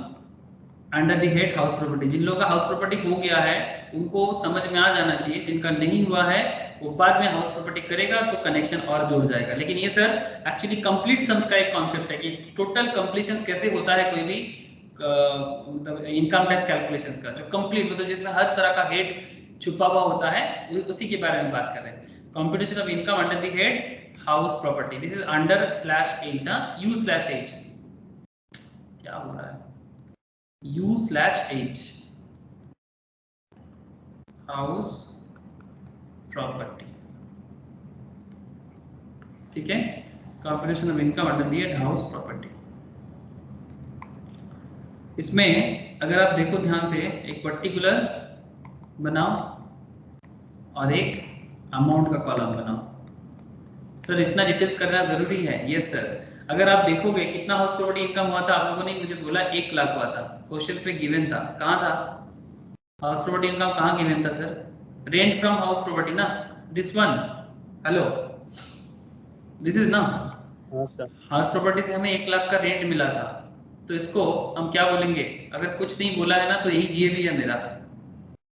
under the head house property. जिन लोगों का हाउस प्रॉपर्टी हो गया है उनको समझ में आ जाना चाहिए, जिनका नहीं हुआ है वो बाद में हाउस प्रॉपर्टी करेगा तो कनेक्शन और जुड़ जाएगा। लेकिन ये सर एक्चुअली कंप्लीट सम्स का एक कॉन्सेप्ट है कि टोटल कंप्लीशंस कैसे होता है कोई भी मतलब इनकम टैक्स कैलकुलेशंस का, जो कंप्लीट मतलब जिसमें हर तरह का हेड छुपा हुआ होता है, उसी के बारे में बात कर रहे हैं। Computation of income under the head house property, this is under /h ना, u/h क्या हो रहा है, u/h हाउस प्रॉपर्टी, ठीक है? Computation of income under the head house property. इसमें अगर आप देखो ध्यान से, एक पर्टिकुलर बनाओ और एक अमाउंट का कॉलम बनाओ। सर इतना डिटेल्स करना जरूरी है? Yes sir. अगर आप देखोगे कितना हाउस प्रॉपर्टी इनकम हुआ था, आप लोगों ने मुझे बोला 1 लाख हुआ था, क्वेश्चंस में गिवन था। कहाँ था हाउस प्रॉपर्टी इनकम? कहाँ गिवन था sir? Rent from house property ना, this one, hello, this is ना। हाँ सर। हाउस प्रॉपर्टी से हमें 1 लाख का रेंट मिला था, तो इसको हम क्या बोलेंगे? अगर कुछ नहीं बोला है ना तो यही जीएबी है मेरा।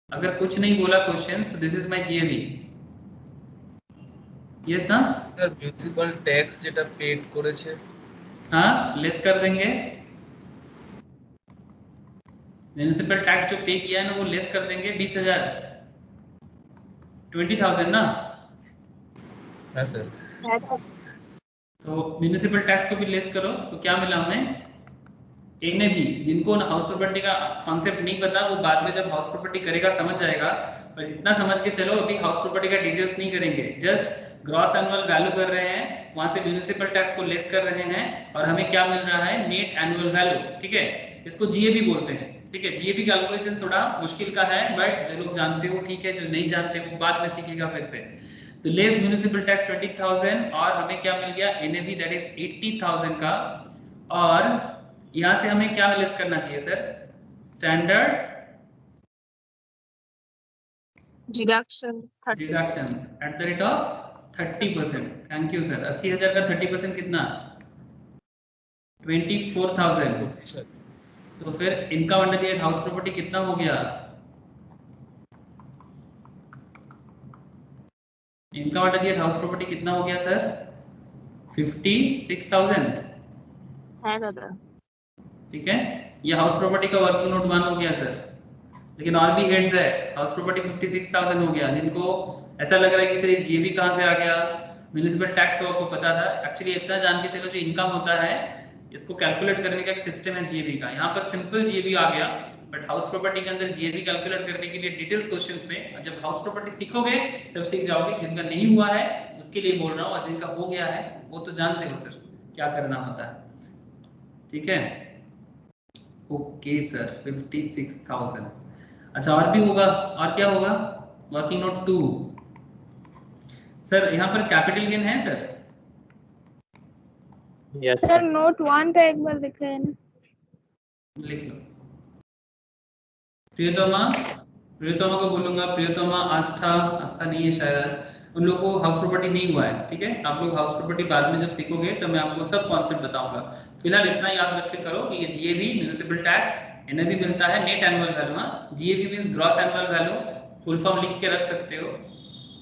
अगर कुछ नहीं बोला क्वेश्चंस, तो this is my GAB. Yes ना सर म्युनिसिपल टैक्स যেটা পেড করেছে, हाँ लेस कर देंगे। म्युनिसिपल टैक्स जो पे किया है ना वो लेस कर देंगे 20,000, 20,000 ना। हाँ सर। तो म्युनिसिपल टैक्स को भी लेस करो, तो क्या मिला हमें? एक ने भी, जिनको हाउस प्रॉपर्टी का कॉन्सेप्ट नहीं पता वो बाद में जब हाउस प्रॉपर्टी करेगा समझ जाएगा, पर इतना समझ के चलो अभी हाउस प्रॉपर्टी का डिटेल्स नहीं करेंगे, जस्ट ग्रॉस एनुअल वैल्यू कर रहे हैं, वहां से म्युनिसिपल टैक्स को लेस कर रहे हैं और हमें क्या मिल रहा है? नेट एनुअल वैल्यू, ठीक है? इसको जीएबी बोलते हैं, ठीक है? जीएबी कैलकुलेशन थोड़ा मुश्किल का है, बट जो लोग जानते हो ठीक है, जो नहीं जानते वो बाद में सीखेगा फिर से। तो लेस म्युनिसिपल टैक्स 20,000 और हमें क्या मिल गया एनएवी दैट इज 80,000 का, और यहां से हमें क्या लेस करना चाहिए sir? Standard deduction deductions eight the rate of 30%। Thank you sir. 80,000 का 30% कितना? 24,000। तो फिर income under the house property कितना हो गया? Income under the house property कितना हो गया सर? 56,000 है दादा। ठीक है, ये हाउस प्रॉपर्टी का वर्किंग नोट 1 हो गया सर। लेकिन और भी हेड्स है, हाउस प्रॉपर्टी 56,000 हो गया, जिनको ऐसा लग रहा है कि फिर जीएबी कहाँ से आ गया, म्युनिसिपल टैक्स तो आपको पता था। एक्चुअली इतना जान के चलो, जो इनकम होता है इसको कैलकुलेट करने का एक सिस्टम है जीएबी का। यहाँ पर सिंपल जीएबी आ गया, बट हाउस प्रॉपर्टी के अंदर जीएबी कैलकुलेट करने के लिए डिटेल्स क्वेश्चंस में, जब हाउस प्रॉपर्टी सीखोगे तब सीख जाओगे। जिनका नहीं हुआ है उसके लिए बोल रहा हूँ, और जिनका हो गया है वो तो जानते हो सर क्या करना होता है। ठीक है, ओके सर 56,000। अच्छा और भी होगा, और क्या होगा? वर्किंग नोट 2 सर, यहाँ पर कैपिटल गेन है सर? यस सर नोट 1 का एक बार दिख रहा है ना, लिख लो। प्रियतमा, प्रियतमा को बोलूंगा। प्रियतमा, आस्था, आस्था नहीं है शायद, उन लोगों को हाउस प्रॉपर्टी नहीं हुआ है। ठीक है, आप लोग हाउस प्रॉपर्टी बाद में जब सीखोगे तो मैं आपको सब कॉन्सेप्ट बताऊंगा। फिलहाल इतना याद रखे करो कि ये जीएबी म्युनिसिपल टैक्स, एनएबी मिलता है नेट एनुअल वैल्यू। हाँ, GAB means gross annual value, full form लिख के रख सकते हो,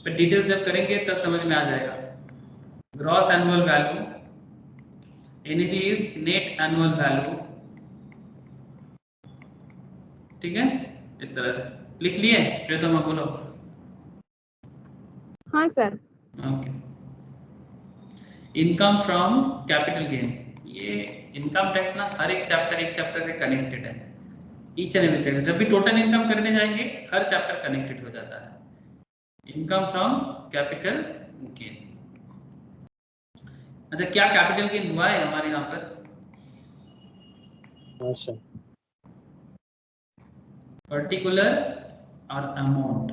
पर डिटेल्स जब करेंगे तब समझ में आ जाएगा। Gross annual value, NAB is net annual value. ठीक है, इस तरह से लिख लिए। प्रियतमा बोलो। हाँ sir. Okay, income from capital gain, ये इनकम टैक्स ना हर एक चैप्टर से कनेक्टेड है। ईच एंड एवरी चैप्टर, जब भी टोटल इनकम करने जाएंगे हर चैप्टर कनेक्टेड हो जाता है। Income from capital gain. अच्छा, क्या कैपिटल गेन हुआ है हमारे यहाँ पर? सर। पर्टिकुलर और amount.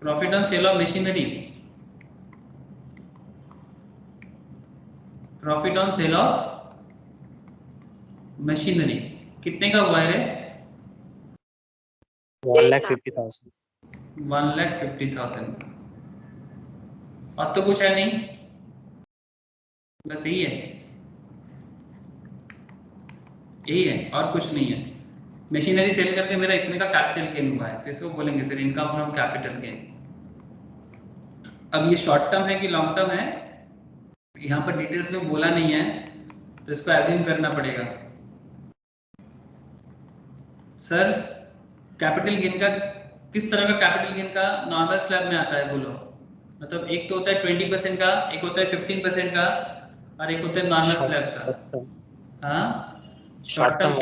Profit on sale of machinery, profit on sale of machinery कितने का हुआ है रे? 1,50,000। 1,50,000। और तो कुछ है नहीं, बस यही है, यही है और कुछ नहीं है। मशीनरी सेल करके मेरा इतने का कैपिटल गेन हुआ है, तो इसको बोलेंगे sir income from capital gain. अब ये शॉर्ट टर्म है कि लॉन्ग टर्म है, यहाँ पर डिटेल्स में बोला नहीं है, तो इसको एज्यूम करना पड़ेगा। सर कैपिटल गेन का किस तरह का कैपिटल गेन का नॉर्मल स्लैब में आता है बोलो? मतलब एक तो होता है 20% का, एक होता है 15% का, और एक होता है नॉर्मल स्लैब का। हाँ, शॉर्ट टर्म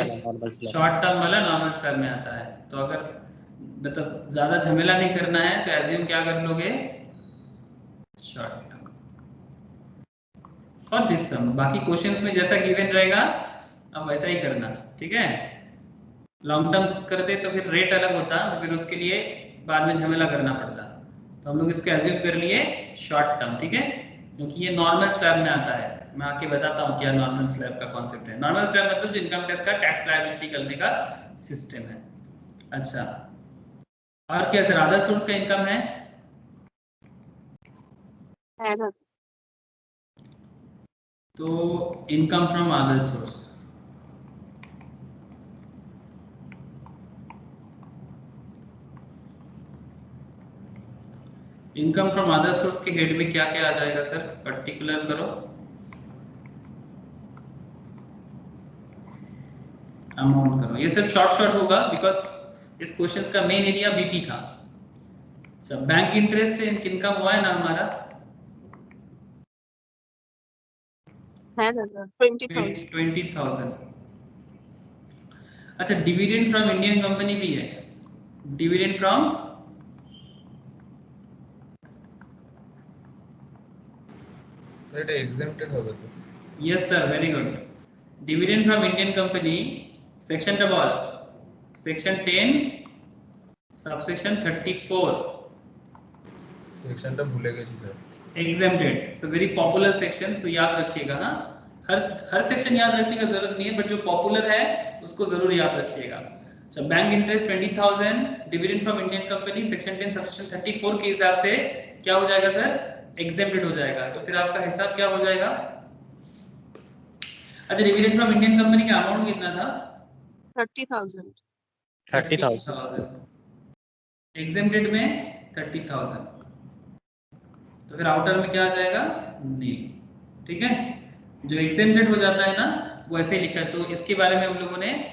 वाला नॉर्मल स्लैब में आता है। तो अगर मतलब ज्यादा झमेला नहीं करना है तो एज्यूम क्या कर लोगे? शॉर्ट टर्म और दिस सम। बाकी क्वेश्चंस में जैसा गिवन रहेगा अब वैसा ही करना। ठीक है, लॉन्ग टर्म करते तो फिर रेट अलग होता, तो फिर उसके लिए बाद में झमेला करना पड़ता। तो हम लोग इसको एज्यूम कर लिए शॉर्ट टर्म। ठीक है, क्योंकि ये नॉर्मल स्लैब में आता है। मैं आके बताता हूँ क्या नॉर्मल स्लैब का कॉन्सेप्ट है। नॉर्मल स्लैब मतलब जो इनकम टैक्स का टैक्स लायबिलिटी करने का सिस्टम है। अच्छा, और क्या सर अदर सोर्स का इनकम है? तो income from other source, income from other source के हेड में क्या क्या आ जाएगा सर? पर्टिकुलर करो, अमाउंट करो। ये सब शॉर्ट होगा बिकॉज इस क्वेश्चन का मेन एरिया बीपी था। अच्छा, बैंक इंटरेस्ट इनकम हुआ है ना हमारा? है दादा 20,000। अच्छा, डिविडेंड फ्रॉम इंडियन कंपनी भी है। डिविडेंड फ्रॉम सर এটা এক্সেম্পটেড হবে তো? Yes sir, very good. Dividend from Indian company section double, section 10 subsection 34 সেকশনটা ভুলে গেছি sir. Exempted, so very popular section, तो याद रखिएगा। हाँ, हर सेक्शन याद रखने का जरूरत नहीं है, बट जो पॉपुलर है उसको जरूर याद रखिएगा। So bank interest 20,000 dividend from Indian company section 10 subsection 34 के हिसाब से क्या हो जाएगा सर? एग्जेम्प्टेड हो जाएगा। तो फिर आपका हिसाब क्या हो जाएगा? अच्छा, डिविडेंड फ्रॉम इंडियन कंपनी का अमाउंट कितना था? 30,000। 30,000। एग्जेम्प्टेड में 30,000, तो फिर आउटर में क्या आ जाएगा? नील। ठीक है, जो एग्जेम्प्टेड हो जाता है ना वो ऐसे ही लिखा है। तो इसके बारे में हम लोगों ने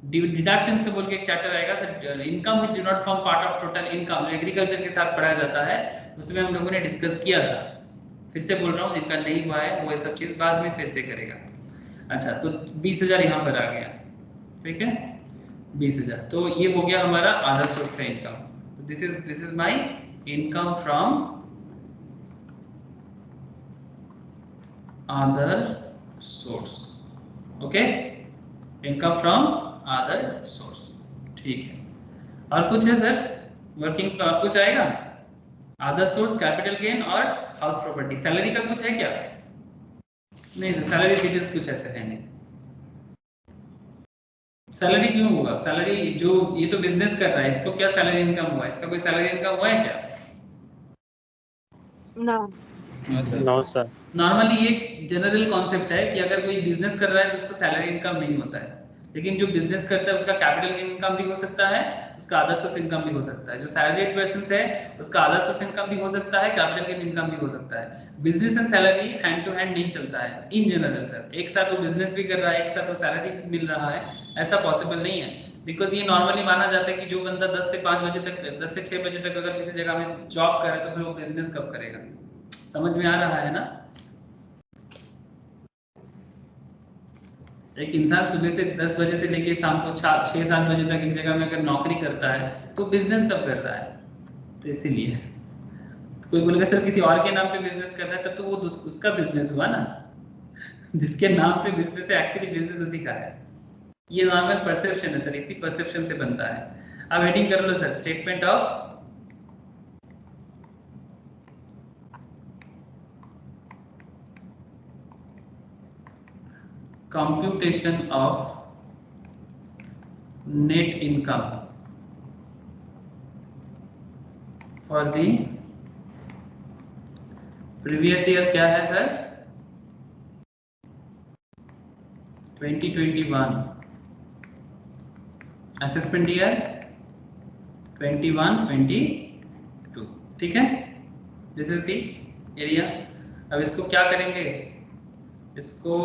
डिडक्शंस का बोल के एक चैप्टर आएगा sir, income which do not form part of total income, जो एग्रीकल्चर के साथ पढ़ाया जाता है, उसमें हम लोगों ने डिस्कस किया था। फिर से बोल रहा हूँ, जिनका नहीं हुआ है वो ये सब चीज बाद में फिर से करेगा। अच्छा, तो 20,000 यहाँ पर आ गया। ठीक है, 20,000, तो ये हो गया हमारा अदर सोर्स का इनकम। तो this is my income from other source. Okay, income from other source. ठीक है, और कुछ है सर वर्किंग्स में? और कुछ आएगा? अदर सोर्स, कैपिटल गेन और हाउस प्रॉपर्टी। सैलरी का कुछ है क्या? नहीं सर, सैलरी डिटेल्स कुछ ऐसे है नहीं। सैलरी क्यों होगा? सैलरी जो ये तो बिजनेस कर रहा है, इसको क्या सैलरी इनकम हुआ? इसका कोई सैलरी इनकम हुआ है क्या? No. No sir. नॉर्मली एक जनरल कॉन्सेप्ट है कि अगर कोई बिजनेस कर रहा है तो उसको सैलरी इनकम नहीं होता है, लेकिन जो बिजनेस करता है उसका कैपिटल इनकम भी हो सकता है, उसका अदर सोर्स इनकम भी हो सकता है। जो सैलरीड पर्सन है उसका अदर सोर्स इनकम भी हो सकता है, कैपिटल गेन इनकम भी हो सकता है। Business and salary hand to hand नहीं चलता है इन जनरल सर। एक साथ वो बिजनेस भी कर रहा है, एक साथ वो सैलरी भी मिल रहा है, ऐसा पॉसिबल नहीं है। बिकॉज ये नॉर्मली माना जाता है कि जो बंदा 10 से 5 बजे तक, 10 से 6 बजे तक अगर किसी जगह में जॉब करे तो फिर वो बिजनेस कब करेगा? समझ में आ रहा है ना? एक इंसान सुबह से 10 बजे से लेके शाम को 6-7 बजे तक एक जगह में अगर नौकरी करता है तो बिजनेस कब कर रहा है? तो इसीलिए तो कोई बोलेगा सर किसी और के नाम पे बिजनेस कर रहा है, तब तो वो उसका बिजनेस हुआ ना। जिसके नाम पे बिजनेस है एक्चुअली बिजनेस उसी का है। ये नॉर्मल परसेप्शन है सर, इसी परसेप्शन से बनता है। अब हेडिंग कर लो sir, statement of computation of net income for the previous year। क्या है सर? 2021 assessment year 21-22। ठीक है, दिस इज द एरिया। अब इसको क्या करेंगे? इसको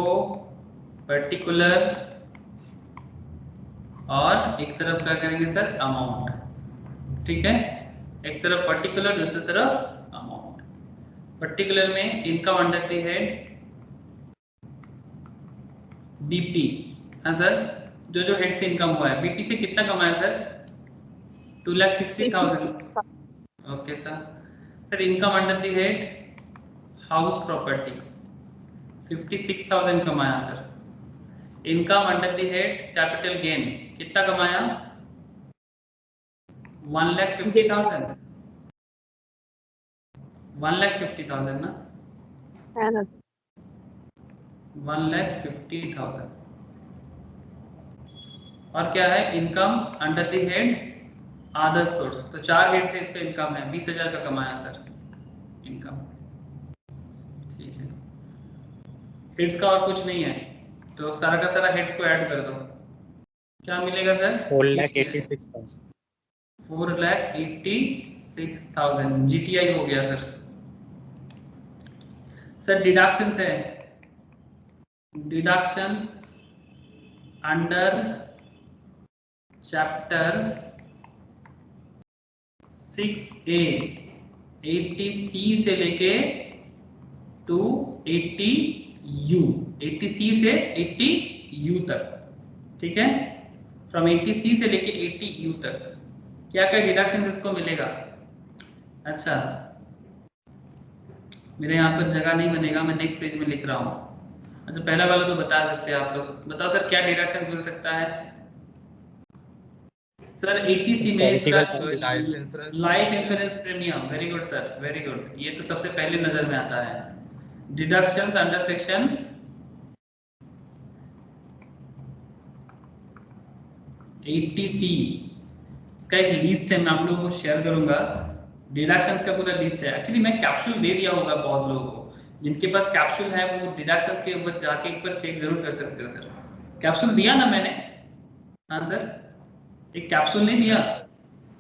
पर्टिकुलर और एक तरफ क्या करेंगे सर? अमाउंट। ठीक है, एक तरफ पर्टिकुलर, दूसरी तरफ अमाउंट। पर्टिकुलर में income under the head BP. हाँ सर, जो हेड से इनकम हुआ है, बीपी से कितना कमाया sir? 2,60,000। Okay sir income under the head house property 56,000 कमाया sir. Income under the head capital gain कितना कमाया? 1,50,000। 1,50,000 ना? 1,50,000। और क्या है? Income under the head other source. तो 4 हेड से इस पे इनकम है, 20,000 का कमाया सर इनकम। ठीक है, हेड्स का और कुछ नहीं है, तो सारा का सारा हेड्स को ऐड कर दो। क्या मिलेगा सर? 4,86,000। 4,86,000 जीटीआई हो गया सर। सर डिडक्शंस है, deductions under chapter 6A 80C से लेके टू 80U, 80C से 80U तक। ठीक है, फ्रॉम 80C से लेके 80U तक क्या क्या डिडक्शन इसको मिलेगा? अच्छा, मेरे यहाँ पर जगह नहीं बनेगा, मैं नेक्स्ट पेज में लिख रहा हूँ। अच्छा, पहला वाला तो बता सकते हैं आप लोग। बताओ सर क्या डिडक्शन मिल सकता है? सर 80C में Political इसका कोई life insurance life insurance premium, very good sir, very good, ये तो सबसे पहले नजर में आता है। डिडक्शंस अंडर सेक्शन 80C, इसका एक लिस्ट है, मैं आप लोगों को शेयर करूंगा। डिडक्शंस का पूरा लिस्ट है। एक्चुअली मैं कैप्सूल दे दिया होगा बहुत लोगों को, जिनके पास कैप्सूल है वो डिडक्शंस के ऊपर जाके एक बार चेक जरूर कर सकते हो सर। कैप्सूल दिया ना मैंने? हाँ सर, एक कैप्सूल नहीं दिया?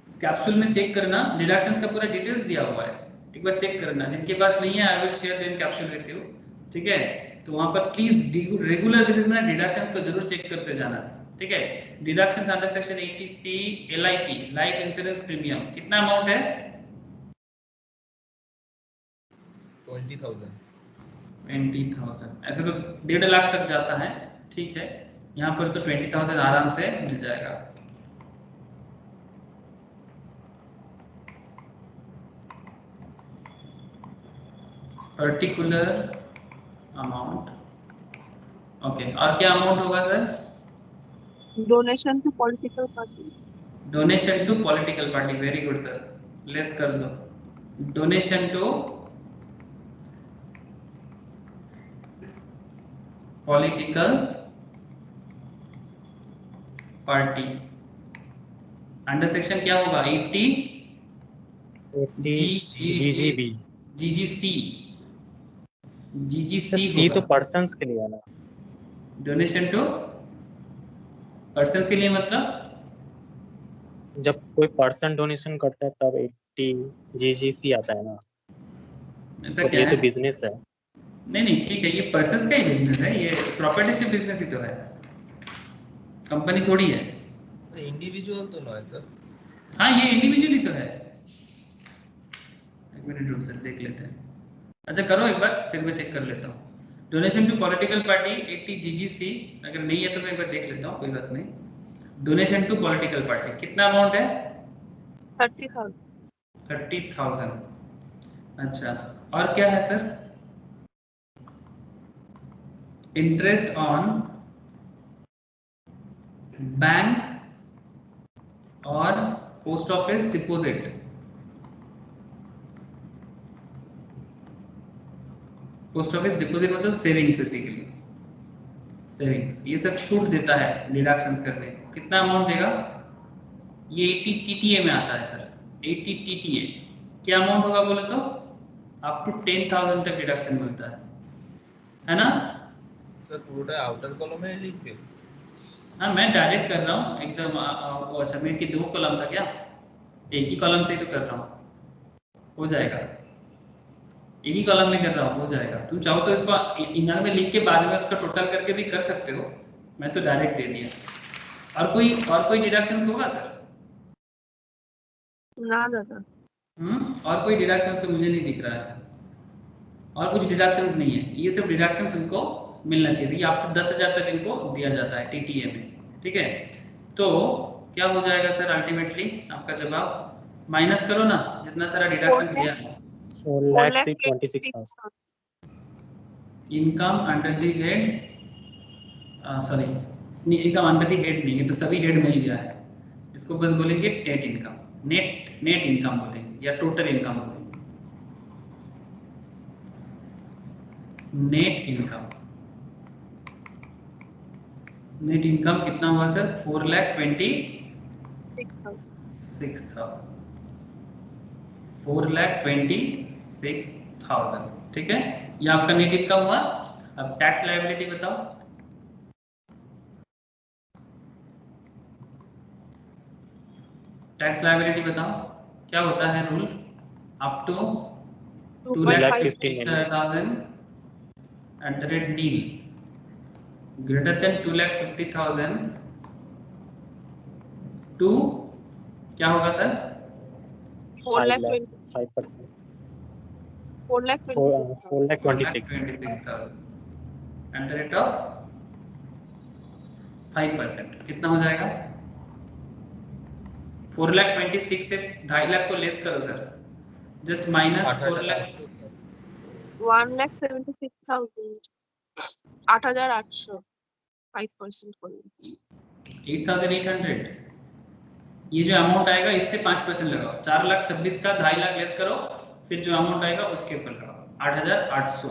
इस कैप्सूल में चेक करना, डिडक्शंस का पूरा डिटेल्स दिया हुआ है, एक बार चेक करना। जिनके पास नहीं है I will share them capsule with you, ठीक है? तो वहां पर प्लीज रेगुलर बेसिस में डिडक्शंस को जरूर चेक करते जाना, ठीक है? Deductions under section 80C LIP, life insurance premium, कितना अमाउंट है? 20,000। 20,000। ऐसे तो 1.5 लाख तक जाता है, ठीक है? यहाँ पर तो 20,000 आराम से मिल जाएगा। Particular amount, okay. और क्या अमाउंट होगा sir? Donation to political party. Donation to political party, very good sir, less कर दो। Donation to political party under section क्या होगा? 80 GGB। GGC सी तो पर्सन्स के लिए है ना। डोनेशन टू पर्सन्स के लिए मतलब जब कोई पर्सन डोनेशन करता है तब 80 GGC आता है ना। ऐसा तो क्या ये है? तो बिजनेस है। नहीं नहीं ठीक है, ये पर्सन्स का ही बिजनेस है, ये प्रॉपर्टीशिप बिजनेस ही तो है, कंपनी थोड़ी है। इंडिविजुअल तो ना है सर। हाँ ये इंडिविजुअली तो है। एक मिनट रुक सर, देख लेते हैं। अच्छा करो एक बार, फिर मैं चेक कर लेता हूँ। Donation to political party 80 GGC, अगर नहीं है तो मैं एक बार देख लेता हूँ, कोई बात नहीं। डोनेशन टू पॉलिटिकल पार्टी कितना अमाउंट है? 30,000। 30,000। अच्छा, और क्या है सर? इंटरेस्ट ऑन बैंक और post office deposit. Post office deposit मतलब सेविंग्स, बेसिकली सेविंग्स, ये सब छूट देता है डिडक्शंस करने को। कितना अमाउंट देगा? ये 80 TTA में आता है सर, 80 TTA। क्या अमाउंट होगा बोले तो? अप टू 10,000 तक डिडक्शन मिलता है ना? सर पूरा आउटर कॉलम है लिख के। हाँ मैं डायरेक्ट कर रहा हूँ एकदम। अच्छा मेरे की 2 कॉलम था क्या? एक ही कॉलम से ही तो कर रहा हूँ, हो जाएगा। एक ही कॉलम में कर रहा हूँ, हो जाएगा। तुम चाहो तो इसको इनर में लिख के बाद में उसका टोटल करके भी कर सकते हो, मैं तो डायरेक्ट दे दिया। और कोई डिडक्शंस होगा सर? ना दादा। और कोई डिडक्शंस तो मुझे नहीं दिख रहा है। और कुछ डिडक्शंस नहीं है, ये सब डिडक्शंस इनको मिलना चाहिए। ये आपको 10,000 तक इनको दिया जाता है TTA में, ठीक है? तो क्या हो जाएगा सर अल्टीमेटली आपका जवाब? माइनस करो ना जितना सारा डिडक्शंस लिया है। 4,26,000। Income under the head, sorry income under the head नहीं, ये तो सभी हेड मिल गया है। इसको बस बोलेंगे नेट इनकम, नेट इनकम बोलेंगे या टोटल इनकम बोलेंगे। नेट इनकम कितना हुआ सर? 4,26,000। 4,26,000, ठीक है? ये आपका नेट इनकम हुआ। अब टैक्स लायबिलिटी बताओ। टैक्स लायबिलिटी बताओ क्या होता है rule? Up to 2,50,000 @ nil, greater than 2,50,000 to क्या होगा सर? 5%। 4,26,000 @5%। कितना हो जाएगा? 4,26,000 से 2.5 लाख को लेस करो सर, जस्ट माइनस 4 लाख। 1,76,000। 8,800। 5% করলে 8,800। ये जो अमाउंट आएगा इससे 5% लगाओ, 4,26,000 का 2.5 लाख लेस करो, फिर जो अमाउंट आएगा उसके ऊपर लगाओ 8,800।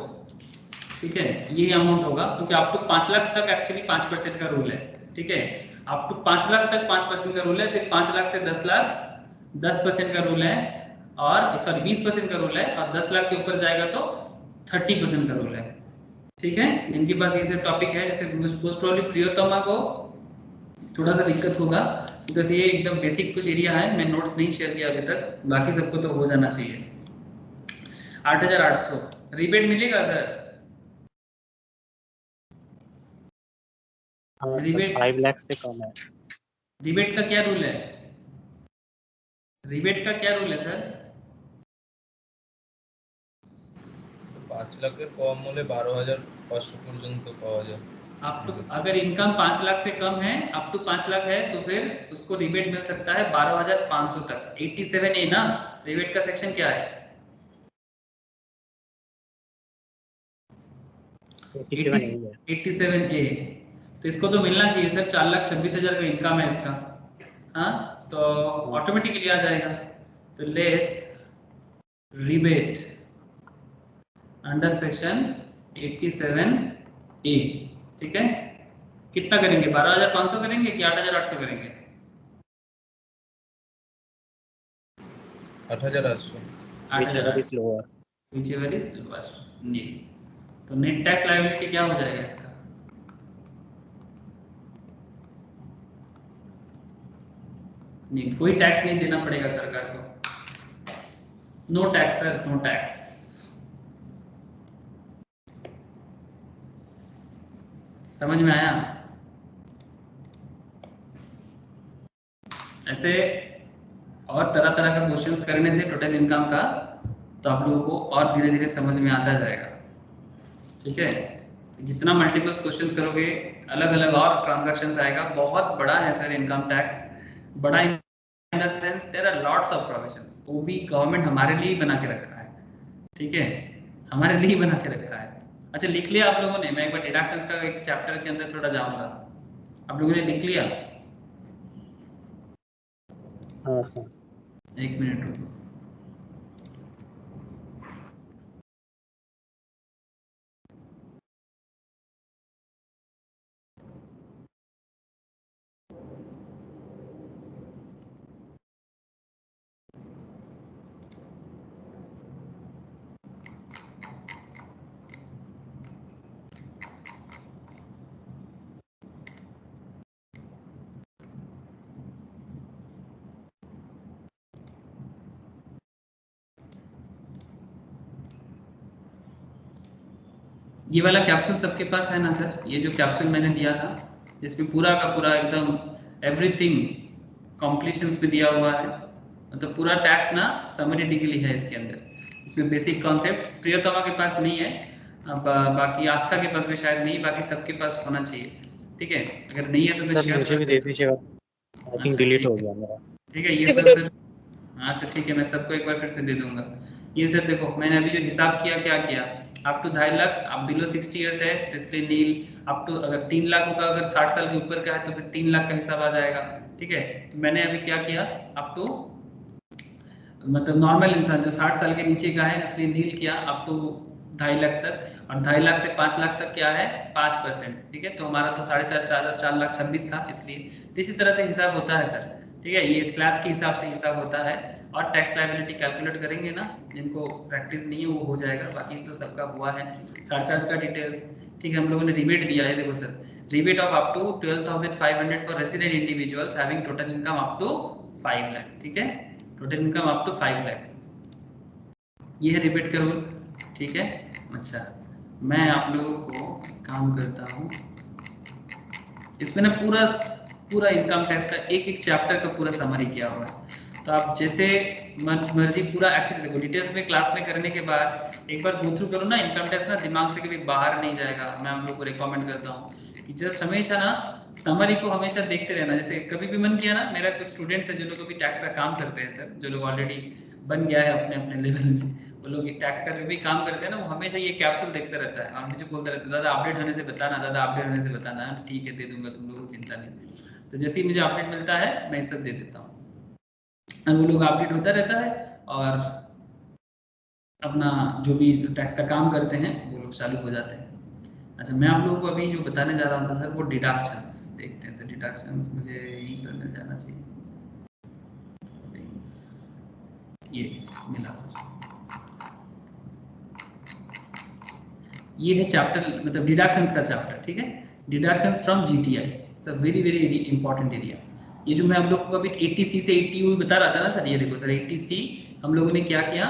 ठीक है, ये अमाउंट होगा क्योंकि अप टू 5 लाख तक एक्चुअली 5% का रूल है। ठीक है, अप टू 5 लाख तक 5% का रूल है, फिर 5 लाख से 10 लाख 10% का रूल है, और सॉरी 20% का रूल है, और 10 लाख के ऊपर जाएगा तो 30% का रूल है। ठीक है, इनके पास ये सब टॉपिक है। जैसे मोस्ट प्रोबब्ली प्रियोतमा को थोड़ा सा दिक्कत होगा बिकॉज ये एकदम बेसिक कुछ एरिया है, मैं नोट्स नहीं शेयर किया अभी तक, बाकी सबको तो हो जाना चाहिए। 8,800 रिबेट मिलेगा सर? हाँ सर, रिबेट 5 लाख से कम है। रिबेट का क्या रूल है? रिबेट का क्या रूल है सर? 5 লাখের কম হলে 12,500 পর্যন্ত পাওয়া যায়। आप तो अगर इनकम 5 लाख से कम है, अप टू 5 लाख है, तो फिर उसको रिबेट मिल सकता है 12,500 तक। 87A ना, रिबेट का सेक्शन क्या है? 87A। तो इसको तो मिलना चाहिए सर, 4,26,000 का इनकम है इसका। हाँ, तो ऑटोमेटिकली आ जाएगा। तो less rebate under section 87A। ठीक है, कितना करेंगे? 12,500 करेंगे कि 8,800 करेंगे? 8,800। 8,000 whichever is lower need। तो नेट टैक्स लायबिलिटी क्या हो जाएगा इसका? नहीं, कोई टैक्स नहीं देना पड़ेगा सरकार को। No tax sir, no tax. समझ में आया? ऐसे और तरह तरह का क्वेश्चंस करने से टोटल इनकम का तो आप लोगों को और धीरे धीरे समझ में आता जाएगा। ठीक है, जितना मल्टीपल क्वेश्चंस करोगे अलग अलग और ट्रांजैक्शंस आएगा। बहुत बड़ा है सर इनकम टैक्स, बड़ा in the sense there are lots of provisions. वो भी गवर्नमेंट हमारे लिए बना के रखा है। ठीक है, हमारे लिए बना के रखा है। अच्छा, लिख लिया आप लोगों ने? मैं एक बार डिडक्शंस का एक चैप्टर के अंदर थोड़ा जाऊंगा। आप लोगों ने लिख लिया? हाँ सर। एक मिनट रुको। ये वाला कैप्सूल सबके पास है ना सर? ये जो कैप्सूल मैंने दिया था जिसमें पूरा का पूरा एकदम एवरीथिंग कॉम्प्लीशंस पे दिया हुआ है, मतलब पूरा टैक्स ना समरीटिकली है इसके अंदर। इसमें बेसिक कॉन्सेप्ट प्रियोतमा के पास नहीं है, बाकी आस्था के पास भी शायद नहीं, बाकी सबके पास होना चाहिए। ठीक है, अगर नहीं है तो सर मुझे भी दे दीजिएगा, आई थिंक डिलीट हो गया मेरा। ठीक है, ये सब सर। अच्छा ठीक है, मैं सबको एक बार फिर से दे दूंगा। ये सर देखो, मैंने अभी जो हिसाब किया, क्या किया, अप टू 2.5 लाख, आप बिलो 60 इयर्स है इसलिए नील। अप टू अगर 3 लाख होगा, अगर 60 साल के ऊपर का है तो फिर 3 लाख का हिसाब आ जाएगा। ठीक है, तो मैंने अभी क्या किया, अप टू मतलब नॉर्मल इंसान जो 60 साल के नीचे का है इसलिए नील किया अप टू 2.5 लाख तक, और 2.5 लाख से 5 लाख तक क्या है 5%। ठीक है, तो हमारा तो 4,26,000 था इसलिए। तो इसी तरह से हिसाब होता है सर। ठीक है, ये स्लैब के हिसाब से हिसाब होता है। और टैक्स लायबिलिटी कैलकुलेट करेंगे ना, जिनको प्रैक्टिस नहीं है वो हो जाएगा, बाकी तो सबका हुआ है। सरचार्ज का डिटेल्स, ठीक है, हम लोगों ने रिबेट दिया है। देखो sir, rebate of up to 12,500 for resident individuals having total income up to 5 lakh. ठीक है, total income up to 5 lakh, ये है रिबेट का रूल। ठीक है, अच्छा मैं आप लोगों को काम करता हूँ, इसमें ना पूरा इनकम टैक्स का एक एक चैप्टर का पूरा समरी किया हुआ है। तो आप जैसे मर्जी पूरा एक्चुअली देखो, डिटेल्स में क्लास में करने के बाद एक बार गो थ्रू करो ना, इनकम टैक्स ना दिमाग से कभी बाहर नहीं जाएगा। मैं आप लोग को रिकमेंड करता हूँ कि जस्ट हमेशा ना समरी को हमेशा देखते रहना। जैसे कभी भी मन किया ना, मेरा कुछ स्टूडेंट्स है जो लोग अभी टैक्स का काम करते हैं सर, जो लोग ऑलरेडी बन गया है अपने अपने लेवल में, वो लोग टैक्स का जो भी काम करते हैं ना, वो हमेशा ये कैप्सूल देखता रहता है और मुझे बोलता रहता है, दादा अपडेट होने से बताना, दादा अपडेट होने से बताना। ठीक है, दे दूंगा, तुम लोगों को चिंता नहीं। तो जैसे ही मुझे अपडेट मिलता है मैं सब दे देता हूँ। वो लोग अपडेट होता रहता है और अपना जो भी टैक्स का काम करते हैं वो लोग चालू हो जाते हैं। अच्छा, मैं आप लोगों को अभी जो बताने जा रहा था सर वो डिडक्शंस देखते हैं सर। डिडक्शंस मुझे यहीं पर मिल जाना चाहिए, ये मिला सर। ये है चैप्टर, मतलब डिडक्शंस का चैप्टर, ठीक है। Deductions from GTI, sir very very important area. ये जो मैं आप लोगों को अभी 80C से 80U बता रहा था ना सर, ये देखो सर 80C हम लोगों ने क्या किया,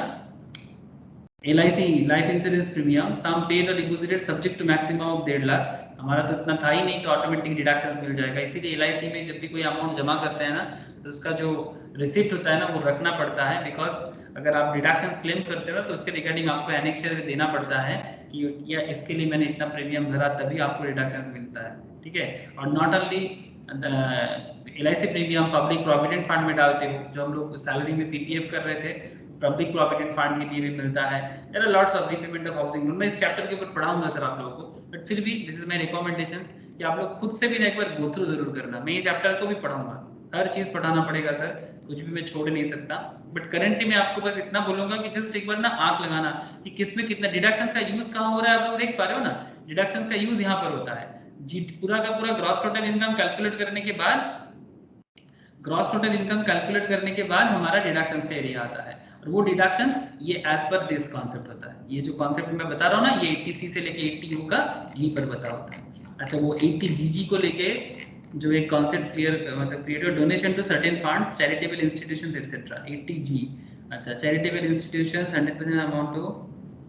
LIC life insurance premium sum paid और deposited subject to maximum of 1.5 lakh. हमारा तो इतना था ही नहीं, तो ऑटोमेटिक डिडक्शंस मिल जाएगा। इसीलिए LIC में जब भी कोई अमाउंट जमा करते हैं ना, तो उसका जो रिसिप्ट होता है ना वो रखना पड़ता है, बिकॉज अगर आप डिडक्शंस क्लेम करते हो ना तो उसके रिगार्डिंग आपको एनेक्चर में देना पड़ता है कि या इसके लिए मैंने इतना प्रीमियम भरा तभी आपको डिडक्शंस मिलता है, ठीक है। और not only LIC premium public provident fund में डालते हो, जो हम लोग सैलरी में PPF कर रहे थे, पब्लिक प्रोविडेंट फंड के लिए भी मिलता है। There are lots of repayment of housing loan. मैं इस चैप्टर के ऊपर पढ़ाऊंगा सर आप लोगों को, बट फिर भी दिस इज माय रिकमेंडेशंस कि आप लोग खुद से भी एक बार गो थ्रू जरूर करना। मैं ये चैप्टर को भी पढ़ाऊंगा, हर चीज पढ़ाना पड़ेगा सर, कुछ भी मैं छोड़ नहीं सकता। बट करंटली मैं आपको बस इतना बोलूंगा कि जस्ट एक बार ना आंख लगाना कि किसमें कितना डिडक्शंस का यूज कहाँ हो रहा है। आप लोग देख पा रहे हो ना, डिडक्शंस का यूज यहाँ पर होता है। जी पूरा का पूरा ग्रॉस टोटल इनकम कैलकुलेट करने के बाद, ग्रॉस टोटल इनकम कैलकुलेट करने के बाद हमारा डिडक्शंस का एरिया आता है। और वो डिडक्शंस ये एज पर दिस कॉन्सेप्ट होता है। ये जो कॉन्सेप्ट मैं बता रहा हूँ ना, ये 80C से लेके 80U का यहीं पर बता होता है। अच्छा, वो 80GG को लेके जो एक कॉन्सेप्ट क्लियर, मतलब creative donation to certain funds charitable institutions etcetera, 80G। अच्छा, charitable institutions 100% amount to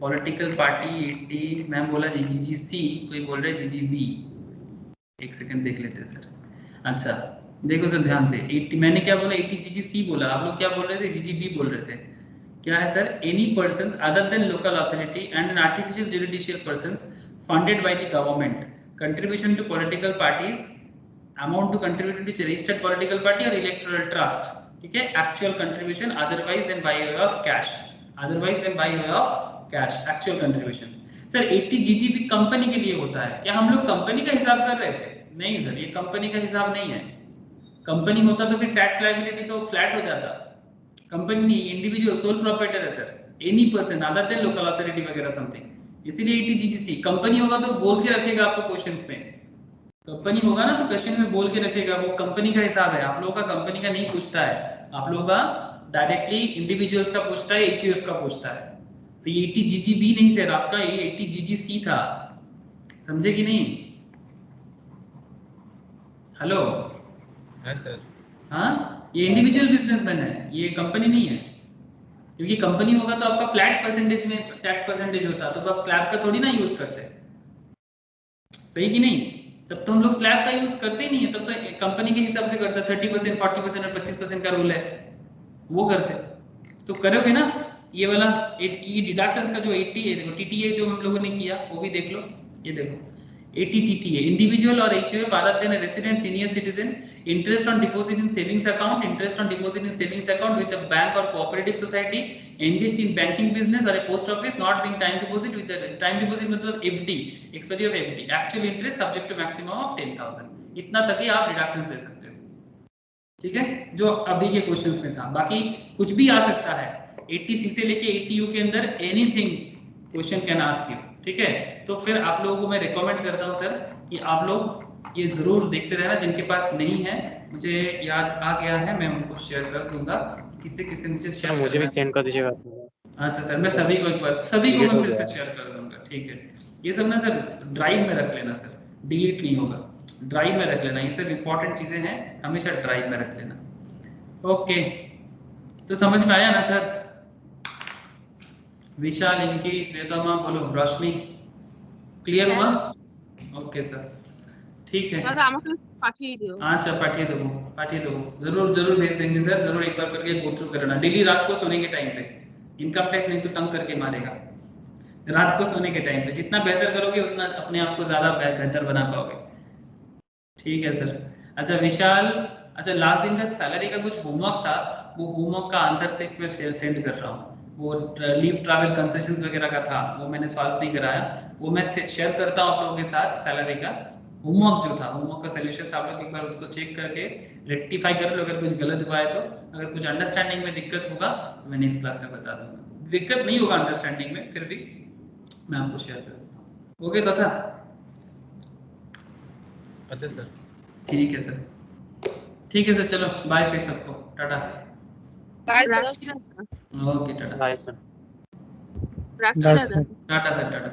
political party 80, ma'am बोला GGC, कोई बोल रहे GGB, एक सेकंड देख लेते हैं सर। अच्छा देखो सर ध्यान से, 80 मैंने क्या बोला, 80GGC बोला, आप लोग क्या बोल रहे थे, GGB बोल रहे थे। क्या है sir, any persons other than local authority and an artificial judicial persons funded by the government, contribution to political parties, amount to contribute to registered political party और इलेक्टोरल ट्रस्ट, ठीक है। Actual contribution otherwise then by way of cash, otherwise then by way of cash, actual contribution. Sir 80GG भी company के लिए होता है। क्या हम लोग कंपनी का हिसाब कर रहे थे? नहीं सर, ये कंपनी का हिसाब नहीं है। कंपनी होता तो फिर टैक्स लायबिलिटी तो फ्लैट हो जाता। कंपनी नहीं, इंडिविजुअल सोल प्रोप्राइटर है sir, any person other than local authority वगैरह समथिंग। इसीलिए 80GGC कंपनी होगा तो बोल के रखेगा आपको क्वेश्चंस में, कंपनी होगा ना तो क्वेश्चन में बोल के रखेगा, वो कंपनी का हिसाब है। आप लोगों का कंपनी का नहीं पूछता है, आप लोगों का डायरेक्टली इंडिविजुअल्स का पूछता है, HUF का पूछता है। तो ये 80GGB नहीं सर, आपका ये 80GGC था, समझे कि नहीं? हेलो, है सर। हाँ, ये इंडिविजुअल बिजनेसमैन है, ये कंपनी नहीं है। क्योंकि कंपनी होगा तो आपका फ्लैट परसेंटेज में टैक्स परसेंटेज होता, तो आप स्लैब का थोड़ी ना यूज करते, सही कि नहीं? तब तो हम लोग स्लैब का यूज करते ही नहीं है, तब तो कंपनी के हिसाब से करते, 30%, 40% और 25% का रूल है, वो करते। तो करोगे ना ये वाला, ये डिडक्शंस का जो 80 है, देखो TTA जो हम लोगों ने किया वो भी देख लो, ये देखो 80 TTA, इंडिविजुअल और HUF other than resident senior citizen, interest on deposit in savings account, interest on deposit in savings account with a bank or cooperative society engaged in banking business or a post office not being time deposit with the time deposit मतलब FD, expiry of FD, actual interest subject to maximum of 10,000, इतना तक ही आप deductions ले सकते हो, ठीक है, जो अभी के क्वेश्चंस में था। बाकी कुछ भी आ सकता है, 80C से लेके 80U के अंदर anything question can ask you, ठीक है। तो फिर आप लोगों को मैं रिकमेंड करता हूँ सर कि आप लोग ये जरूर देखते रहना। जिनके पास नहीं है, मुझे याद आ गया है, मैं उनको शेयर कर दूंगा, किससे किससे मुझे शेयर, मुझे भी सेंड कर दीजिएगा। अच्छा सर, मैं सभी को एक बार, सभी को मैं फिर से शेयर कर दूंगा, ठीक है। ये सब ना सर ड्राइव में रख लेना सर, डिलीट नहीं होगा, ड्राइव में रख लेना, ये सब इंपॉर्टेंट चीजें हैं, हमेशा ड्राइव में रख लेना। ओके, तो समझ में आया ना सर? विशाल, इनकी प्रियतमा, बोलो रोशनी, क्लियर हुआ? ओके सर, ठीक है। দাদা আমাকে পাঠিয়ে দিও। अच्छा, पाठिए दो, जरूर जरूर भेज देंगे सर, जरूर एक बार करके गो थ्रू करना डेली रात को सोने के टाइम पे। इनकम टैक्स नहीं तो तंग करके मारेगा, रात को सोने के टाइम पे जितना बेहतर करोगे उतना अपने आप को ज्यादा बेहतर बना पाओगे, ठीक है सर। अच्छा विशाल, अच्छा लास्ट दिन का सैलरी का कुछ होमवर्क था, वो होमवर्क का आंसर शीट में सेंड कर रहा हूँ। वो लीव ट्रैवल कंसेशंस वगैरह का था, वो मैंने सॉल्व नहीं कराया, वो मैं शेयर करता हूँ आप लोगों के साथ। सैलरी का होमवर्क जो था, होमवर्क का सोल्यूशन आप लोग एक बार उसको चेक करके रेक्टिफाई कर लो अगर कुछ गलत हुआ है तो। अगर कुछ अंडरस्टैंडिंग में दिक्कत होगा तो मैं नेक्स्ट क्लास में बता दूंगा। दिक्कत नहीं होगा अंडरस्टैंडिंग में, फिर भी मैं आपको शेयर कर देता हूँ। ओके तो था? अच्छा सर। ठीक है सर, ठीक है सर, चलो बाय फिर सबको, टाटा। राखी दादा, okay tata. Bye sir. Rakhi bye दादा। सर। Tata sir, Tata.